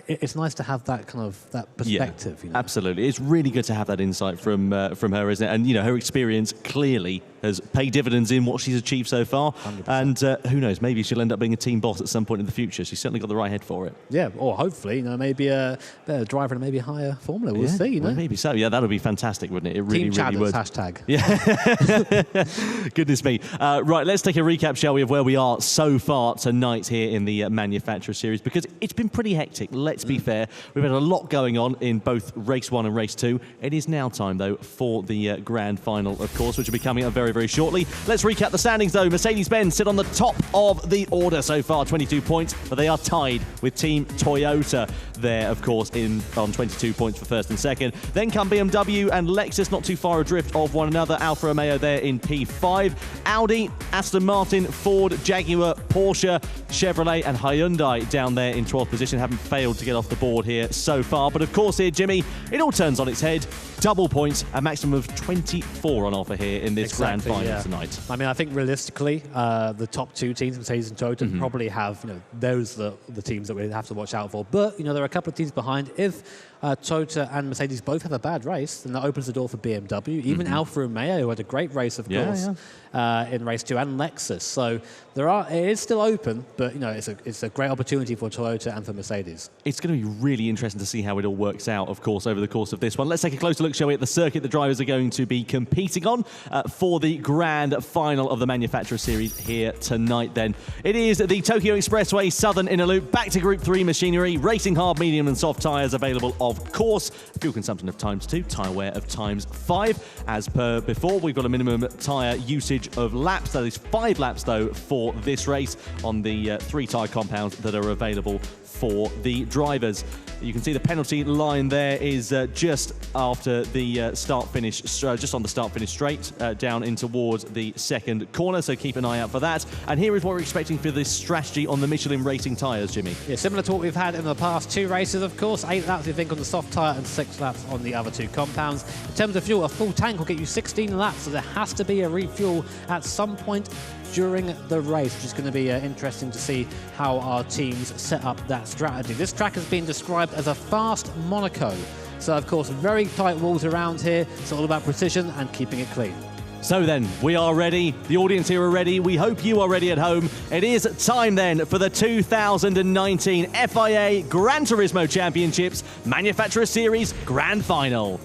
it's nice to have that kind of perspective. Yeah, absolutely. It's really good to have that insight from her, isn't it? And her experience clearly has paid dividends in what she's achieved so far. 100%. And who knows, maybe she'll end up being a team boss at some point in the future. She's certainly got the right head for it. Yeah, or hopefully, maybe a better driver and maybe a higher formula. We'll see. Well, maybe so. Yeah, that would be fantastic, wouldn't it? It really, Team really would. Hashtag. Yeah. Goodness me. Right, let's take a recap, shall we, of where we are so far tonight here in the Manufacturer Series, because it's been pretty hectic. Let's be fair. We've had a lot going on in both Race 1 and Race 2. It is now time, though, for the Grand Final, of course, which will be coming up very, very shortly. Let's recap the standings, though. Mercedes-Benz sit on the top of the order so far, 22 points, but they are tied with Team Toyota there, of course, on 22 points for first and second. Then come BMW and Lexus, not too far adrift of one another. Alfa Romeo there in P5. Audi, Aston Martin, Ford, Jaguar, Porsche, Chevrolet and Hyundai down there in 12th position. Haven't failed to get off the board here so far. But of course here, Jimmy, it all turns on its head. Double points, a maximum of 24 on offer here in this Grand Final tonight. I mean, I think realistically, the top 2 teams, Mercedes and Toyota, probably have, those are the teams that we have to watch out for. But, there are a couple of teams behind. If Toyota and Mercedes both have a bad race, then that opens the door for BMW. Even Alfa Romeo, who had a great race, of course, in Race 2, and Lexus. So it is still open, but it's a great opportunity for Toyota and for Mercedes. It's going to be really interesting to see how it all works out, of course, over the course of this one. Let's take a closer look, shall we, at the circuit the drivers are going to be competing on for the Grand Final of the Manufacturer Series here tonight. Then it is the Tokyo Expressway Southern Inner Loop. Back to Group 3 machinery, racing hard, medium and soft tyres available, of course. Fuel consumption of ×2, tyre wear of ×5. As per before, we've got a minimum tyre usage of laps. That is 5 laps, though, for this race on the 3 tyre compounds that are available for the drivers. You can see the penalty line there is just after the start-finish, just on the start-finish straight, down in towards the second corner, so keep an eye out for that. And here is what we're expecting for this strategy on the Michelin Racing tyres, Jimmy. Yeah, similar to what we've had in the past 2 races, of course. 8 laps, we think, on the soft tyre and 6 laps on the other 2 compounds. In terms of fuel, a full tank will get you 16 laps, so there has to be a refuel at some point during the race, which is going to be interesting to see how our teams set up that strategy. This track has been described as a fast Monaco. So, of course, very tight walls around here. It's all about precision and keeping it clean. So then, we are ready. The audience here are ready. We hope you are ready at home. It is time then for the 2019 FIA Gran Turismo Championships Manufacturer Series Grand Final.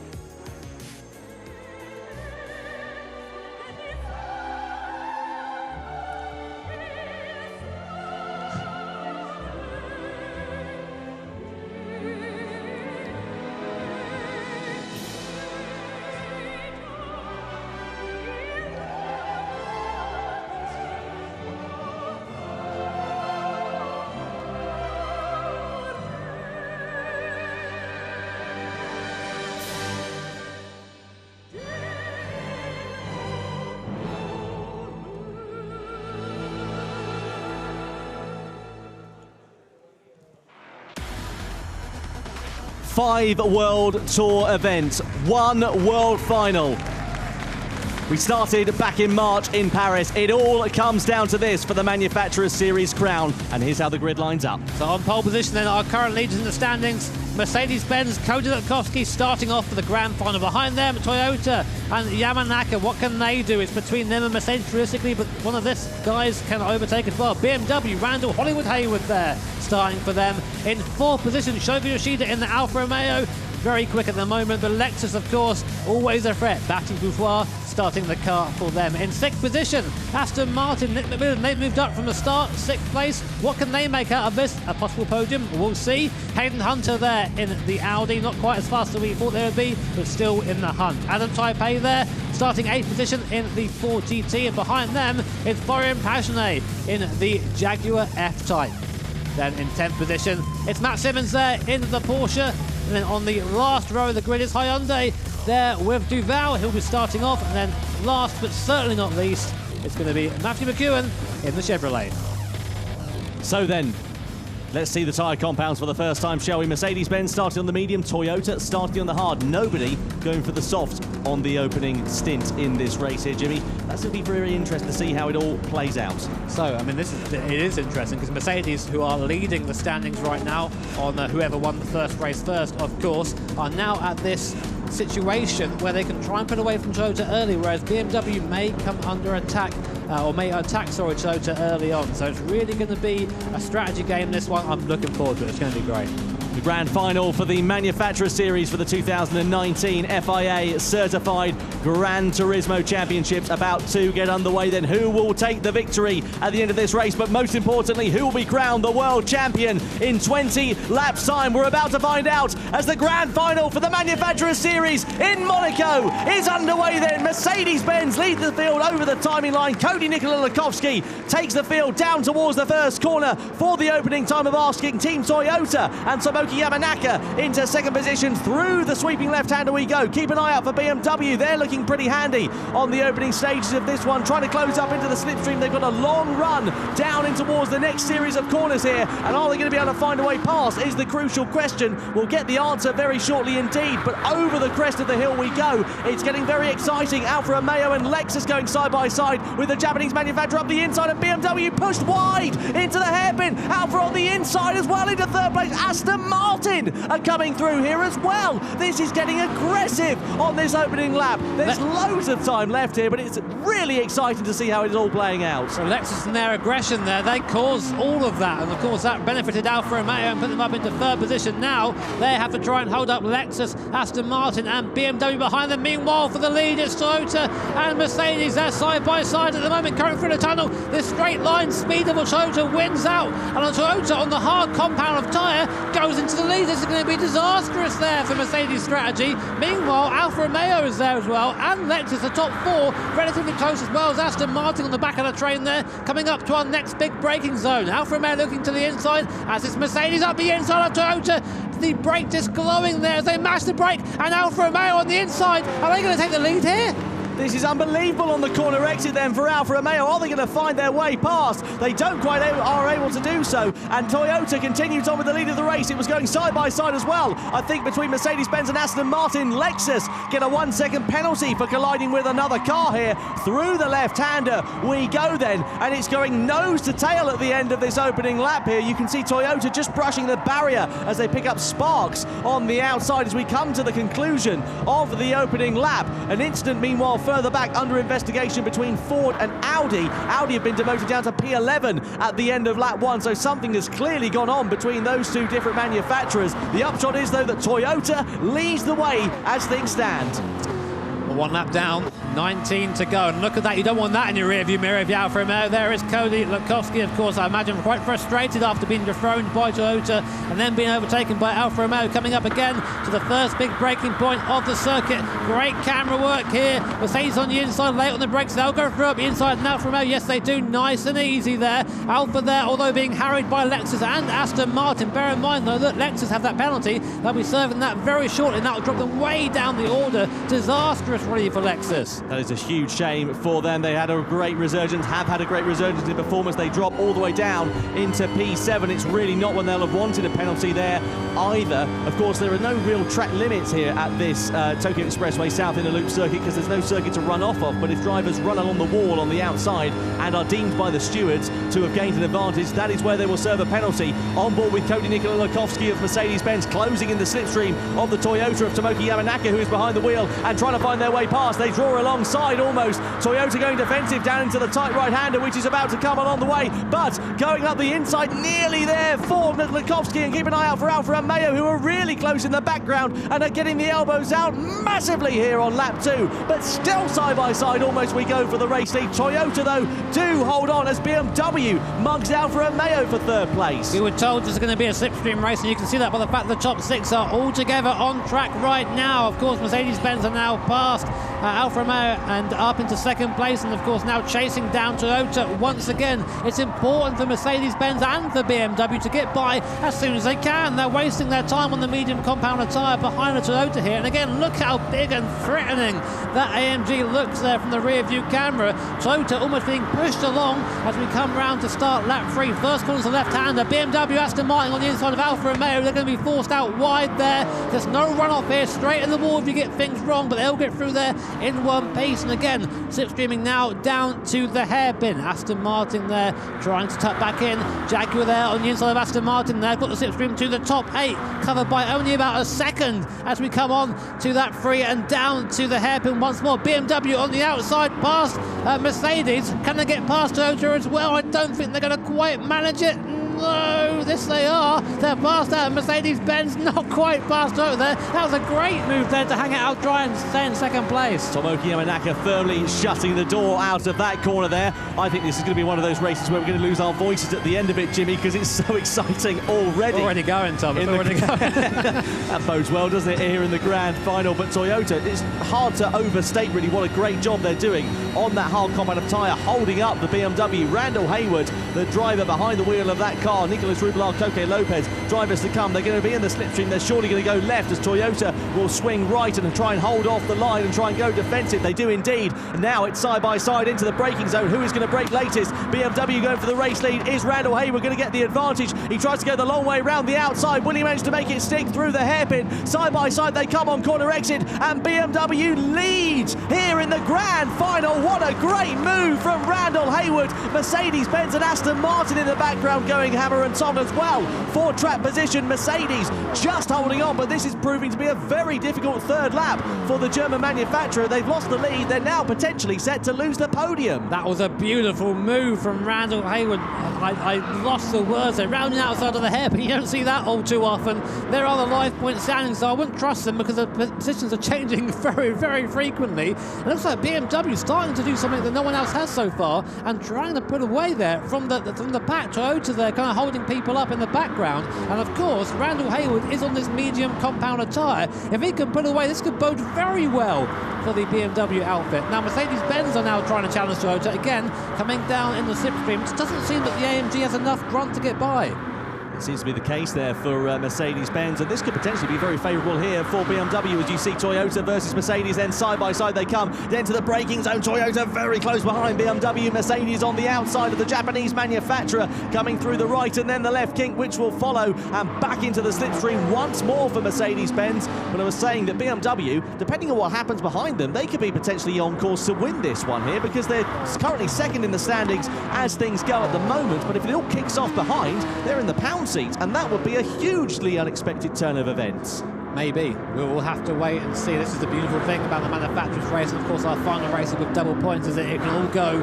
Five World Tour events, one World Final. We started back in March in Paris. It all comes down to this for the Manufacturers Series crown. And here's how the grid lines up. So on pole position then, our current leaders in the standings, Mercedes-Benz, Kota starting off for the grand final. Behind them, Toyota and Yamanaka. What can they do? It's between them and Mercedes realistically, but one of these guys can overtake as well. BMW, Randall, Hollywood Haywood there, starting for them. In fourth position, Shogo Yoshida in the Alfa Romeo. Very quick at the moment, but Lexus, of course, always a threat. Baptiste Bourgeois starting the car for them. In sixth position, Aston Martin. Nick McMillan, they moved up from the start, sixth place. What can they make out of this? A possible podium, we'll see. Hayden Hunter there in the Audi, not quite as fast as we thought they would be, but still in the hunt. Adam Taipei there, starting 8th position in the Ford GT, and behind them is Florian Pagenaud in the Jaguar F-Type. Then in 10th position, it's Matt Simmons there in the Porsche. And then on the last row of the grid is Hyundai there with Duval. He'll be starting off. And then last but certainly not least, it's going to be Matthew McEwen in the Chevrolet. So then, let's see the tyre compounds for the first time, shall we? Mercedes-Benz starting on the medium, Toyota starting on the hard. Nobody going for the soft on the opening stint in this race here, Jimmy. That's going to be very interesting to see how it all plays out. So, I mean, it is interesting because Mercedes, who are leading the standings right now on whoever won the first race first, of course, are now at this situation where they can try and put away from Toyota early, whereas BMW may come under attack or may attack Toyota early on. So it's really going to be a strategy game, this one. I'm looking forward to it. It's going to be great. The grand final for the Manufacturer Series for the 2019 FIA Certified Gran Turismo Championships about to get underway. Then who will take the victory at the end of this race? But most importantly, who will be crowned the world champion in 20 laps time? We're about to find out as the grand final for the Manufacturer Series in Monaco is underway then. Mercedes-Benz lead the field over the timing line. Cody Nikolakowski takes the field down towards the first corner for the opening time of asking. Team Toyota and Tomoki Yamanaka into second position. Through the sweeping left-hander we go. Keep an eye out for BMW. They're looking pretty handy on the opening stages of this one, trying to close up into the slipstream. They've got a long run down in towards the next series of corners here, and are they going to be able to find a way past is the crucial question. We'll get the answer very shortly indeed, but over the crest of the hill we go. It's getting very exciting. Alfa Romeo and Lexus going side by side with the Japanese manufacturer up the inside, and BMW pushed wide into the hairpin. Alfa on the inside as well into third place. Aston Martin are coming through here as well. This is getting aggressive on this opening lap. There's loads of time left here, but it's really exciting to see how it's all playing out. So Lexus and their aggression there, they caused all of that, and of course that benefited Alfa Romeo and put them up into third position. Now they have to try and hold up Lexus, Aston Martin and BMW behind them. Meanwhile, for the lead, it's Toyota and Mercedes. They're side by side at the moment, current through the tunnel. This straight line speed of Toyota wins out, and a Toyota on the hard compound of tyre goes into the lead. This is going to be disastrous there for Mercedes' strategy. Meanwhile, Alfa Romeo is there as well, and Lexus, the top four, relatively close as well as Aston Martin on the back of the train there, coming up to our next big braking zone. Alfa Romeo looking to the inside as it's Mercedes up the inside of Toyota. The brake disc glowing there as they mash the brake, and Alfa Romeo on the inside. Are they going to take the lead here? This is unbelievable on the corner exit then for Alfa Romeo. Are they going to find their way past? They don't quite are able to do so. And Toyota continues on with the lead of the race. It was going side by side as well. I think between Mercedes-Benz and Aston Martin, Lexus get a 1 second penalty for colliding with another car here. Through the left-hander we go then. And it's going nose to tail at the end of this opening lap here. You can see Toyota just brushing the barrier as they pick up sparks on the outside as we come to the conclusion of the opening lap. An incident, meanwhile, further back under investigation between Ford and Audi. Audi have been demoted down to P11 at the end of lap 1, so something has clearly gone on between those two different manufacturers. The upshot is, though, that Toyota leads the way as things stand. 1 lap down, 19 to go, and look at that, you don't want that in your rearview mirror if you're Alfa Romeo. There is Cody Lukowski, of course, I imagine quite frustrated after being dethroned by Toyota and then being overtaken by Alfa Romeo, coming up again to the first big braking point of the circuit. Great camera work here. Mercedes on the inside, late on the brakes, they'll go through up the inside, and Alfa Romeo, yes they do, nice and easy there. Alfa there, although being harried by Lexus and Aston Martin. Bear in mind though that Lexus have that penalty, they'll be serving that very shortly, and that'll drop them way down the order. Disastrous really for Lexus. That is a huge shame for them. They had a great resurgence, have had a great resurgence in performance. They drop all the way down into P7. It's really not when they'll have wanted a penalty there either. Of course, there are no real track limits here at this Tokyo Expressway South Inner Loop circuit because there's no circuit to run off of. But if drivers run along the wall on the outside and are deemed by the stewards to have gained an advantage, that is where they will serve a penalty. On board with Cody Lukowski of Mercedes-Benz, closing in the slipstream of the Toyota of Tomoki Yamanaka, who is behind the wheel and trying to find their way past. They draw alongside almost. Toyota going defensive down into the tight right-hander, which is about to come along the way, but going up the inside, nearly there for Lukowski, and keep an eye out for Alfa Romeo, who are really close in the background and are getting the elbows out massively here on lap 2, but still side by side almost we go for the race lead. Toyota though do hold on as BMW mugs Alfa Romeo for 3rd place. We were told this is going to be a slipstream race, and you can see that by the fact the top 6 are all together on track right now. Of course, Mercedes-Benz are now past Alfa Romeo and up into 2nd place, and of course now chasing down Toyota once again. It's important for Mercedes-Benz and for BMW to get by as soon as they can. They're wasting their time on the medium compounder tyre behind the Toyota here, and again look how big and threatening that AMG looks there from the rear view camera. Toyota almost being pushed along as we come round to start lap 3. First corner's the left-hander, BMW Aston Martin on the inside of Alfa Romeo. They're going to be forced out wide there. There's no runoff here, straight in the wall if you get things wrong, but they'll get through there in one piece. And again, slipstreaming now down to the hairpin. Aston Martin there trying to tuck back in. Jaguar there on the inside of Aston Martin there. Got the slipstream to the top 8, covered by only about a second as we come on to that 3 and down to the hairpin once more. BMW on the outside past Mercedes. Can they get past Toyota as well? I don't think they're going to quite manage it. No, this they are. They're past out Mercedes-Benz, not quite past over there. That was a great move there to hang it out dry and stay in 2nd place. Tomoki Yamanaka firmly shutting the door out of that corner there. I think this is going to be one of those races where we're going to lose our voices at the end of it, Jimmy, because it's so exciting already. Already going, Tom. Already going. That bodes well, doesn't it, here in the grand final. But Toyota, it's hard to overstate really what a great job they're doing on that hard compound of tyre, holding up the BMW. Randall Hayward, the driver behind the wheel of that car. Nicolas Rubilar, Coque Lopez, drivers to come. They're going to be in the slipstream. They're surely going to go left as Toyota will swing right and try and hold off the line and try and go defensive. They do indeed. And now it's side by side into the braking zone. Who is going to brake latest? BMW going for the race lead. Is Randall Hayward going to get the advantage? He tries to go the long way round the outside. Will he manage to make it stick through the hairpin? Side by side they come on corner exit, and BMW leads here in the grand final. What a great move from Randall Hayward. Mercedes-Benz and Aston Martin in the background going hammer and tong as well for track position. Mercedes just holding on, but this is proving to be a very difficult 3rd lap for the German manufacturer. They've lost the lead. They're now potentially set to lose the podium. That was a beautiful move from Randall Hayward. I lost the words there, rounding outside of the hairpin. You don't see that all too often. There are the live point standings, so I wouldn't trust them because the positions are changing very, very frequently. It looks like BMW starting to do something that no one else has so far and trying to put away there from the pack. Toyota there kind of holding people up in the background, and of course Randall Hayward is on this medium compounder tyre. If he can put away, this could bode very well for the BMW outfit. Now Mercedes-Benz are now trying to challenge Toyota again, coming down in the slipstream. It doesn't seem that the AMG has enough grunt to get by. It seems to be the case there for Mercedes-Benz, and this could potentially be very favourable here for BMW as you see Toyota versus Mercedes, then side by side they come, then to the braking zone. Toyota very close behind BMW, Mercedes on the outside of the Japanese manufacturer, coming through the right and then the left kink, which will follow, and back into the slipstream once more for Mercedes-Benz. But I was saying that BMW, depending on what happens behind them, they could be potentially on course to win this one here, because they're currently second in the standings as things go at the moment. But if it all kicks off behind, they're in the pound seat, and that would be a hugely unexpected turn of events. Maybe. We will have to wait and see. This is the beautiful thing about the manufacturers race, and of course our final race with double points is that it can all go,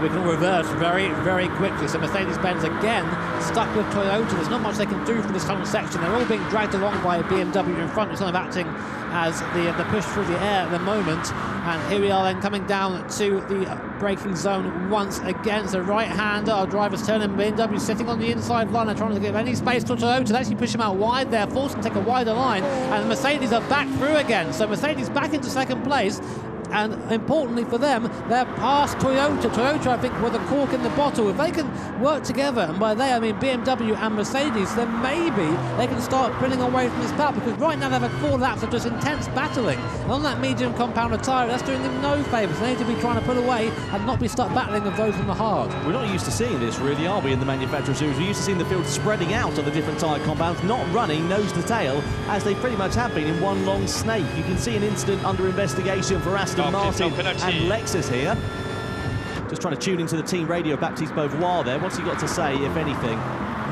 we can all reverse very, very quickly. So Mercedes-Benz again stuck with Toyota. There's not much they can do for this final section. They're all being dragged along by a BMW in front. It's kind of acting as the push through the air at the moment. And here we are then coming down to the braking zone once again. So right-hander, our driver's turning, BMW sitting on the inside line. They're trying to give any space to Toyota. They actually push him out wide there, force him to take a wider line. And Mercedes are back through again. So Mercedes back into second place. And importantly for them, they're past Toyota. Toyota, I think, were the cork in the bottle. If they can work together, and by they I mean BMW and Mercedes, then maybe they can start pulling away from this battle, because right now they've had 4 laps of just intense battling. And on that medium compounder tyre, that's doing them no favours. They need to be trying to pull away and not be stuck battling with those on the hard. We're not used to seeing this, really, are we, in the manufacturer series? We're used to seeing the field spreading out on the different tyre compounds, not running nose to tail, as they pretty much have been in one long snake. You can see an incident under investigation for Aston Martin and Lexus here. Just trying to tune into the team radio of Baptiste Beauvoir there. What's he got to say, if anything?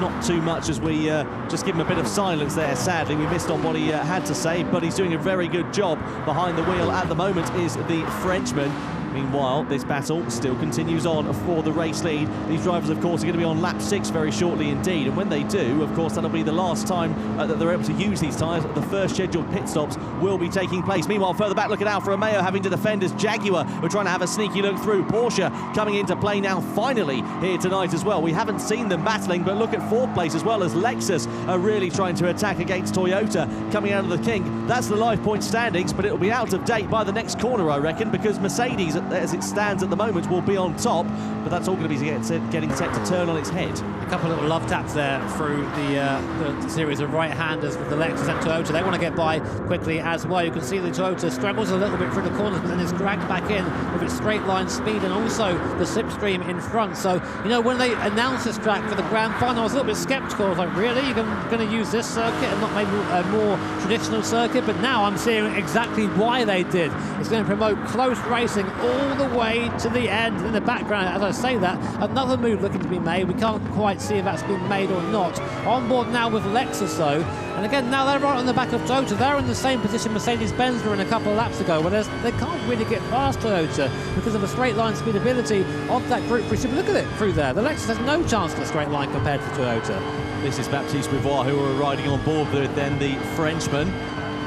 Not too much, as we just give him a bit of silence there. Sadly, we missed on what he had to say, but he's doing a very good job behind the wheel at the moment is the Frenchman. Meanwhile, this battle still continues on for the race lead. These drivers, of course, are going to be on lap 6 very shortly indeed. And when they do, of course, that'll be the last time that they're able to use these tyres. The first scheduled pit stops will be taking place. Meanwhile, further back, look at Alfa Romeo having to defend as Jaguar were trying to have a sneaky look through. Porsche coming into play now finally here tonight as well. We haven't seen them battling, but look at 4th place as well, as Lexus are really trying to attack against Toyota coming out of the kink. That's the live point standings, but it'll be out of date by the next corner, I reckon, because Mercedes, as it stands at the moment, will be on top, but that's all going to be getting set to turn on its head. A couple of little love taps there through the series of right-handers with the Lexus and Toyota. They want to get by quickly as well. You can see the Toyota struggles a little bit through the corners, but then is dragged back in with its straight line speed and also the slipstream in front. So, you know, when they announced this track for the grand final, I was a little bit sceptical. I was like, really? You're going to use this circuit and not maybe a more traditional circuit? But now I'm seeing exactly why they did. It's going to promote close racing all the way to the end. In the background, as I say that, another move looking to be made. We can't quite see if that's been made or not. On board now with Lexus though, and again now they're right on the back of Toyota. They're in the same position Mercedes-Benz were in a couple of laps ago, where they can't really get past Toyota because of the straight line speed ability of that Group 3 Super. Look at it through there. The Lexus has no chance at a straight line compared to Toyota. This is Baptiste Beauvoir who are riding on board with then the Frenchman.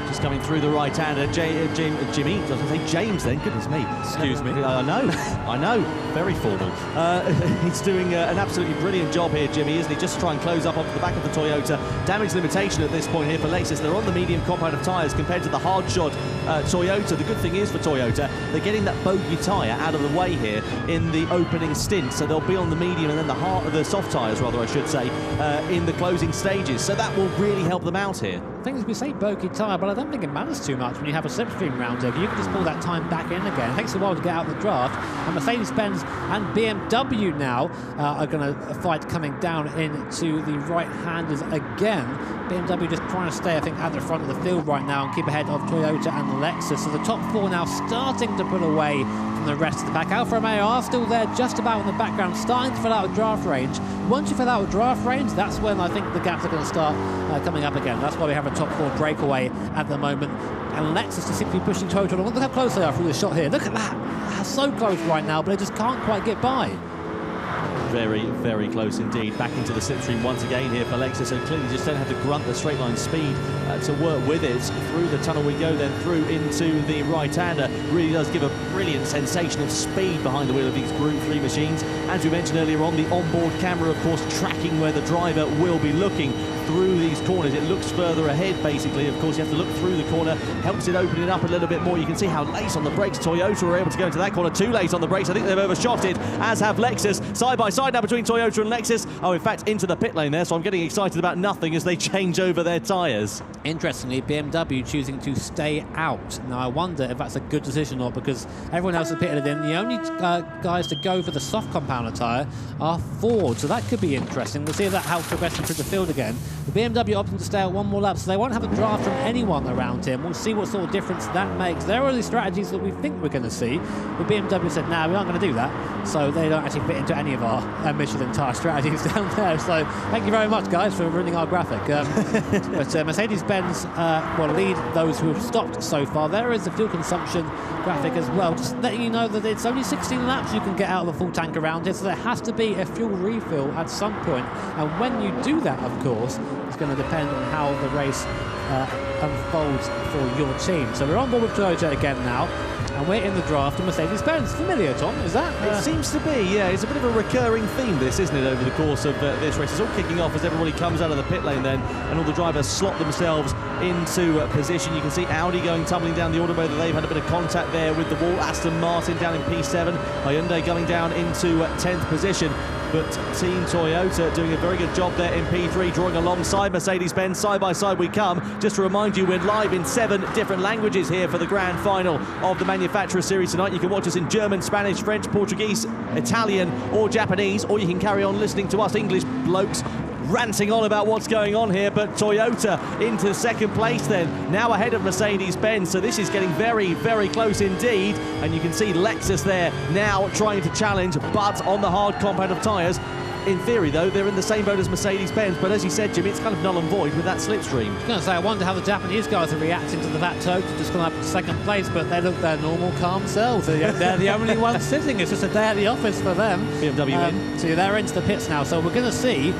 Just coming through the right-hander, Jimmy. I was going to say James then, goodness me. Excuse me. I know, very formal. He's doing an absolutely brilliant job here, Jimmy, isn't he? Just to try and close up onto the back of the Toyota. Damage limitation at this point here for Lexus. They're on the medium compound of tyres compared to the hard-shod Toyota. The good thing is for Toyota, they're getting that bogey tyre out of the way here in the opening stint. So they'll be on the medium and then the soft tyres, rather, I should say, in the closing stages. So that will really help them out here. Things we say bogey tyre, but I don't think it matters too much when you have a slipstream round here. You can just pull that time back in again. It takes a while to get out of the draft. And Mercedes-Benz and BMW now are going to fight coming down into the right-handers again. BMW just trying to stay, I think, at the front of the field right now and keep ahead of Toyota and Lexus. So the top 4 now starting to pull away from the rest of the pack. Alfa Romeo are still there just about in the background, starting to fill out a draft range. Once you fill out a draft range, that's when I think the gaps are going to start coming up again. That's why we have a top 4 breakaway at the moment. And Lexus is simply pushing Toyota. Look how close they are through the shot here. Look at that. They're so close right now, but they just can't quite get by. Very, very close indeed. Back into the slipstream once again here for Lexus. So clearly just don't have the grunt, the straight line speed to work with it. Through the tunnel we go, then through into the right-hander. Really does give a brilliant sensation of speed behind the wheel of these Group 3 machines. As we mentioned earlier on, the onboard camera, of course, tracking where the driver will be looking through these corners. It looks further ahead, basically. Of course, you have to look through the corner. Helps it open it up a little bit more. You can see how late on the brakes Toyota were able to go into that corner. Too late on the brakes. I think they've overshot it, as have Lexus. Side by side now between Toyota and Lexus. Oh, in fact, into the pit lane there, so I'm getting excited about nothing as they change over their tyres. Interestingly, BMW choosing to stay out. Now, I wonder if that's a good decision or not, because everyone else has pitted in. The only guys to go for the soft compounder tyre are Ford, so that could be interesting. We'll see if that helps progressing through the field again. The BMW opting to stay out one more lap, so they won't have a draft from anyone around him. We'll see what sort of difference that makes. There are the strategies that we think we're going to see, but BMW said, nah, we aren't going to do that, so they don't actually fit into any of our Michelin tyre strategies down there. So thank you very much, guys, for ruining our graphic. But Mercedes-Benz will lead those who have stopped so far. There is the fuel consumption graphic as well, just letting you know that it's only 16 laps you can get out of the full tank around here, so there has to be a fuel refill at some point. And when you do that, of course, it's going to depend on how the race unfolds for your team. So we're on board with Toyota again now, and we're in the draft of Mercedes-Benz. Familiar, Tom, is that? It seems to be, yeah. It's a bit of a recurring theme, this, isn't it, over the course of this race. It's all kicking off as everybody comes out of the pit lane then, and all the drivers slot themselves into position. You can see Audi going tumbling down the automotive. They've had a bit of contact there with the wall. Aston Martin down in P7. Hyundai going down into 10th position. But Team Toyota doing a very good job there in P3, drawing alongside Mercedes-Benz. Side by side we come. Just to remind you, we're live in 7 different languages here for the grand final of the Manufacturer Series tonight. You can watch us in German, Spanish, French, Portuguese, Italian or Japanese, or you can carry on listening to us English blokes ranting on about what's going on here. But Toyota into second place then, now ahead of Mercedes-Benz, so this is getting very, very close indeed. And you can see Lexus there now trying to challenge, but on the hard compound of tyres. In theory, though, they're in the same boat as Mercedes-Benz, but as you said, Jimmy, it's kind of null and void with that slipstream. I was going to say, I wonder how the Japanese guys are reacting to the fact Toyota just gone up to second place, but they look their normal, calm selves. They're the only ones sitting. It's just a day at the office for them. BMW in. So they're into the pits now, so we're going to see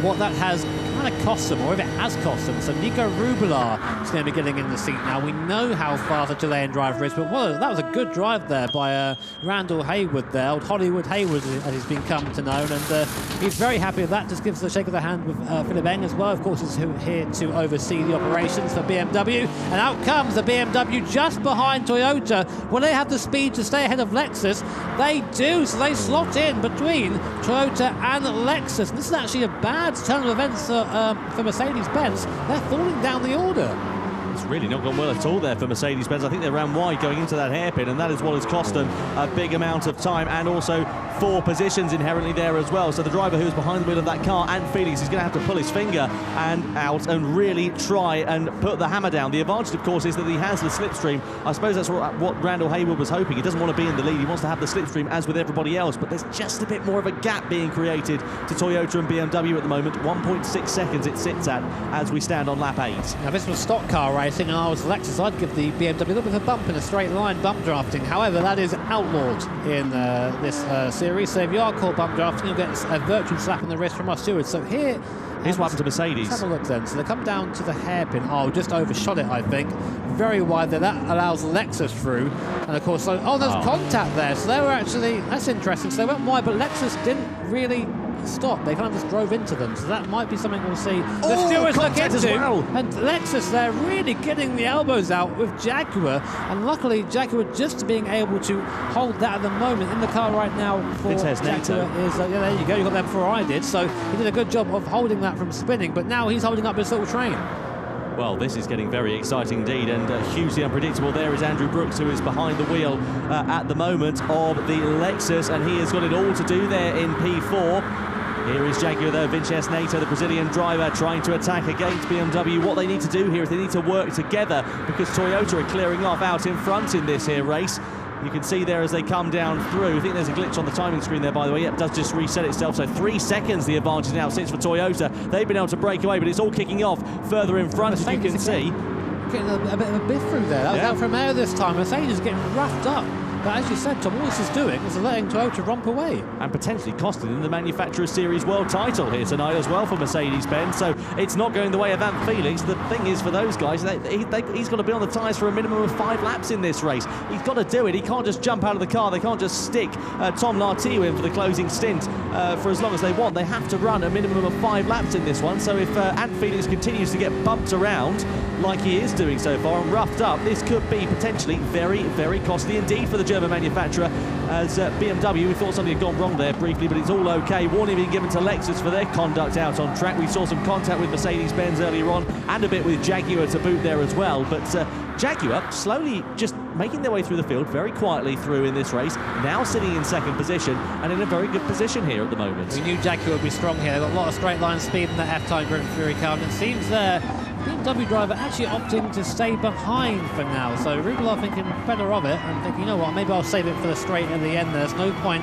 what that has kind of cost them, or if it has cost them. So Nico Rubelar is going to be getting in the seat now. We know how fast a Chilean driver is, but that was a good drive there by Randall Haywood there, old Hollywood Haywood as he's been come to know, and he's very happy with that. Just gives a shake of the hand with Philip Eng as well. Of course, he's here to oversee the operations for BMW, and out comes the BMW just behind Toyota. Will they have the speed to stay ahead of Lexus? They do, so they slot in between Toyota and Lexus. And this is actually a bad turn of events for Mercedes-Benz. They're falling down the order. It's really not gone well at all there for Mercedes-Benz. I think they ran wide going into that hairpin, and that is what has cost them a big amount of time, and also 4 positions inherently there as well. So the driver who's behind the wheel of that car, and Felix, is going to have to pull his finger out and really try and put the hammer down. The advantage, of course, is that he has the slipstream. I suppose that's what Randall Haywood was hoping. He doesn't want to be in the lead. He wants to have the slipstream as with everybody else, but there's just a bit more of a gap being created to Toyota and BMW at the moment. 1.6 seconds it sits at as we stand on lap 8. Now, this was stock car racing, and I was Lexus. I'd give the BMW a little bit of a bump in a straight line bump drafting. However, that is outlawed in this series. So if you are caught bump drafting, you'll get a virtual slap in the wrist from our stewards. So here's what happened to Mercedes. Let's have a look then. So they come down to the hairpin. Oh, just overshot it, I think. Very wide there. That allows Lexus through. And of course, there's contact there. So they were actually, that's interesting. So they went wide, but Lexus didn't really stop. They kind of just drove into them. So that might be something we'll see the stewards look into. Well. And Lexus, they're really getting the elbows out with Jaguar. And luckily, Jaguar just being able to hold that at the moment in the car right now for Jaguar is, yeah, there you go. You got that before I did. So he did a good job of holding that from spinning. But now he's holding up his little train. Well, this is getting very exciting indeed, and hugely unpredictable. There is Andrew Brooks, who is behind the wheel at the moment of the Lexus, and he has got it all to do there in P4. Here is Jaguar, though, Vincenzo Neto, the Brazilian driver, trying to attack against BMW. What they need to do here is they need to work together, because Toyota are clearing off out in front in this here race. You can see there as they come down through. I think there's a glitch on the timing screen there, by the way. It does just reset itself. So 3 seconds the advantage now sits for Toyota. They've been able to break away, but it's all kicking off further in front, as you can see. Getting a bit of a biff through there. That was out from air this time. Mercedes getting roughed up But as you said, Tom, all this is doing is letting Toyota romp away. And potentially costing them the Manufacturers Series World title here tonight as well for Mercedes-Benz. So it's not going the way of Ant Felix. The thing is, for those guys, he's got to be on the tyres for a minimum of 5 laps in this race. He's got to do it. He can't just jump out of the car. They can't just stick Tom Lartieu in for the closing stint for as long as they want. They have to run a minimum of 5 laps in this one. So if Ant Felix continues to get bumped around like he is doing so far and roughed up, this could be potentially very, very costly indeed for the German manufacturer. As BMW, we thought something had gone wrong there briefly, but it's all okay. Warning being given to Lexus for their conduct out on track. We saw some contact with Mercedes-Benz earlier on and a bit with Jaguar to boot there as well. But Jaguar slowly just making their way through the field, very quietly through in this race, now sitting in 2nd position and in a very good position here at the moment. We knew Jaguar would be strong here. They've got a lot of straight line speed in the F-Type Grand Fury car, and it seems their BMW driver actually opting to stay behind for now. So Rublev thinking better of it and thinking, you know what, maybe I'll save it for the straight at the end. There's no point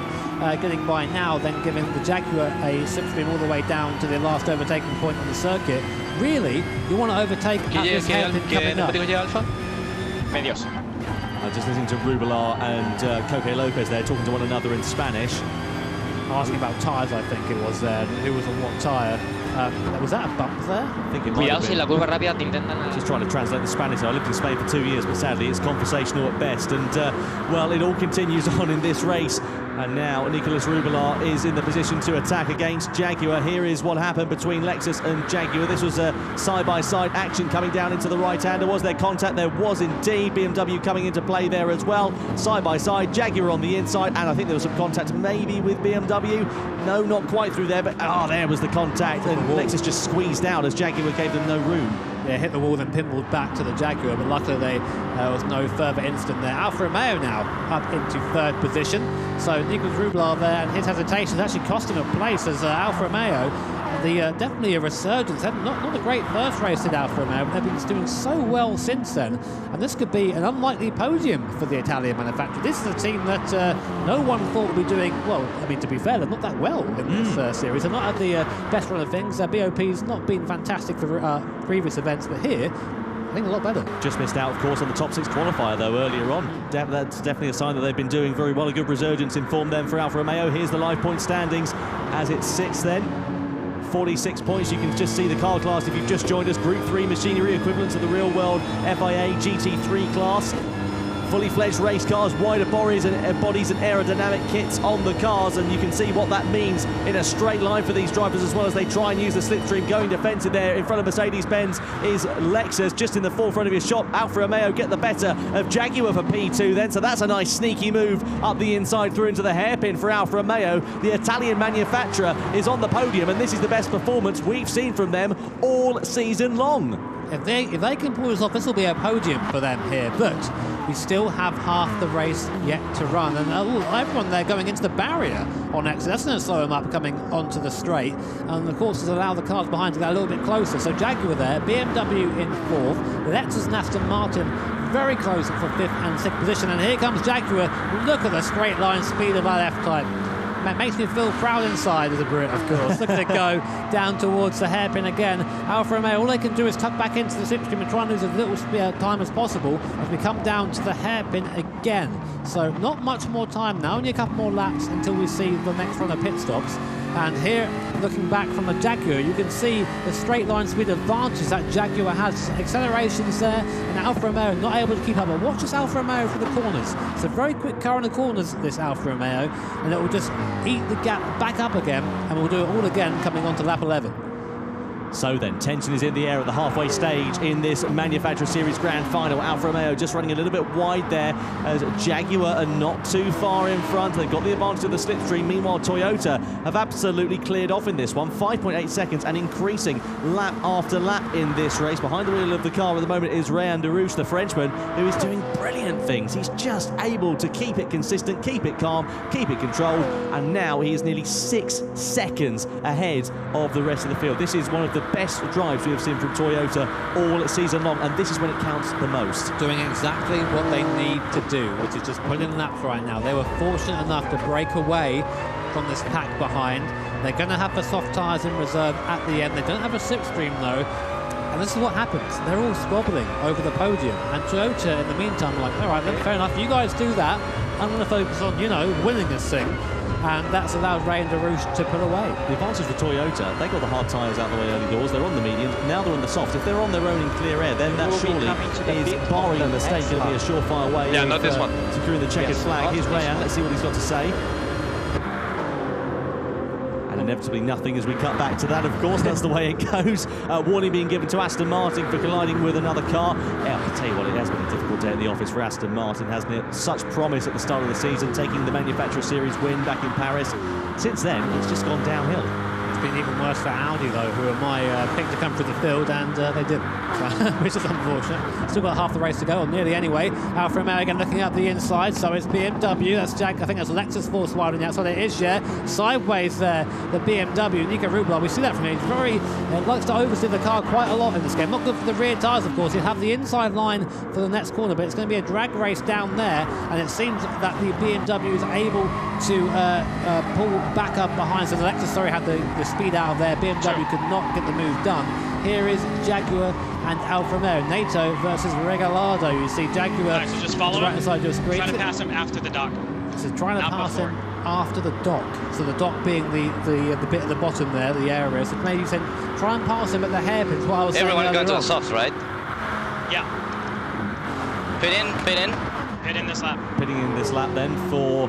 getting by now, then giving the Jaguar a slipstream all the way down to the last overtaking point on the circuit. Really, you want to overtake at this hairpin coming up. Medios. Just listening to Rubilar and Coque Lopez there talking to one another in Spanish. Asking about tyres, I think it was there, who was on what tyre. Was that a bump there? I think it might have been. Just trying to translate the Spanish. I lived in Spain for 2 years, but sadly it's conversational at best. And, well, it all continues on in this race. And now Nicolas Rubilar is in the position to attack against Jaguar. Here is what happened between Lexus and Jaguar. This was a side-by-side action coming down into the right-hander. Was there contact? There was indeed. BMW coming into play there as well. Side-by-side, Jaguar on the inside. And I think there was some contact maybe with BMW. No, not quite through there, but there was the contact. And Lexus just squeezed out as Jaguar gave them no room. Yeah, hit the wall, then pinballed back to the Jaguar, but luckily there was no further incident there. Alfa Romeo now up into 3rd position. So Nicolas Rubilar there, and his hesitation actually cost him a place as Alfa Romeo. Definitely a resurgence. Not a great first race at Alfa Romeo, but they've been doing so well since then. And this could be an unlikely podium for the Italian manufacturer. This is a team that no one thought would be doing, well, I mean, to be fair, they're not that well in this series. They're not had the best run of things. BOP's not been fantastic for previous events, but here, I think a lot better. Just missed out, of course, on the top 6 qualifier, though, earlier on. That's definitely a sign that they've been doing very well. A good resurgence in form then for Alfa Romeo. Here's the live point standings as it sits then. 46 points. You can just see the car class if you've just joined us. Group 3 machinery equivalent to the real-world FIA GT3 class. Fully fledged race cars, wider bodies and aerodynamic kits on the cars, and you can see what that means in a straight line for these drivers as well as they try and use the slipstream. Going defensive there in front of Mercedes-Benz is Lexus, just in the forefront of his shop. Alfa Romeo get the better of Jaguar for P2 then, so that's a nice sneaky move up the inside through into the hairpin for Alfa Romeo. The Italian manufacturer is on the podium, and this is the best performance we've seen from them all season long. If they can pull this off, this will be a podium for them here, but we still have half the race yet to run, and everyone there going into the barrier on exit. That's going to slow them up coming onto the straight, and of course has allowed the cars behind to get a little bit closer. So Jaguar there, BMW in 4th, Lexus and Aston Martin very close for 5th and 6th position, and here comes Jaguar. Look at the straight line speed of that F-Type. That makes me feel proud inside as a Brit, of course. Look at it go down towards the hairpin again. Alfa Romeo, all they can do is tuck back into the slipstream and try and lose as little time as possible as we come down to the hairpin again. So not much more time now, only a couple more laps until we see the next run of pit stops. And here, looking back from the Jaguar, you can see the straight line speed advantage that Jaguar has. Accelerations there, and Alfa Romeo not able to keep up. But watch this Alfa Romeo for the corners. It's a very quick car in the corners, this Alfa Romeo, and it will just eat the gap back up again, and we'll do it all again coming on to lap 11. So then, tension is in the air at the halfway stage in this Manufacturer Series Grand Final. Alfa Romeo just running a little bit wide there as Jaguar are not too far in front. They've got the advantage of the slipstream. Meanwhile, Toyota have absolutely cleared off in this one. 5.8 seconds and increasing lap after lap in this race. Behind the wheel of the car at the moment is Rayan Derouche, the Frenchman, who is doing brilliant things. He's just able to keep it consistent, keep it calm, keep it controlled, and now he is nearly 6 seconds ahead of the rest of the field. This is one of the best drives we have seen from Toyota all season long, and this is when it counts the most. Doing exactly what they need to do, which is just putting laps right now. They were fortunate enough to break away from this pack behind. They're going to have the soft tyres in reserve at the end. They don't have a slipstream though. And this is what happens. They're all squabbling over the podium. And Toyota, in the meantime, are like, all right, then, fair enough. You guys do that. I'm going to focus on, you know, winning this thing. And that's allowed Ray and Darush to pull away. The advantage for Toyota, they got the hard tyres out the way early doors. They're on the mediums. Now they're on the soft. If they're on their own in clear air, then that surely is, barring a mistake, going to be a surefire way of securing the checkered flag. Here's Rayan. Let's see what he's got to say. And inevitably nothing as we cut back to that, of course. That's the way it goes. Warning being given to Aston Martin for colliding with another car. Yeah, I tell you what, it has been a difficult day at the office for Aston Martin, hasn't it? Such promise at the start of the season, taking the Manufacturer Series win back in Paris. Since then, it's just gone downhill. It's been even worse for Audi, though, who are my pick to come through the field, and they didn't, which is unfortunate. Still got half the race to go, or nearly anyway. Alfa Romeo again looking up the inside, so it's BMW. That's I think that's Lexus force wide on the outside. It is, yeah. Sideways there, the BMW. Nico Rublar, we see that from him. He's very, likes to oversteer the car quite a lot in this game. Not good for the rear tyres, of course. He'll have the inside line for the next corner, but it's going to be a drag race down there, and it seems that the BMW is able to pull back up behind. So the Lexus, had the speed out of there. BMW could not get the move done. Here is Jaguar and Alfa Romeo. NATO versus Regalado. You see Jaguar so just follow right inside your screen. Try to pass him after the dock. So trying to pass him after the dock. So the dock being the bit at the bottom there, the area. So maybe you said try and pass him at the hairpins. What I was Everyone saying got to the softs, right? Yeah. Pit in, pit in. Pit in this lap. Pitting in this lap then for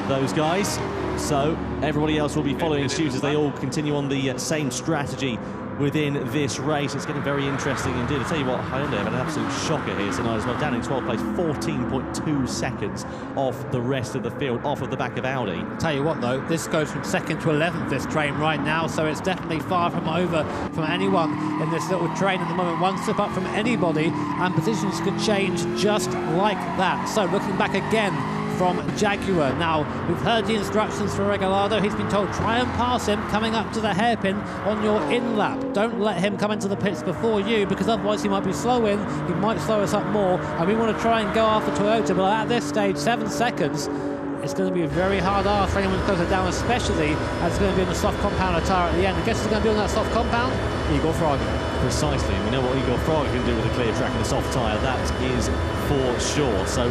those guys. So everybody else will be following suit as they all continue on the same strategy within this race. It's getting very interesting indeed. I tell you what, Hyundai have an absolute shocker here tonight as well. Down in 12th place, 14.2 seconds off the rest of the field, off of the back of Audi. Tell you what though, this goes from 2nd to 11th, this train right now, so it's definitely far from over from anyone in this little train at the moment. One slip up from anybody and positions could change just like that. So looking back again from Jaguar. Now, we've heard the instructions for Regalado. He's been told, try and pass him coming up to the hairpin on your in-lap. Don't let him come into the pits before you, because otherwise he might be slow in, he might slow us up more, and we want to try and go after Toyota, but at this stage, 7 seconds, it's going to be a very hard ask for anyone closer down, especially as it's going to be on the soft compound tyre at the end. I guess it's going to be on that soft compound, Igor Fraga. Precisely, we know what Igor Fraga can do with a clear track and a soft tyre, that is for sure. So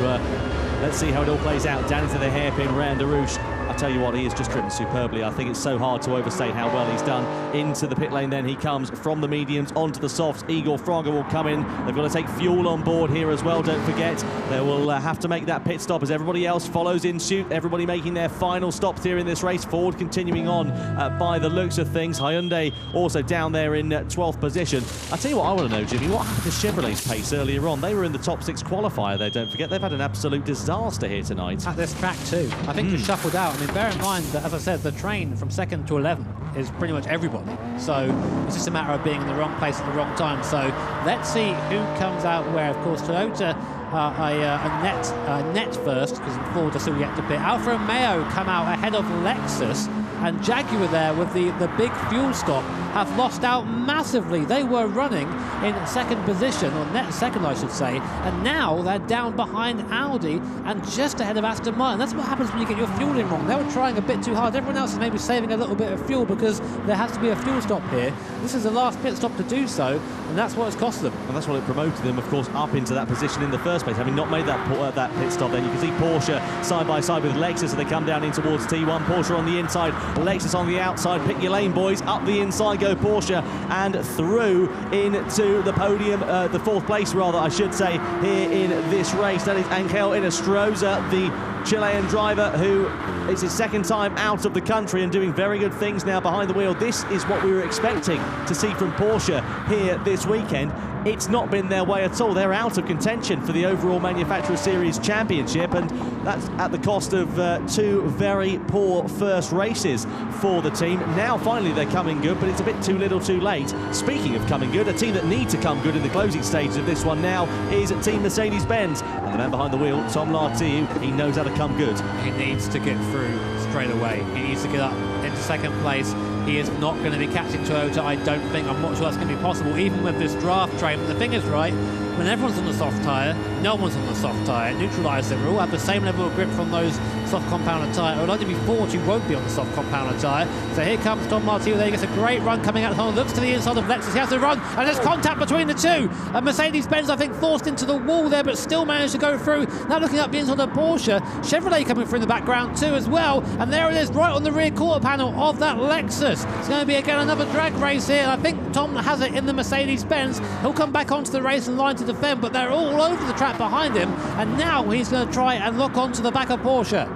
let's see how it all plays out. Down into the hairpin, Ray and Darush. I tell you what, he has just driven superbly. I think it's so hard to overstate how well he's done. Into the pit lane then he comes from the mediums onto the softs. Igor Fraga will come in. They've got to take fuel on board here as well, don't forget. They will have to make that pit stop as everybody else follows in suit. Everybody making their final stops here in this race. Ford continuing on by the looks of things. Hyundai also down there in 12th position. I tell you what I want to know, Jimmy, what happened to Chevrolet's pace earlier on? They were in the top 6 qualifier there, don't forget. They've had an absolute disaster here tonight. At this track too. I think just shuffled out. I mean, bear in mind that, as I said, the train from 2nd to 11th is pretty much everybody. So it's just a matter of being in the wrong place at the wrong time. So let's see who comes out where. Of course, Toyota a net first, because Ford are still yet to pit. Alfa Romeo come out ahead of Lexus, and Jaguar there with the big fuel stop have lost out massively. They were running in 2nd position, or net 2nd I should say, and now they're down behind Audi and just ahead of Aston Martin. That's what happens when you get your fueling wrong. They were trying a bit too hard. Everyone else is maybe saving a little bit of fuel because there has to be a fuel stop here. This is the last pit stop to do so, and that's what it's cost them. And that's what it promoted them, of course, up into that position in the first place, having not made that pit stop. Then you can see Porsche side by side with Lexus as they come down in towards T1. Porsche on the inside, Lexus on the outside. Pick your lane, boys. Up the inside go Porsche and through into the podium, the 4th place rather, I should say, here in this race. That is Angel Inestrosa, the Chilean driver who is his 2nd time out of the country and doing very good things now behind the wheel. This is what we were expecting to see from Porsche here this weekend. It's not been their way at all. They're out of contention for the overall Manufacturer Series Championship, and that's at the cost of 2 very poor first races for the team. Now finally they're coming good, but it's a bit too little too late. Speaking of coming good, a team that need to come good in the closing stages of this one now is Team Mercedes-Benz, and the man behind the wheel, Tom Lartiu, he knows how to come good. He needs to get through straight away. He needs to get up into 2nd place he is not going to be catching Toyota, I don't think. I'm not sure that's going to be possible, even with this draft train. But the thing is, right, when everyone's on the soft tyre, no one's on the soft tyre. Neutralise them. We all have the same level of grip from those soft compounded tyre. It would like to be Ford who won't be on the soft compounded tyre. So here comes Tom Martillo there. He gets a great run coming out of the tunnel. Looks to the inside of Lexus. He has to run, and there's contact between the two. And Mercedes-Benz, I think, forced into the wall there, but still managed to go through. Now looking up the inside of Porsche. Chevrolet coming through in the background too as well. And there it is, right on the rear quarter panel of that Lexus. It's going to be again another drag race here. And I think Tom has it in the Mercedes-Benz. He'll come back onto the racing line to defend, but they're all over the track behind him. And now he's going to try and lock onto the back of Porsche.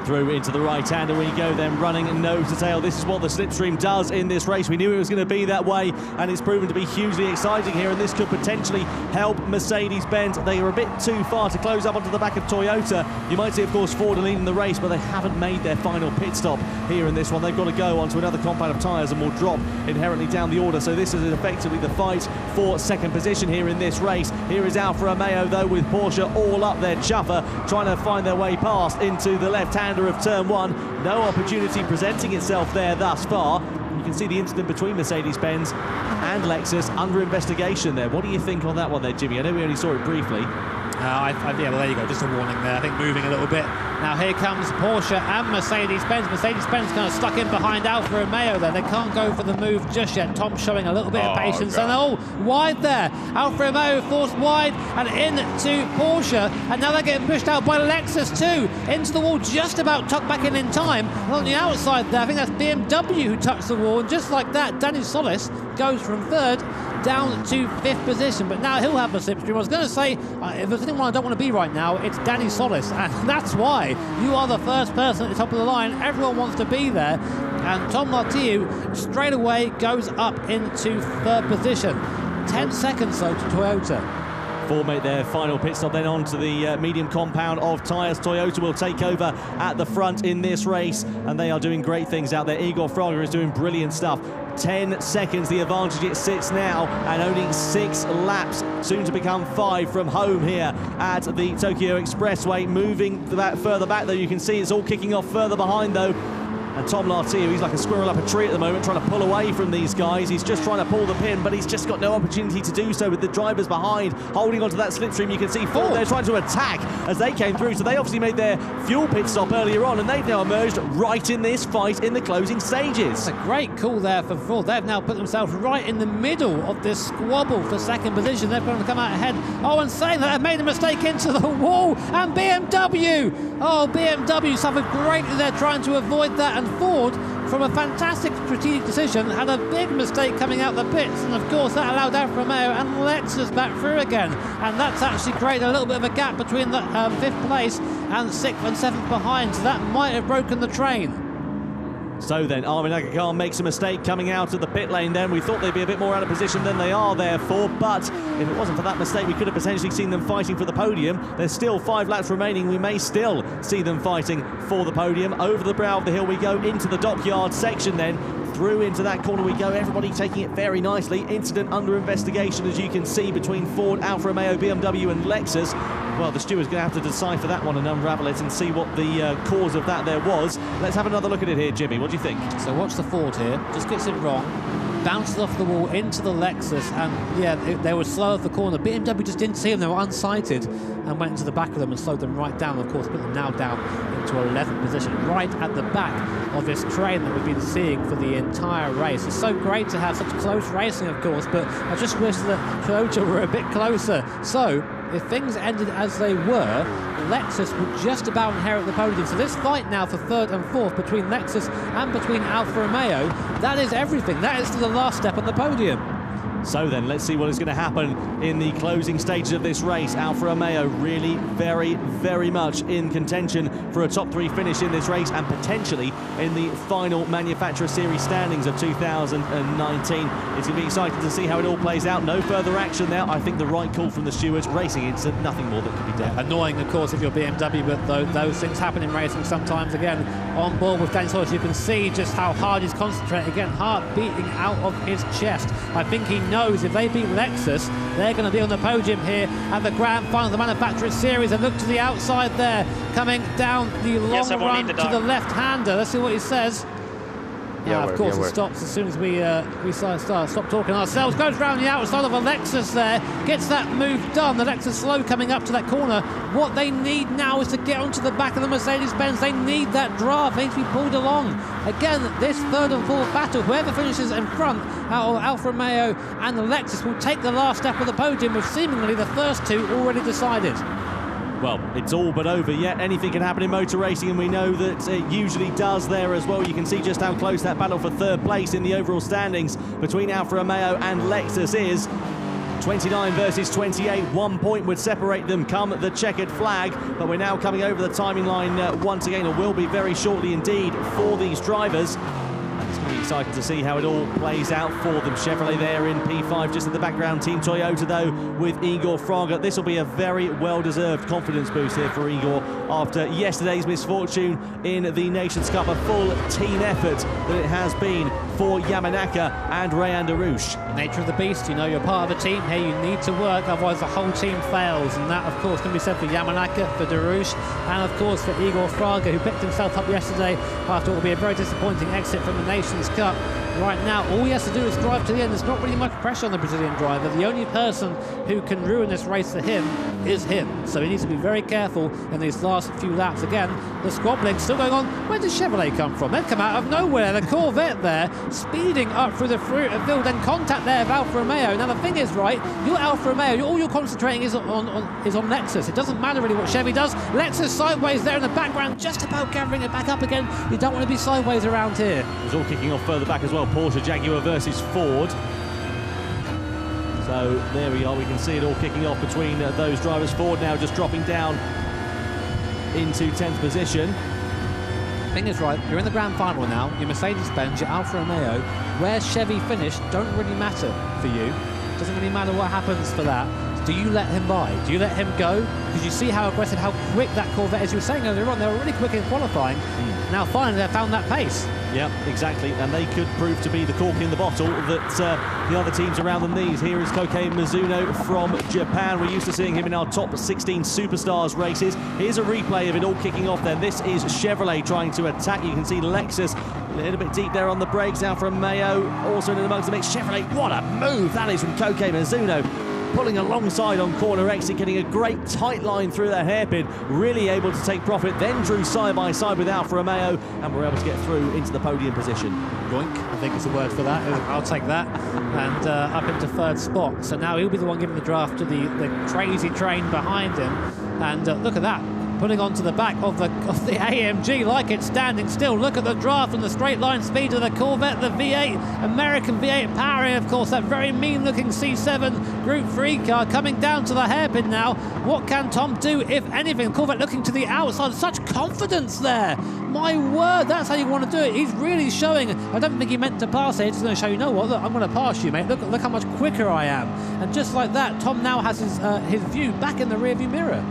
Through into the right-hander we go then, running nose to tail. This is what the slipstream does in this race. We knew it was going to be that way, and it's proven to be hugely exciting here, and this could potentially help Mercedes-Benz. They are a bit too far to close up onto the back of Toyota. You might see, of course, Ford leading the race, but they haven't made their final pit stop here in this one. They've got to go onto another compound of tyres and will drop inherently down the order. So this is effectively the fight for second position here in this race. Here is Alfa Romeo, though, with Porsche all up their chuffer, trying to find their way past into the left-hander of turn one. No opportunity presenting itself there thus far. You can see the incident between Mercedes-Benz and Lexus under investigation there. What do you think on that one there, Jimmy? I know we only saw it briefly. Yeah, well, there you go, just a warning there. I think moving a little bit. Now here comes Porsche and Mercedes-Benz. Mercedes-Benz kind of stuck in behind Alfa Romeo there. They can't go for the move just yet. Tom showing a little bit of patience. God. And wide there. Alfa Romeo forced wide and into Porsche. And now they're getting pushed out by Lexus too. Into the wall, just about tucked back in time. And on the outside there, I think that's BMW who touched the wall. And just like that, Danny Solis goes from third down to fifth position, but now he'll have the slipstream. I was going to say, if there's anyone I don't want to be right now, it's Danny Solis, and that's why. You are the first person at the top of the line. Everyone wants to be there, and Tom Martillo straight away goes up into third position. 10 seconds, though, to Toyota. Ford make their final pit stop, then onto the medium compound of tyres. Toyota will take over at the front in this race, and they are doing great things out there. Igor Fraga is doing brilliant stuff. 10 seconds the advantage it sits now, and only 6 laps, soon to become 5 from home here at the Tokyo Expressway. Moving further back, though, you can see it's all kicking off further behind, though. And Tom Martillo, he's like a squirrel up a tree at the moment, trying to pull away from these guys. He's just trying to pull the pin, but he's just got no opportunity to do so with the drivers behind, holding onto that slipstream. You can see Ford there trying to attack as they came through. So they obviously made their fuel pit stop earlier on, and they've now emerged right in this fight in the closing stages. That's a great call there for Ford. They've now put themselves right in the middle of this squabble for second position. They're going to come out ahead. Oh, and saying that, they've made a mistake into the wall, and BMW. Oh, BMW suffered greatly there trying to avoid that, and Ford, from a fantastic strategic decision, had a big mistake coming out the pits, and of course that allowed Alfa Romeo and Lexus back through again, and that's actually created a little bit of a gap between the 5th place and 6th and 7th behind, so that might have broken the train. So then, Armin Nagakar makes a mistake coming out of the pit lane then. We thought they'd be a bit more out of position than they are therefore, but if it wasn't for that mistake, we could have potentially seen them fighting for the podium. There's still 5 laps remaining. We may still see them fighting for the podium. Over the brow of the hill we go into the dockyard section then. Through into that corner we go, everybody taking it very nicely. Incident under investigation, as you can see, between Ford, Alfa Romeo, BMW and Lexus. Well, the steward's going to have to decipher that one and unravel it and see what the cause of that there was. Let's have another look at it here, Jimmy. What do you think? So watch the Ford here, just gets it wrong, bounces off the wall into the Lexus, and yeah, they were slow off the corner. BMW just didn't see them, they were unsighted, and went into the back of them and slowed them right down. Of course, put them now down into 11th position, right at the back of this train that we've been seeing for the entire race. It's so great to have such close racing, of course, but I just wish that Toyota were a bit closer. So, if things ended as they were, Lexus would just about inherit the podium. So this fight now for 3rd and 4th between Lexus and between Alfa Romeo, that is everything. That is to the last step on the podium. So then, let's see what is going to happen in the closing stages of this race. Alfa Romeo really very, very much in contention for a top 3 finish in this race, and potentially in the final Manufacturer Series standings of 2019. It's going to be exciting to see how it all plays out. No further action there. I think the right call from the stewards. Racing incident, nothing more that can be done. Annoying, of course, if you're BMW, but those things happen in racing sometimes. Again, on board with Danny Solis, you can see just how hard he's concentrating. Again, heart beating out of his chest. I think he knows if they beat Lexus, they're going to be on the podium here at the grand final of the Manufacturer Series. And look to the outside there, coming down the long run to the left-hander. Let's see what he says. Of course, it stops as soon as we stop talking ourselves. Goes round the outside of a Lexus there, gets that move done. The Lexus slow coming up to that corner. What they need now is to get onto the back of the Mercedes-Benz. They need that draft. They need to be pulled along. Again, this third and fourth battle, whoever finishes in front out of Alfa Romeo and the Lexus will take the last step of the podium, with seemingly the first two already decided. Well, it's all but over yet. Anything can happen in motor racing, and we know that it usually does there as well. You can see just how close that battle for third place in the overall standings between Alfa Romeo and Lexus is. 29 versus 28, 1 point would separate them come the checkered flag, but we're now coming over the timing line once again, or will be very shortly indeed, for these drivers. It's going to be exciting to see how it all plays out for them. Chevrolet there in P5, just in the background. Team Toyota, though, with Igor Fraga. This will be a very well-deserved confidence boost here for Igor after yesterday's misfortune in the Nations Cup. A full team effort that it has been for Yamanaka and Rayan Darush. Nature of the beast, you know, you're part of a team here, you need to work, otherwise the whole team fails. And that, of course, can be said for Yamanaka, for Darush, and, of course, for Igor Fraga, who picked himself up yesterday after what will be a very disappointing exit from the Nations Cup. Right now, all he has to do is drive to the end. There's not really much pressure on the Brazilian driver. The only person who can ruin this race for him is him. So he needs to be very careful in these last few laps. Again, the squabbling still going on. Where did Chevrolet come from? They've come out of nowhere. The Corvette there, speeding up through the field, and contact there of Alfa Romeo. Now, the thing is, right, you're Alfa Romeo. All you're concentrating is on Lexus. It doesn't matter really what Chevy does. Lexus sideways there in the background, just about gathering it back up again. You don't want to be sideways around here. It was all kicking off further back as well. Porsche Jaguar versus Ford. So there we are. We can see it all kicking off between those drivers. Ford now just dropping down into 10th position. Thing is, right, you're in the grand final now. Your Mercedes-Benz, your Alfa Romeo. Where Chevy finished don't really matter for you. Doesn't really matter what happens for that. Do you let him by? Do you let him go? Because you see how aggressive, how quick that Corvette, as you were saying earlier on, they were really quick in qualifying. Now finally they've found that pace. Yeah, exactly, and they could prove to be the cork in the bottle that the other teams around them need. Here is Kokei Mizuno from Japan. We're used to seeing him in our top 16 Superstars races. Here's a replay of it all kicking off then. This is Chevrolet trying to attack. You can see Lexus a little bit deep there on the brakes. Alfa Romeo also in amongst the mix. Chevrolet, what a move that is from Kokei Mizuno. Pulling alongside on corner exit, getting a great tight line through that hairpin, really able to take profit, then drew side by side with Alfa Romeo, and were able to get through into the podium position. Yoink, I think is the word for that. I'll take that. And up into third spot. So now he'll be the one giving the draft to the crazy train behind him. And look at that. Putting onto the back of the AMG like it's standing still. Look at the draft and the straight line speed of the Corvette, the V8, American V8 powering, of course, that very mean looking C7 Group 3 car coming down to the hairpin now. What can Tom do, if anything? Corvette looking to the outside, such confidence there. My word, that's how you want to do it. He's really showing, I don't think he meant to pass it. He's going to show, you know what, look, I'm going to pass you, mate. Look how much quicker I am. And just like that, Tom now has his view back in the rearview mirror.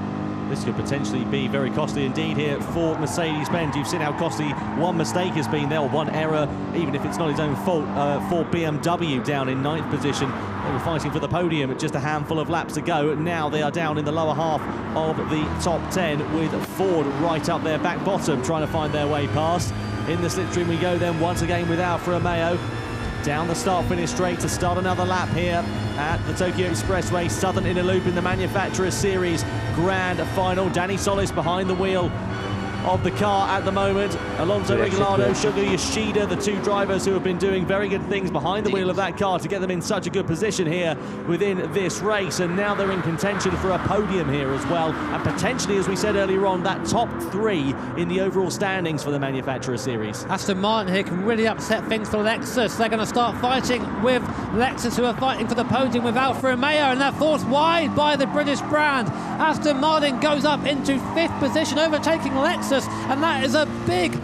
This could potentially be very costly indeed here for Mercedes-Benz. You've seen how costly one mistake has been there, or one error, even if it's not his own fault, for BMW down in 9th position. They were fighting for the podium at just a handful of laps to go. Now they are down in the lower half of the top 10 with Ford right up their back bottom, trying to find their way past. In the slipstream we go then once again with Alfa Romeo. Down the start-finish straight to start another lap here at the Tokyo Expressway. Southern Inner Loop in the Manufacturers Series Grand Final. Danny Solis behind the wheel of the car at the moment. Alonso Regalado, Shugo Yoshida, the two drivers who have been doing very good things behind the wheel of that car to get them in such a good position here within this race. And now they're in contention for a podium here as well. And potentially, as we said earlier on, that top 3 in the overall standings for the Manufacturer Series. Aston Martin here can really upset things for Lexus. They're going to start fighting with Lexus, who are fighting for the podium with Alfa Romeo, and they're forced wide by the British brand. Aston Martin goes up into 5th position, overtaking Lexus, and that is a big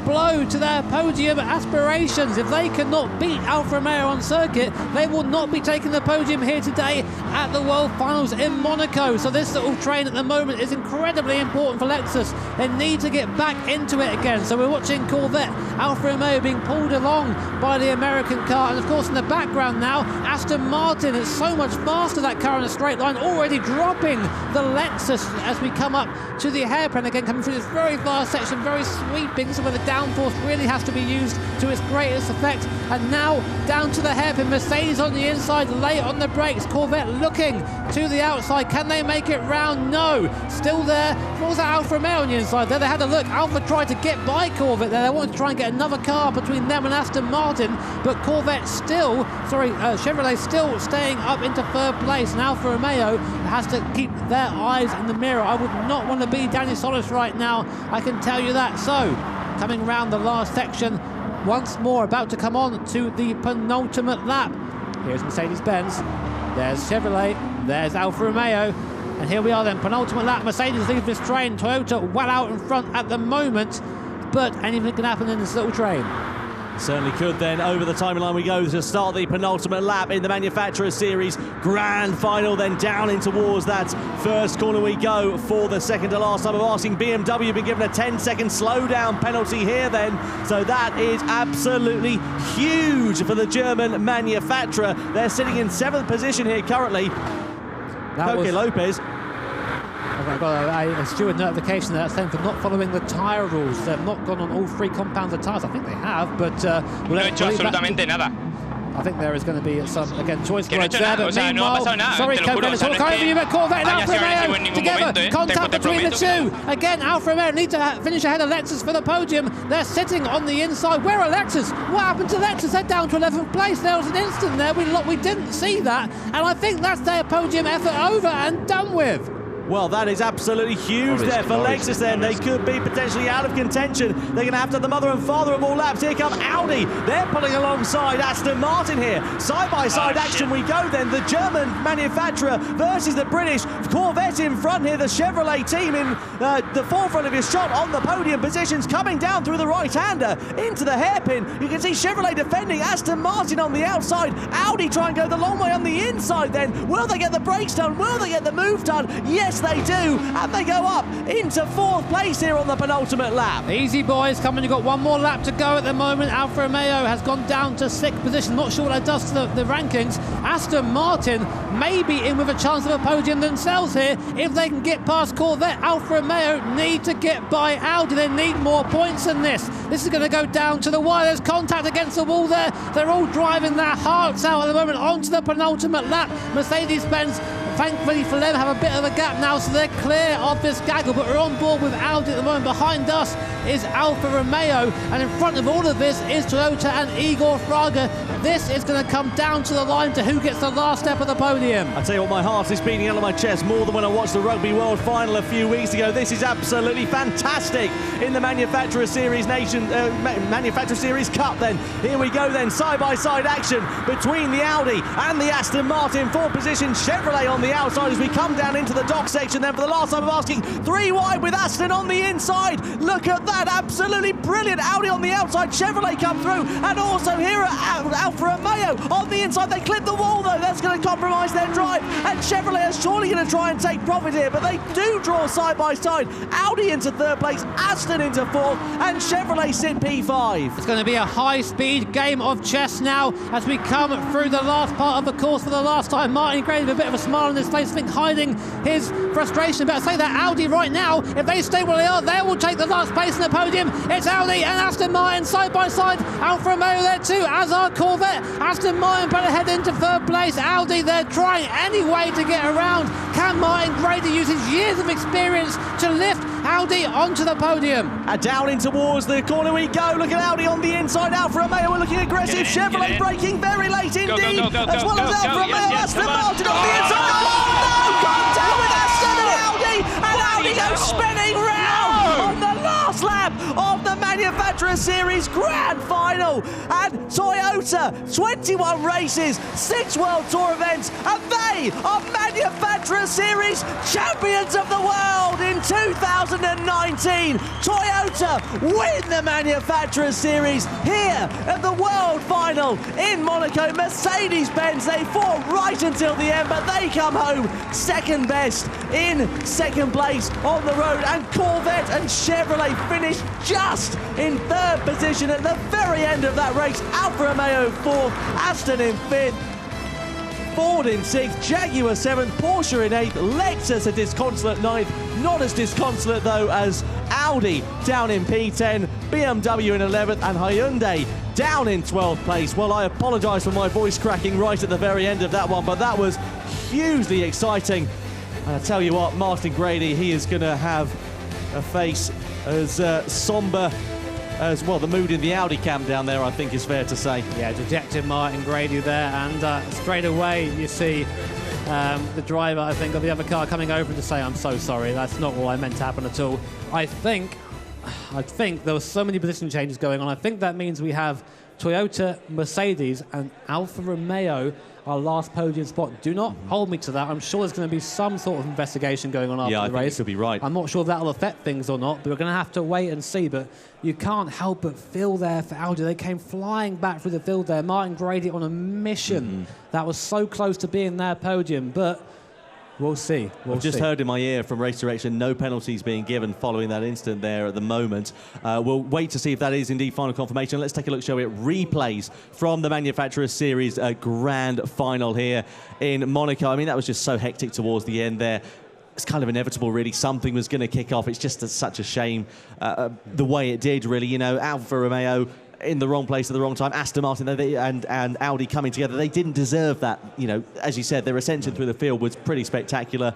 blow to their podium aspirations. If they cannot beat Alfa Romeo on circuit, they will not be taking the podium here today at the World Finals in Monaco. So this little train at the moment is incredibly important for Lexus. They need to get back into it again. So we're watching Corvette, Alfa Romeo being pulled along by the American car. And of course in the background now, Aston Martin is so much faster, that car in a straight line, already dropping the Lexus as we come up to the hairpin again, coming through this very fast section, very sweeping. Some where the downforce really has to be used to its greatest effect. And now down to the hairpin. Mercedes on the inside, late on the brakes. Corvette looking to the outside. Can they make it round? No. Still there. What was that Alfa Romeo on the inside there? They had a look. Alfa tried to get by Corvette there. They wanted to try and get another car between them and Aston Martin, but Corvette still, Chevrolet still staying up into third place. And Alfa Romeo has to keep their eyes in the mirror. I would not want to be Danny Solis right now, I can tell you that. So, coming round the last section, once more about to come on to the penultimate lap. Here's Mercedes-Benz, there's Chevrolet, there's Alfa Romeo, and here we are then, penultimate lap. Mercedes leaves this train, Toyota well out in front at the moment, but anything can happen in this little train. Certainly could then. Over the timeline we go to start the penultimate lap in the Manufacturer Series Grand Final. Then down in towards that first corner we go for the second to last time of asking. BMW been given a 10-second slowdown penalty here then. So that is absolutely huge for the German manufacturer. They're sitting in 7th position here currently. Coque Lopez. I've got a steward notification that's saying for not following the tyre rules. They've not gone on all 3 compounds of tyres. I think they have, but no he hecho absolutamente nada. I think there is going to be some, again, choice que no points there, but meanwhile, sorry, Coque, it's all over you, but Corvette and Alfa Romeo together, contact between the two. Again, Alfa Romeo need to finish ahead of Lexus for the podium. They're sitting on the inside. Where are Lexus? What happened to Lexus? They're down to 11th place. There was an instant there, we didn't see that, and I think that's their podium effort over and done with. Well, that is absolutely huge there for Lexus then. They could be potentially out of contention. They're going to have to have the mother and father of all laps. Here come Audi. They're pulling alongside Aston Martin here. Side-by-side action we go then. The German manufacturer versus the British. Corvette in front here. The Chevrolet team in the forefront of his shot on the podium positions, coming down through the right-hander into the hairpin. You can see Chevrolet defending, Aston Martin on the outside. Audi try and go the long way on the inside then. Will they get the brakes done? Will they get the move done? Yes, they do, and they go up into 4th place here on the penultimate lap. Easy, boys, coming. You've got one more lap to go at the moment. Alfa Romeo has gone down to 6th position. Not sure what that does to the rankings. Aston Martin may be in with a chance of a podium themselves here if they can get past Corvette. Alfa Romeo need to get by Audi. They need more points than this. This is going to go down to the wire. There's contact against the wall there. They're all driving their hearts out at the moment onto the penultimate lap. Mercedes-Benz, thankfully for them, have a bit of a gap now, so they're clear of this gaggle, but we're on board with Audi at the moment. Behind us is Alfa Romeo, and in front of all of this is Toyota and Igor Fraga. This is going to come down to the line to who gets the last step of the podium. I tell you what, my heart is beating out of my chest more than when I watched the Rugby World Final a few weeks ago. This is absolutely fantastic in the Manufacturer Series Manufacturer Series Cup then. Here we go then, side-by-side action between the Audi and the Aston Martin. 4th position Chevrolet on the outside as we come down into the dock section then for the last time of asking. 3 wide with Aston on the inside. Look at that, absolutely brilliant. Audi on the outside, Chevrolet come through, and also here at Alfa Romeo on the inside. They clip the wall though, that's going to compromise their drive, and Chevrolet is surely going to try and take profit here, but they do draw side by side. Audi into 3rd place, Aston into 4th, and Chevrolet sit P5. It's going to be a high-speed game of chess now as we come through the last part of the course for the last time. Martin Gray with a bit of a smile on his face, I think hiding his frustration. But I say that Audi right now, if they stay where they are, they will take the last place in the podium. It's Audi and Aston Martin side by side. Alfa Romeo there too, as are Corvette. Aston Martin better head into 3rd place. Audi, they're trying any way to get around. Can Martin Grady use his years of experience to lift Audi onto the podium? And down in towards the corner we go. Look at Audi on the inside. Alfa Romeo are looking aggressive. Chevrolet braking very late indeed. As well as Alfa Romeo. Aston Martin on the inside. Oh no! Contact with Aston and Audi goes spinning round on the last lap of the Manufacturer Series Grand Final. And Toyota, 21 races, 6 World Tour events, and they are Manufacturer Series Champions of the World in 2019. Toyota win the Manufacturer Series here at the World Final in Monaco. Mercedes-Benz, they fought right until the end, but they come home second best in 2nd place on the road, and Corvette and Chevrolet finished just in 3rd position at the very end of that race. Alfa Romeo 4th, Aston in 5th. Ford in 6th, Jaguar 7th, Porsche in 8th, Lexus a disconsolate 9th, not as disconsolate though as Audi down in P10, BMW in 11th and Hyundai down in 12th place. Well, I apologise for my voice cracking right at the very end of that one, but that was hugely exciting. And I tell you what, Martin Grady, he is going to have a face as sombre as well. The mood in the Audi camp down there, I think, is fair to say. Yeah, dejected Martin Grady there, and straight away you see the driver, I think, of the other car coming over to say, I'm so sorry, that's not what I meant to happen at all. I think there were so many position changes going on. I think that means we have Toyota, Mercedes, and Alfa Romeo, our last podium spot. Do not hold me to that. I'm sure there's going to be some sort of investigation going on after the race. Yeah, I think you could be right. I'm not sure if that'll affect things or not, but we're going to have to wait and see. But you can't help but feel there for Audi. They came flying back through the field there. Martin Grady on a mission. That was so close to being their podium, but we'll see. I've just heard in my ear from Race Direction, no penalties being given following that incident there at the moment. We'll wait to see if that is indeed final confirmation. Let's take a look, shall we, at replays from the Manufacturers Series grand final here in Monaco. I mean, that was just so hectic towards the end there. It's kind of inevitable, really. Something was going to kick off. It's just such a shame the way it did, really. You know, Alfa Romeo in the wrong place at the wrong time. Aston Martin and Audi coming together. They didn't deserve that. You know, as you said, their ascension through the field was pretty spectacular.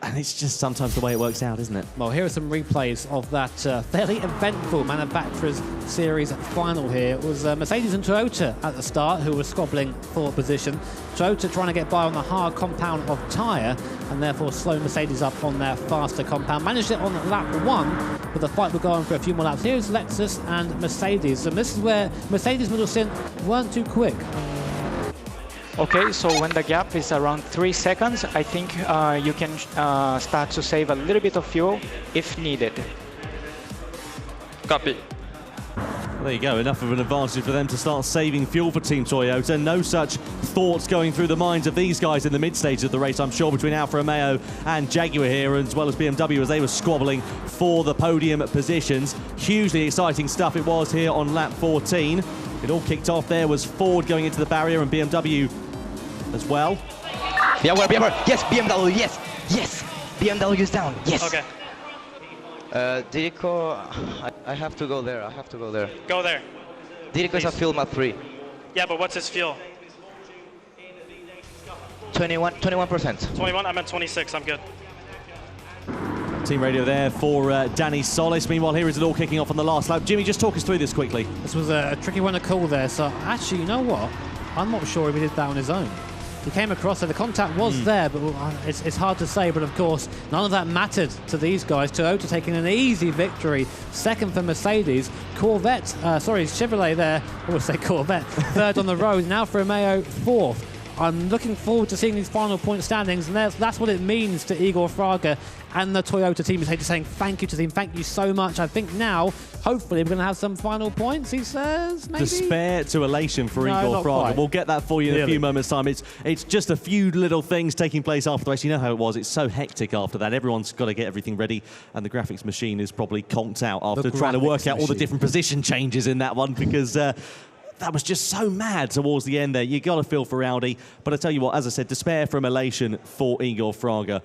And it's just sometimes the way it works out, isn't it? Well, here are some replays of that fairly eventful Manufacturers Series final here. It was Mercedes and Toyota at the start who were squabbling for position. Toyota trying to get by on the hard compound of tyre and therefore slow Mercedes up on their faster compound. Managed it on lap 1, but the fight will go on for a few more laps. Here's Lexus and Mercedes. And this is where Mercedes middle stint weren't too quick. Okay, so when the gap is around 3 seconds, I think you can start to save a little bit of fuel if needed. Copy. Well, there you go, enough of an advantage for them to start saving fuel for Team Toyota. No such thoughts going through the minds of these guys in the mid-stage of the race, I'm sure, between Alfa Romeo and Jaguar here, as well as BMW, as they were squabbling for the podium positions. Hugely exciting stuff it was here on lap 14. It all kicked off. There was Ford going into the barrier and BMW as well. BMW, yes, BMW, yes, yes. BMW is down, yes. Okay. Dirico, I have to go there, Go there. Dirico is a fuel map 3. Yeah, but what's his fuel? 21%. 21? I'm at 26. I'm good. Team radio there for Danny Solis. Meanwhile, here is it all kicking off on the last lap. Jimmy, just talk us through this quickly. This was a tricky one to call there. So actually, you know what? I'm not sure if he did that on his own. He came across, so the contact was there, but it's hard to say. But of course, none of that mattered to these guys. Toyota taking an easy victory. Second for Mercedes. Chevrolet there. I would say Corvette. Third on the road. Now for Romeo, fourth. I'm looking forward to seeing these final point standings, and that's what it means to Igor Fraga and the Toyota team. Is saying thank you to the team, thank you so much. I think now, hopefully, we're going to have some final points, he says, maybe? Despair to elation for Igor Fraga. Quite. We'll get that for you in a few moments' time. It's just a few little things taking place after the race. You know how it was. It's so hectic after that. Everyone's got to get everything ready, and the graphics machine is probably conked out after trying to work out all the different position changes in that one, because that was just so mad towards the end there. You got to feel for Audi. But I tell you what, as I said, despair from elation for Igor Fraga.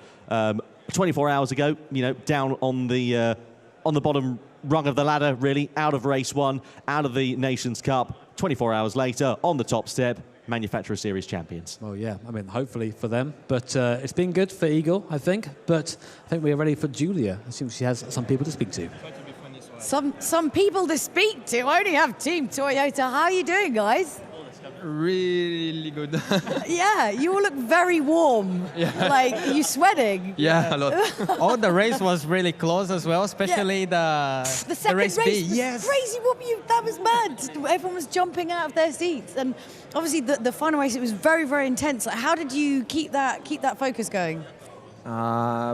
24 hours ago, you know, down on the bottom rung of the ladder, really, out of race 1, out of the Nations Cup. 24 hours later, on the top step, Manufacturer Series champions. Well, yeah, I mean, hopefully for them. But it's been good for Igor, I think. But I think we're ready for Julia. I assume she has some people to speak to. Some people to speak to. I only have Team Toyota. How are you doing, guys? Really good. Yeah, you all look very warm. Yeah. Like, are you sweating? Yeah, a lot. The race was really close as well, especially the second race B. Yes. Crazy. That was mad. Everyone was jumping out of their seats. And obviously the final race, it was very, very intense. Like, how did you keep that focus going?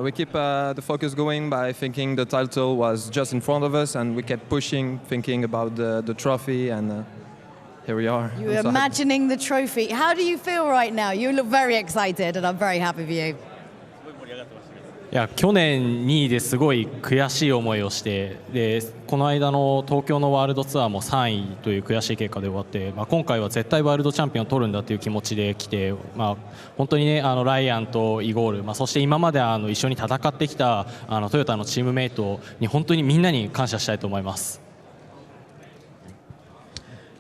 We keep the focus going by thinking the title was just in front of us, and we kept pushing, thinking about the trophy, and here we are. You were imagining the trophy. How do you feel right now? You look very excited, and I'm very happy for you. いや去年2位ですごい悔しい思いをしてでこの間の東京のワールドツアーも3位という悔しい結果で終わって、今回は絶対ワールドチャンピオンを取るんだという気持ちで来て、本当にねライアンとイゴール、そして今まで一緒に戦ってきたトヨタのチームメイトに本当にみんなに感謝したいと思います。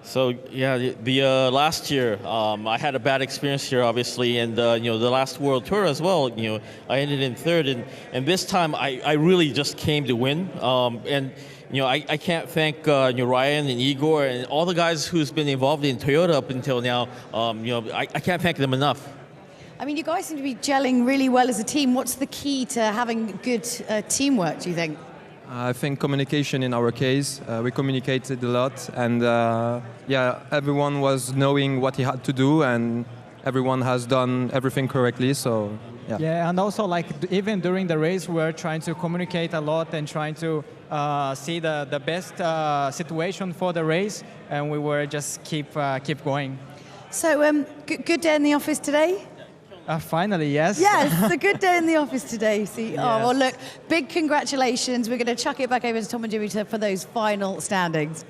So yeah, the last year I had a bad experience here, obviously, and the last World Tour as well. I ended in third, and this time I really just came to win. And I can't thank Ryan and Igor and all the guys who's been involved in Toyota up until now. I can't thank them enough. I mean, you guys seem to be gelling really well as a team. What's the key to having good teamwork, do you think? I think communication in our case. We communicated a lot, and everyone was knowing what he had to do, and everyone has done everything correctly. So yeah, and also like even during the race, we were trying to communicate a lot and trying to see the best situation for the race, and we were just keep going. So good day in the office today. Finally, yes. Yes, a good day in the office today. See, Yes. Oh, well, look, big congratulations. We're going to chuck it back over to Tom and Jimmy for those final standings.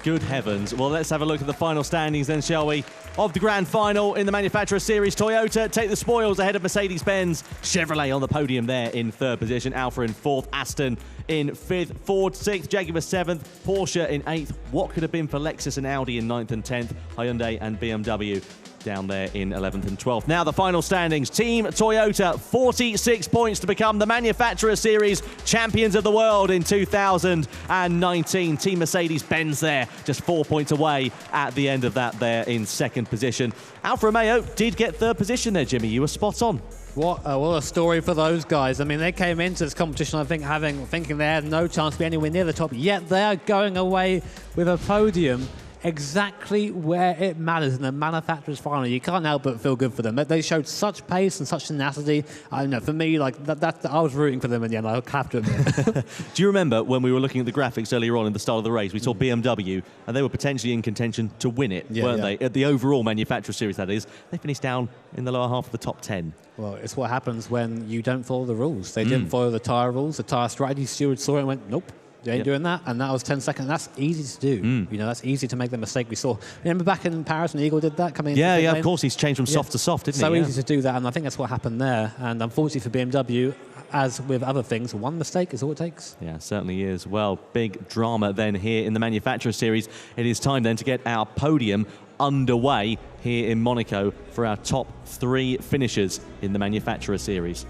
Good heavens. Well, let's have a look at the final standings then, shall we? Of the grand final in the Manufacturer Series, Toyota take the spoils ahead of Mercedes-Benz. Chevrolet on the podium there in third position. Alfa in fourth, Aston in fifth, Ford sixth, Jaguar seventh, Porsche in eighth. What could have been for Lexus and Audi in ninth and 10th, Hyundai and BMW down there in 11th and 12th. Now the final standings. Team Toyota, 46 points to become the Manufacturer Series champions of the world in 2019. Team Mercedes-Benz there, just 4 points away at the end of that there in second position. Alfa Romeo did get third position there, Jimmy. You were spot on. What a story for those guys. I mean, they came into this competition, I think, thinking they had no chance to be anywhere near the top, yet they are going away with a podium exactly where it matters in the manufacturer's final. You can't help but feel good for them. They showed such pace and such tenacity. I don't know, for me, like I was rooting for them in the end. I'll have to admit. Do you remember when we were looking at the graphics earlier on in the start of the race, we saw BMW and they were potentially in contention to win it, weren't they? At the overall Manufacturer Series, that is. They finished down in the lower half of the top 10. Well, it's what happens when you don't follow the rules. They didn't follow the tyre rules. The tyre strategy steward saw it and went, nope. They ain't doing that, and that was 10 seconds. That's easy to do. That's easy to make the mistake we saw. Remember back in Paris when Eagle did that? Of course. He's changed from soft to soft, didn't he? So easy to do that, and I think that's what happened there. And unfortunately for BMW, as with other things, one mistake is all it takes. Yeah, certainly is. Well, big drama then here in the Manufacturer Series. It is time then to get our podium underway here in Monaco for our top 3 finishers in the Manufacturer Series.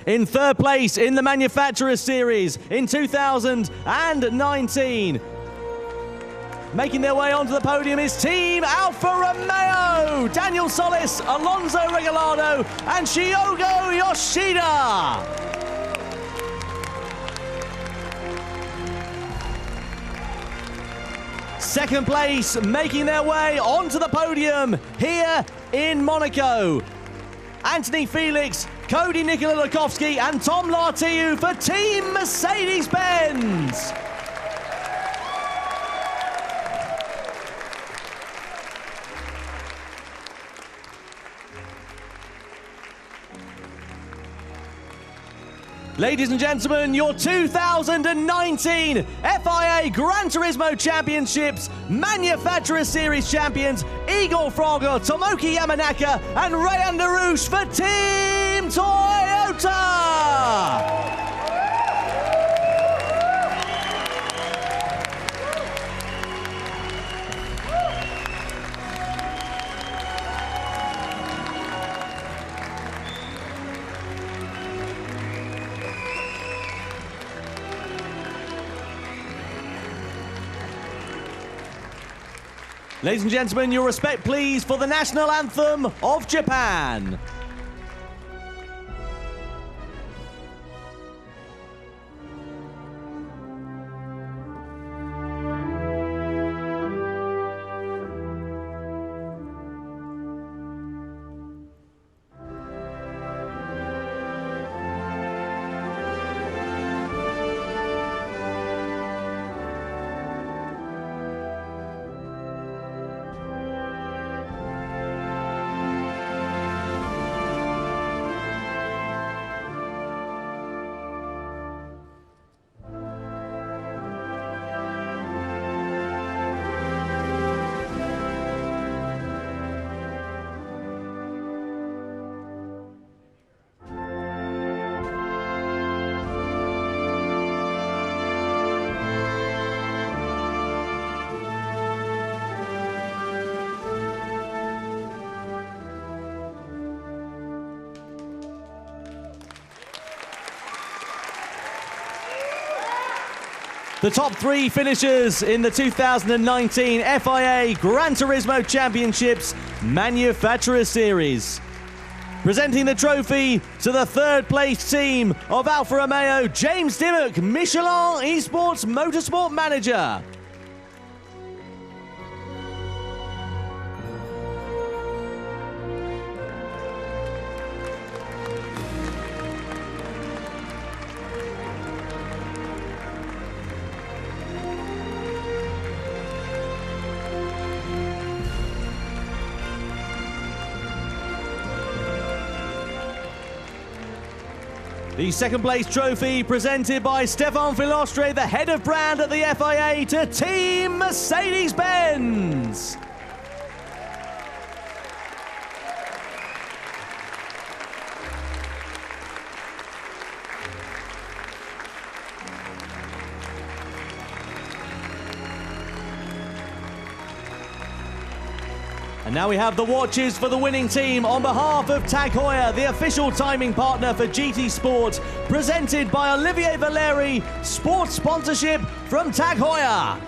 In third place in the Manufacturer Series in 2019. Making their way onto the podium is Team Alfa Romeo. Daniel Solis, Alonso Regalado and Shogo Yoshida. Second place, making their way onto the podium here in Monaco. Anthony Felix, Cody Nikolakowski and Tom Lartiu for Team Mercedes-Benz. Ladies and gentlemen, your 2019 FIA Gran Turismo Championships Manufacturer Series champions Igor Fraga, Tomoki Yamanaka and Ryan Darouche for Team Toyota! Ladies and gentlemen, your respect please for the national anthem of Japan. The top 3 finishers in the 2019 FIA Gran Turismo Championships Manufacturer Series. Presenting the trophy to the 3rd place team of Alfa Romeo, James Dimmock, Michelin Esports Motorsport Manager. The 2nd place trophy presented by Stefan Filostre, the head of brand at the FIA, to Team Mercedes-Benz. And now we have the watches for the winning team on behalf of Tag Heuer, the official timing partner for GT Sport, presented by Olivier Valeri, sports sponsorship from Tag Heuer.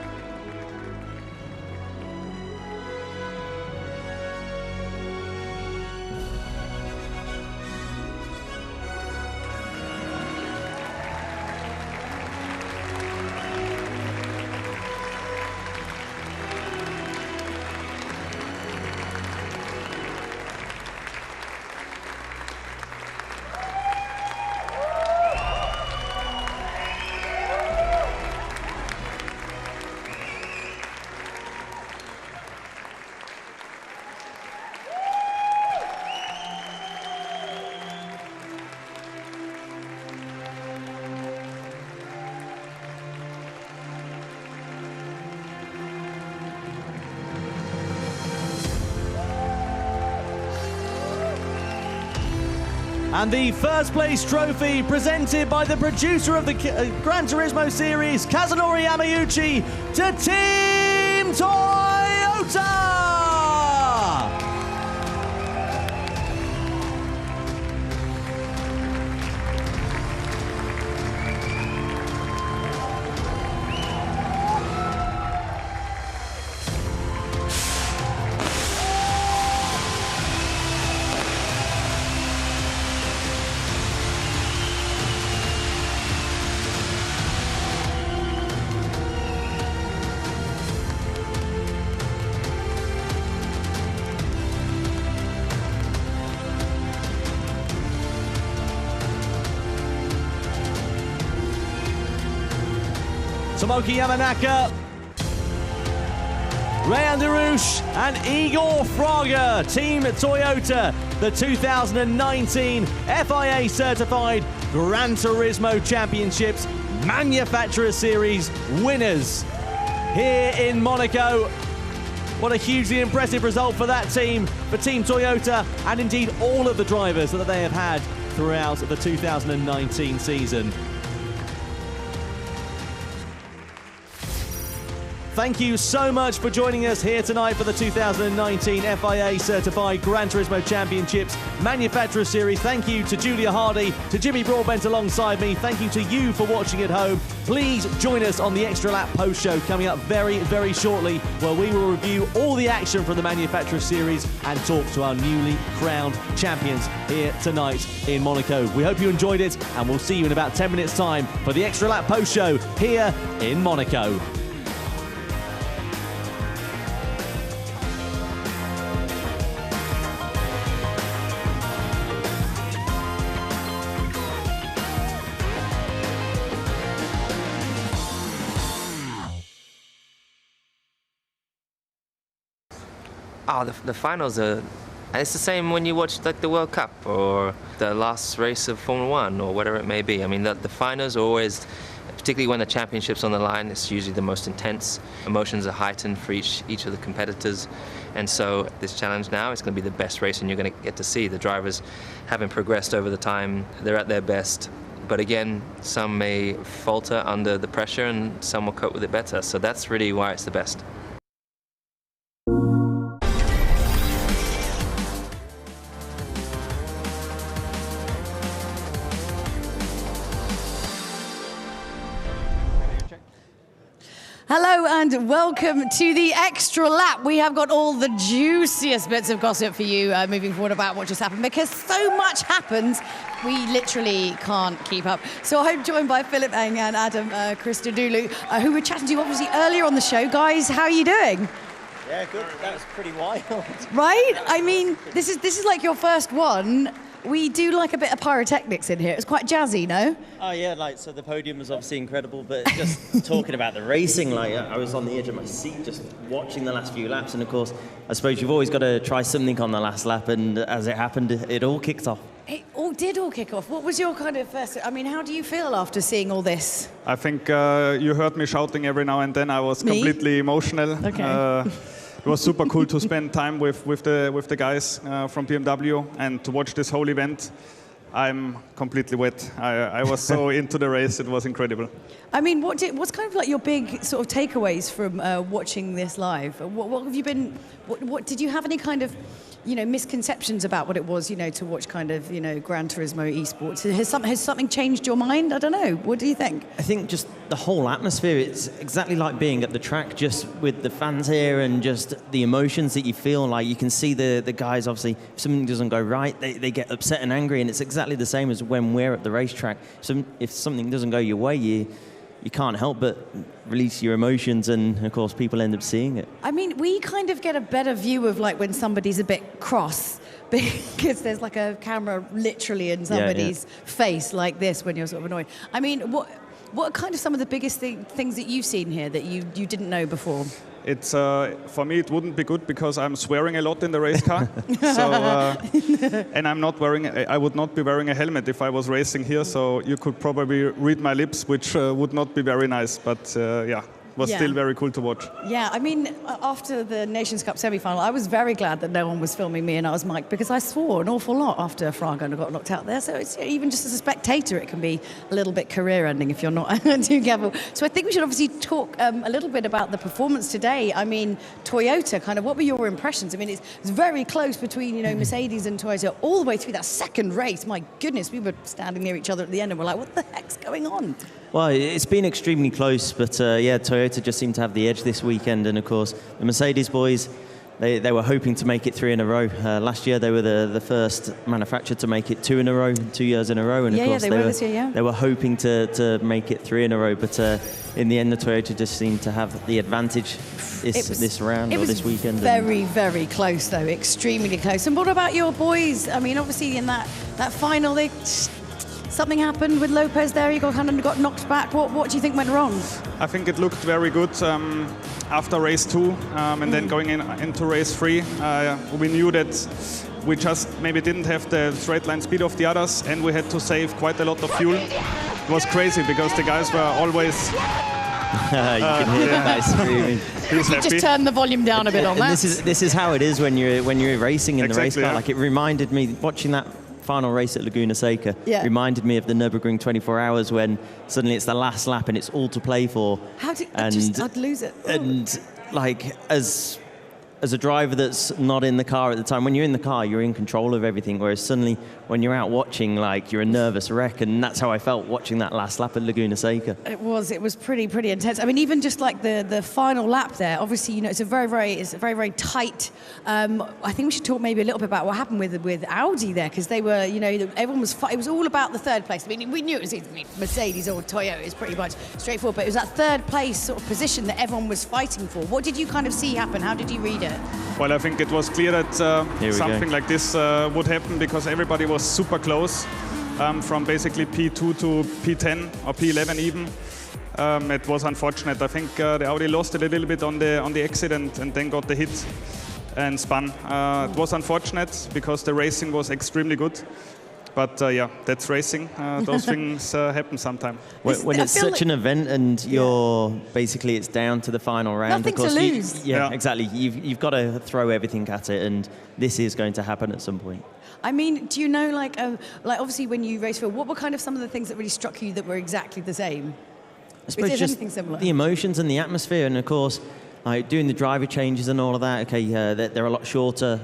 And the 1st place trophy presented by the producer of the Gran Turismo series, Kazunori Yamauchi, to Team Toyota! Tomoki Yamanaka, Rayan Derouche and Igor Fraga, Team Toyota, the 2019 FIA certified Gran Turismo Championships Manufacturer Series winners here in Monaco. What a hugely impressive result for that team, for Team Toyota, and indeed all of the drivers that they have had throughout the 2019 season. Thank you so much for joining us here tonight for the 2019 FIA Certified Gran Turismo Championships Manufacturer Series. Thank you to Julia Hardy, to Jimmy Broadbent alongside me. Thank you to you for watching at home. Please join us on the Extra Lap post show coming up very, very shortly, where we will review all the action from the Manufacturer Series and talk to our newly crowned champions here tonight in Monaco. We hope you enjoyed it, and we'll see you in about 10 minutes' time for the Extra Lap post show here in Monaco. Oh, the finals are, it's the same when you watch like the World Cup or the last race of Formula 1 or whatever it may be. I mean, the finals are always, particularly when the championship's on the line, it's usually the most intense. Emotions are heightened for each of the competitors. And so this challenge now is going to be the best race, and you're going to get to see the drivers having progressed over the time. They're at their best. But again, some may falter under the pressure and some will cope with it better. So that's really why it's the best. Hello and welcome to the extra lap. We have got all the juiciest bits of gossip for you moving forward about what just happened, because so much happens, we literally can't keep up. So I'm joined by Philip Eng and Adam Christodoulou, who were chatting to you obviously earlier on the show. Guys, how are you doing? Yeah, good. That was pretty wild. Right? I mean, this is like your first one. We do like a bit of pyrotechnics in here. It's quite jazzy, no? Oh yeah, like, so the podium was obviously incredible, but just talking about the racing, like, I was on the edge of my seat just watching the last few laps, and of course, I suppose you've always got to try something on the last lap, and as it happened, it all kicked off. It all did kick off. What was your kind of first, I mean, how do you feel after seeing all this? I think you heard me shouting every now and then. I was completely emotional. Okay. It was super cool to spend time with the guys from BMW and to watch this whole event. I'm completely wet. I was so into the race. It was incredible. I mean, what's kind of like your big sort of takeaways from watching this live? What have you been? What did you have any kind of, misconceptions about what it was, to watch kind of, Gran Turismo esports? Has something changed your mind? I don't know. What do you think? I think just the whole atmosphere, it's exactly like being at the track, just with the fans here and just the emotions that you feel. Like, you can see the guys, obviously, if something doesn't go right, they get upset and angry, and it's exactly the same as when we're at the racetrack. So if something doesn't go your way, you can't help but release your emotions, and of course people end up seeing it. I mean, we kind of get a better view of like when somebody's a bit cross, because there's like a camera literally in somebody's face like this when you're sort of annoyed. I mean, what are kind of some of the biggest things that you've seen here that you didn't know before? It's for me, it wouldn't be good because I'm swearing a lot in the race car. And I would not be wearing a helmet if I was racing here. So you could probably read my lips, which would not be very nice. But it was still very cool to watch. Yeah, I mean, after the Nations Cup semi-final, I was very glad that no one was filming me and I was mic'd, because I swore an awful lot after Fraga and I got knocked out there. So it's, even just as a spectator, it can be a little bit career-ending if you're not too careful. So I think we should obviously talk a little bit about the performance today. I mean, Toyota, kind of, what were your impressions? I mean, it's very close between, Mercedes and Toyota all the way through that second race. My goodness, we were standing near each other at the end and we're like, what the heck's going on? Well, it's been extremely close, but Toyota just seemed to have the edge this weekend, and of course the Mercedes boys, they were hoping to make it 3 in a row. Last year they were the first manufacturer to make it 2 in a row, 2 years in a row, and of course they were hoping to make it 3 in a row, but in the end the Toyota just seemed to have the advantage this round or this weekend. Very, very close though, extremely close. And what about your boys? I mean, obviously in that final, something happened with Lopez there. He got knocked back. What do you think went wrong? I think it looked very good after race 2, and then going into race 3. We knew that we just maybe didn't have the straight line speed of the others, and we had to save quite a lot of fuel. It was crazy because the guys were always. You can hear the guys screaming. He's happy. Just turn the volume down a bit on that. This is how it is when you're racing in the race car. Yeah. Like, it reminded me, watching that final race at Laguna Seca, reminded me of the Nürburgring 24 Hours when suddenly it's the last lap and it's all to play for. I'd lose it. And like, as a driver that's not in the car at the time, when you're in the car, you're in control of everything, whereas suddenly when you're out watching, like, you're a nervous wreck, and that's how I felt watching that last lap at Laguna Seca. It was pretty intense. I mean, even just like the final lap there, obviously, it's a very tight. I think we should talk maybe a little bit about what happened with Audi there, because they were, everyone was it was all about the third place. I mean, we knew it was either Mercedes or Toyota. It's pretty much straightforward, but it was that third place sort of position that everyone was fighting for. What did you kind of see happen? How did you read it? Well, I think it was clear that something like this would happen because everybody was super close, from basically P2 to P10 or P11 even. It was unfortunate. I think the Audi lost it a little bit on the exit and then got the hit and spun. It was unfortunate because the racing was extremely good. But that's racing. Those things happen sometimes. When it's such an event and you're basically, it's down to the final round. Nothing of course, to lose. Exactly. You've got to throw everything at it, and this is going to happen at some point. I mean, do you know, like obviously when you race for, what were kind of some of the things that really struck you that were exactly the same? I suppose Is there just anything similar? The emotions and the atmosphere, and of course, like doing the driver changes and all of that. Okay, they're a lot shorter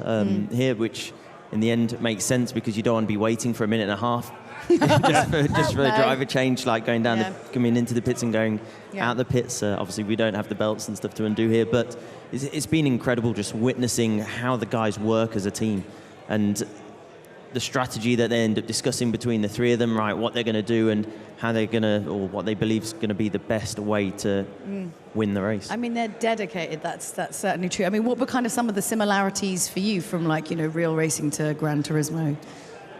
here, which in the end makes sense because you don't want to be waiting for a minute and a half just for a No. driver change, like going down, coming into the pits and going Yeah. out the pits. Obviously, we don't have the belts and stuff to undo here, but it's been incredible just witnessing how the guys work as a team and the strategy that they end up discussing between the three of them, right? What they're going to do and how they're going to, or what they believe is going to be the best way to win the race. I mean, they're dedicated. That's certainly true. I mean, what were kind of some of the similarities for you from like, you know, real racing to Gran Turismo?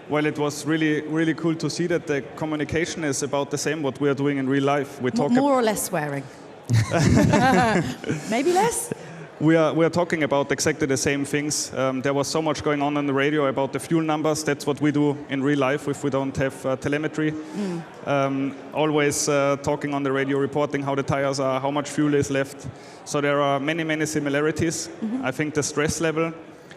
Well, it was really, really cool to see that the communication is about the same what we are doing in real life. We talk More or less swearing? Maybe less? We are talking about exactly the same things. There was so much going on the radio about the fuel numbers. That's what we do in real life if we don't have telemetry. Always talking on the radio, reporting how the tires are, how much fuel is left. So there are many, many similarities. I think the stress level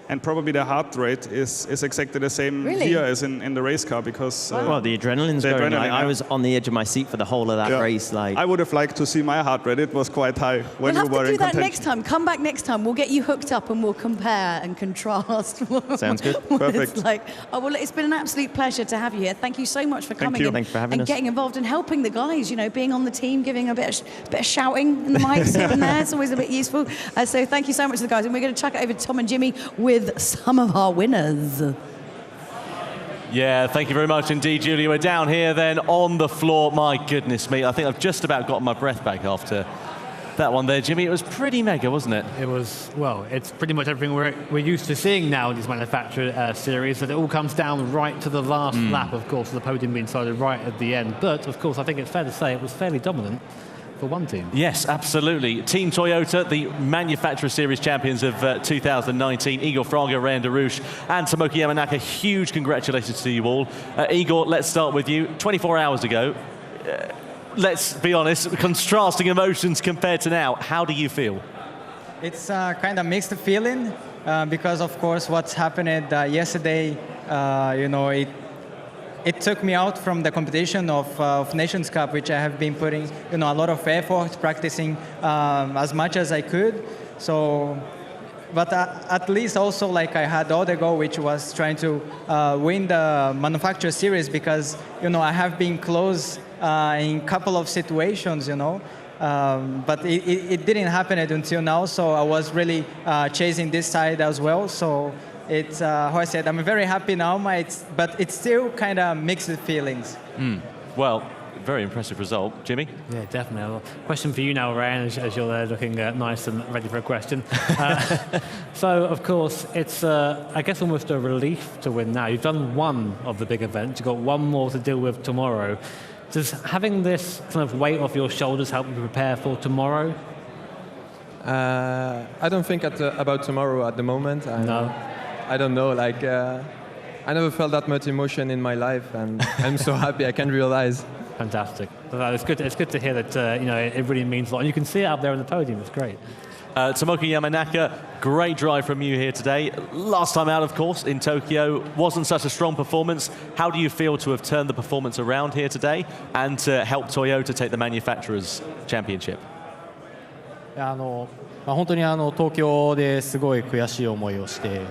and probably the heart rate is exactly the same here as in the race car because well, the adrenaline's going. I was on the edge of my seat for the whole of that race. Like I would have liked to see my heart rate. It was quite high when we'll we were have to do in that contention. next time. Come back next time. We'll get you hooked up and we'll compare and contrast. Sounds good. Perfect. It's like, oh well, it's been an absolute pleasure to have you here. Thank you so much for coming in Thanks for having and us. getting involved and helping the guys. You know, being on the team, giving a bit of shouting in the mics here and there. It's always a bit useful. So thank you so much to the guys, and we're going to chuck it over to Tom and Jimmy with some of our winners. Yeah, thank you very much indeed, Julia. We're down here then on the floor. My goodness me, I think I've just about gotten my breath back after that one there, Jimmy. It was pretty mega, wasn't it? It was, well, it's pretty much everything we're used to seeing now in these manufacturer series, that it all comes down right to the last lap, of course, the podium being decided right at the end. But, of course, I think it's fair to say it was fairly dominant for one team. Yes, absolutely. Team Toyota, the manufacturer series champions of 2019, Igor Fraga, Ryan Darush, and Tomoki Yamanaka. Huge congratulations to you all. Igor, let's start with you. 24 hours ago, let's be honest, contrasting emotions compared to now. How do you feel? It's kind of mixed feeling because, of course, what's happened yesterday, you know, it took me out from the competition of Nations Cup, which I have been putting, you know, a lot of effort, practicing as much as I could. So, but at least also, like, I had the other goal, which was trying to win the manufacturer series, because, you know, I have been close in a couple of situations, you know. But it didn't happen until now, so I was really chasing this side as well. So it's, how I said, I'm very happy now, but it's still kind of mixed feelings. Well, very impressive result. Jimmy? Yeah, definitely. Well, question for you now, Ryan, as you're there looking nice and ready for a question. So, of course, it's, I guess, almost a relief to win now. You've done one of the big events. You've got one more to deal with tomorrow. Does having this kind of weight off your shoulders help you prepare for tomorrow? I don't think about tomorrow at the moment. No. I don't know. Like, I never felt that much emotion in my life, and I'm so happy I can realize. Fantastic. It's good to hear that you know, it really means a lot. And you can see it up there on the podium. It's great. Tomoki Yamanaka, great drive from you here today. Last time out, of course, in Tokyo, wasn't such a strong performance. How do you feel to have turned the performance around here today and to help Toyota take the Manufacturers Championship? 本当に東京ですごい悔しい思いをして、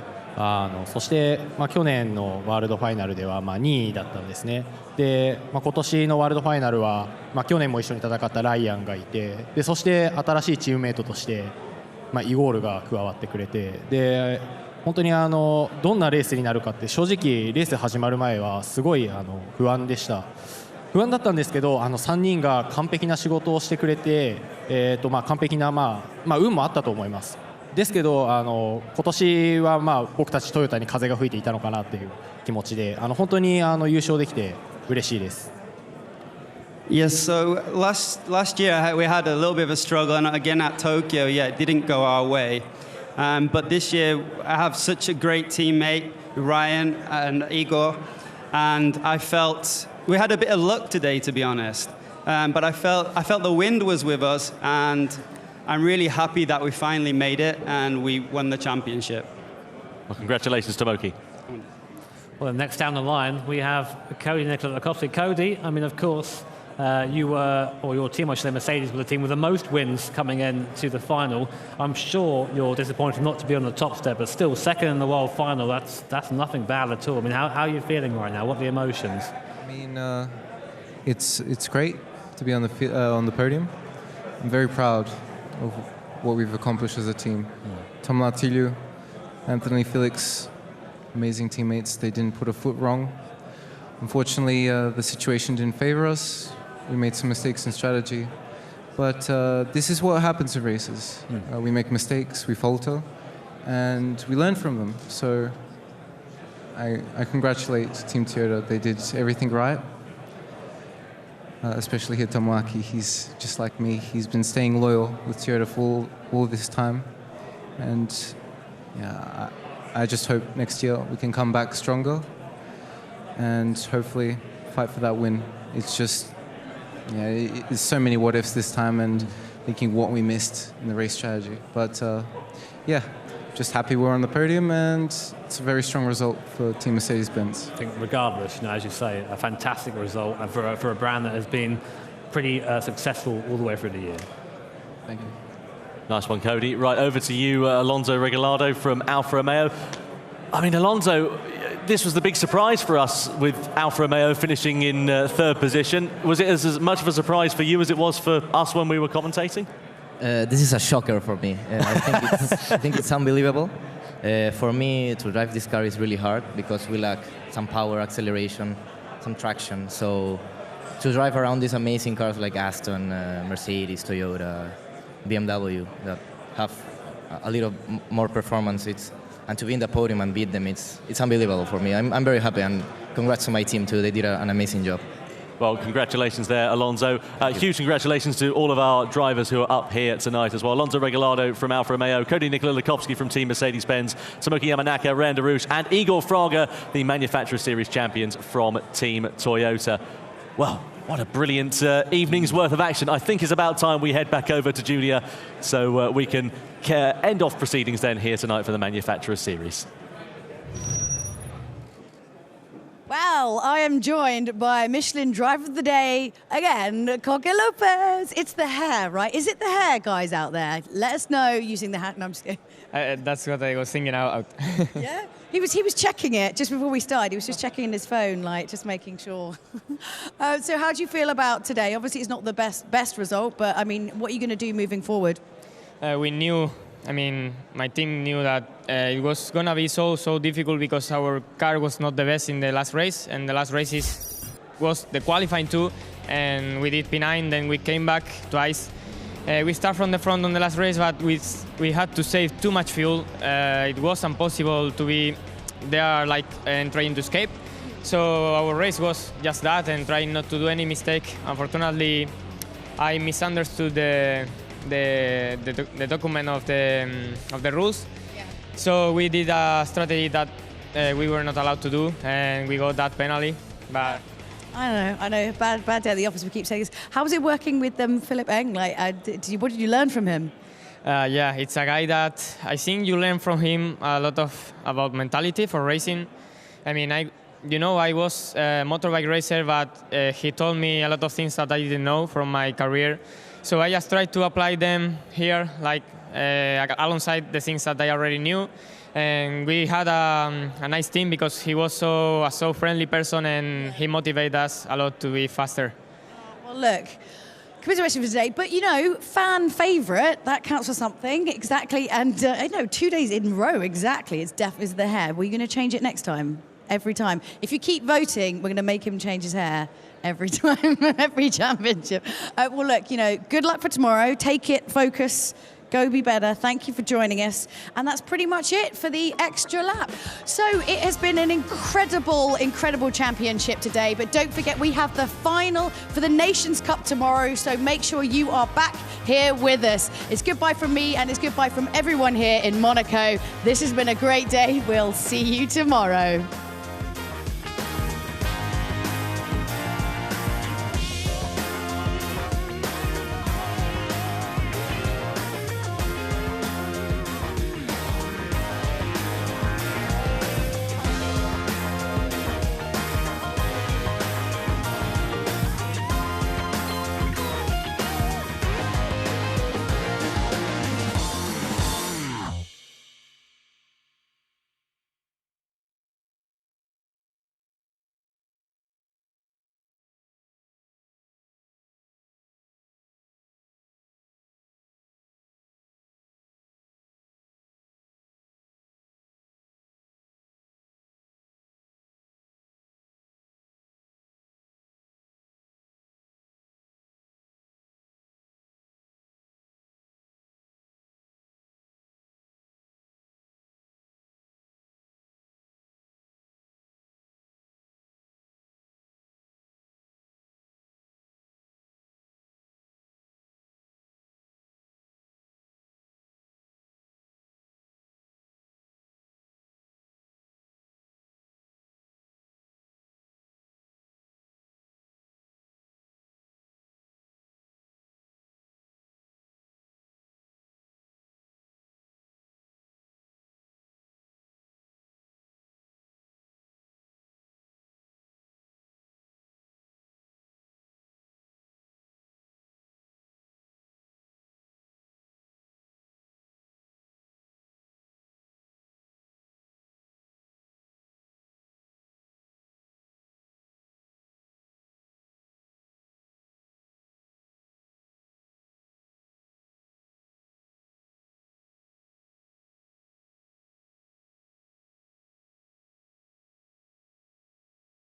そして、去年のワールドファイナルでは2位だったんですね。で、今年のワールドファイナルは、去年も一緒に戦ったライアンがいて、でそして新しいチームメイトとして、イゴールが加わってくれて、で本当にどんなレースになるかって正直レース始まる前はすごい不安でした。不安だったんですけど、3人が完璧な仕事をしてくれて、完璧な、運もあったと思います。ですけど、今年は、僕たちトヨタに風が吹いていたのかなという気持ちで、本当に優勝できて嬉しいです。Yes, so last year we had a little bit of a struggle, and again at Tokyo, it didn't go our way. But this year I have such a great teammate, Ryan and Igor, and I felt we had a bit of luck today, to be honest. But I felt the wind was with us, and I'm really happy that we finally made it and we won the championship. Well, congratulations, Tomoki. Well, next down the line, we have Cody Nikolakowski. Cody, I mean, of course, you were, or your team, I should say, Mercedes, were the team with the most wins coming in to the final. I'm sure you're disappointed not to be on the top step, but still second in the world final, that's nothing bad at all. I mean, how are you feeling right now? What are the emotions? I mean, it's great to be on the podium. I'm very proud of what we've accomplished as a team. Tom Lartillo, Anthony Felix, amazing teammates. They didn't put a foot wrong. Unfortunately, the situation didn't favor us. We made some mistakes in strategy. But this is what happens in races. We make mistakes, we falter, and we learn from them. So I congratulate Team Toyota. They did everything right. Especially here, Tomoaki. He's just like me. He's been staying loyal with Toyota for all this time. And yeah, I just hope next year we can come back stronger and hopefully fight for that win. It's just, yeah, there's so many what ifs this time and thinking what we missed in the race strategy. But yeah, just happy we're on the podium, and it's a very strong result for Team Mercedes-Benz. I think regardless, as you say, a fantastic result, and for a brand that has been pretty successful all the way through the year. Thank you. Nice one, Cody. Right, over to you, Alonso Regalado from Alfa Romeo. I mean, Alonso, this was the big surprise for us with Alfa Romeo finishing in third position. Was it as much of a surprise for you as it was for us when we were commentating? This is a shocker for me. I think it's unbelievable. For me, to drive this car is really hard because we lack some power, acceleration, some traction. So to drive around these amazing cars like Aston, Mercedes, Toyota, BMW that have a little more performance, and to be in the podium and beat them, it's unbelievable for me. I'm very happy, and congrats to my team too. They did an amazing job. Well, congratulations there, Alonso. Huge congratulations to all of our drivers who are up here tonight as well. Alonso Regalado from Alfa Romeo, Cody Nikola Likovsky from Team Mercedes-Benz, Tomoki Yamanaka, Ryan Darush, and Igor Fraga, the Manufacturer Series champions from Team Toyota. Well, what a brilliant evening's worth of action. I think it's about time we head back over to Julia so we can end off proceedings then here tonight for the Manufacturer Series. Well, I am joined by Michelin Driver of the Day, again, Coque Lopez. It's the hair, right? Is it the hair, guys out there? Let us know using the hat. No, I'm just kidding. That's what I was thinking out. Yeah? He was checking it just before we started. He was just checking his phone, like, just making sure. So how do you feel about today? Obviously, it's not the best result, but, I mean, what are you going to do moving forward? We knew, I mean, my team knew that it was going to be so difficult because our car was not the best in the last race, and the last race was the qualifying too, and we did P9, then we came back twice. We start from the front on the last race, but we had to save too much fuel. It was impossible to be there and trying to escape. So our race was just that and trying not to do any mistake. Unfortunately, I misunderstood the document of the rules. Yeah. So we did a strategy that we were not allowed to do, and we got that penalty. But I know. Bad day at the office. We keep saying this. How was it working with Philip Eng? Like, what did you learn from him? Yeah, it's a guy that I think you learn from him a lot about mentality for racing. I mean, I was a motorbike racer, but he told me a lot of things that I didn't know from my career. So I just tried to apply them here, alongside the things that I already knew. And we had a nice team because he was a so friendly person, and he motivated us a lot to be faster. Well, look, commiseration for today, but fan favourite, that counts for something, exactly. And 2 days in a row, exactly, it's the hair. Were you going to change it next time? Every time. If you keep voting, we're going to make him change his hair every time, every championship. Well, look, good luck for tomorrow. Take it, focus, go be better. Thank you for joining us. And that's pretty much it for the extra lap. So it has been an incredible championship today. But don't forget, we have the final for the Nations Cup tomorrow. So make sure you are back here with us. It's goodbye from me, and it's goodbye from everyone here in Monaco. This has been a great day. We'll see you tomorrow.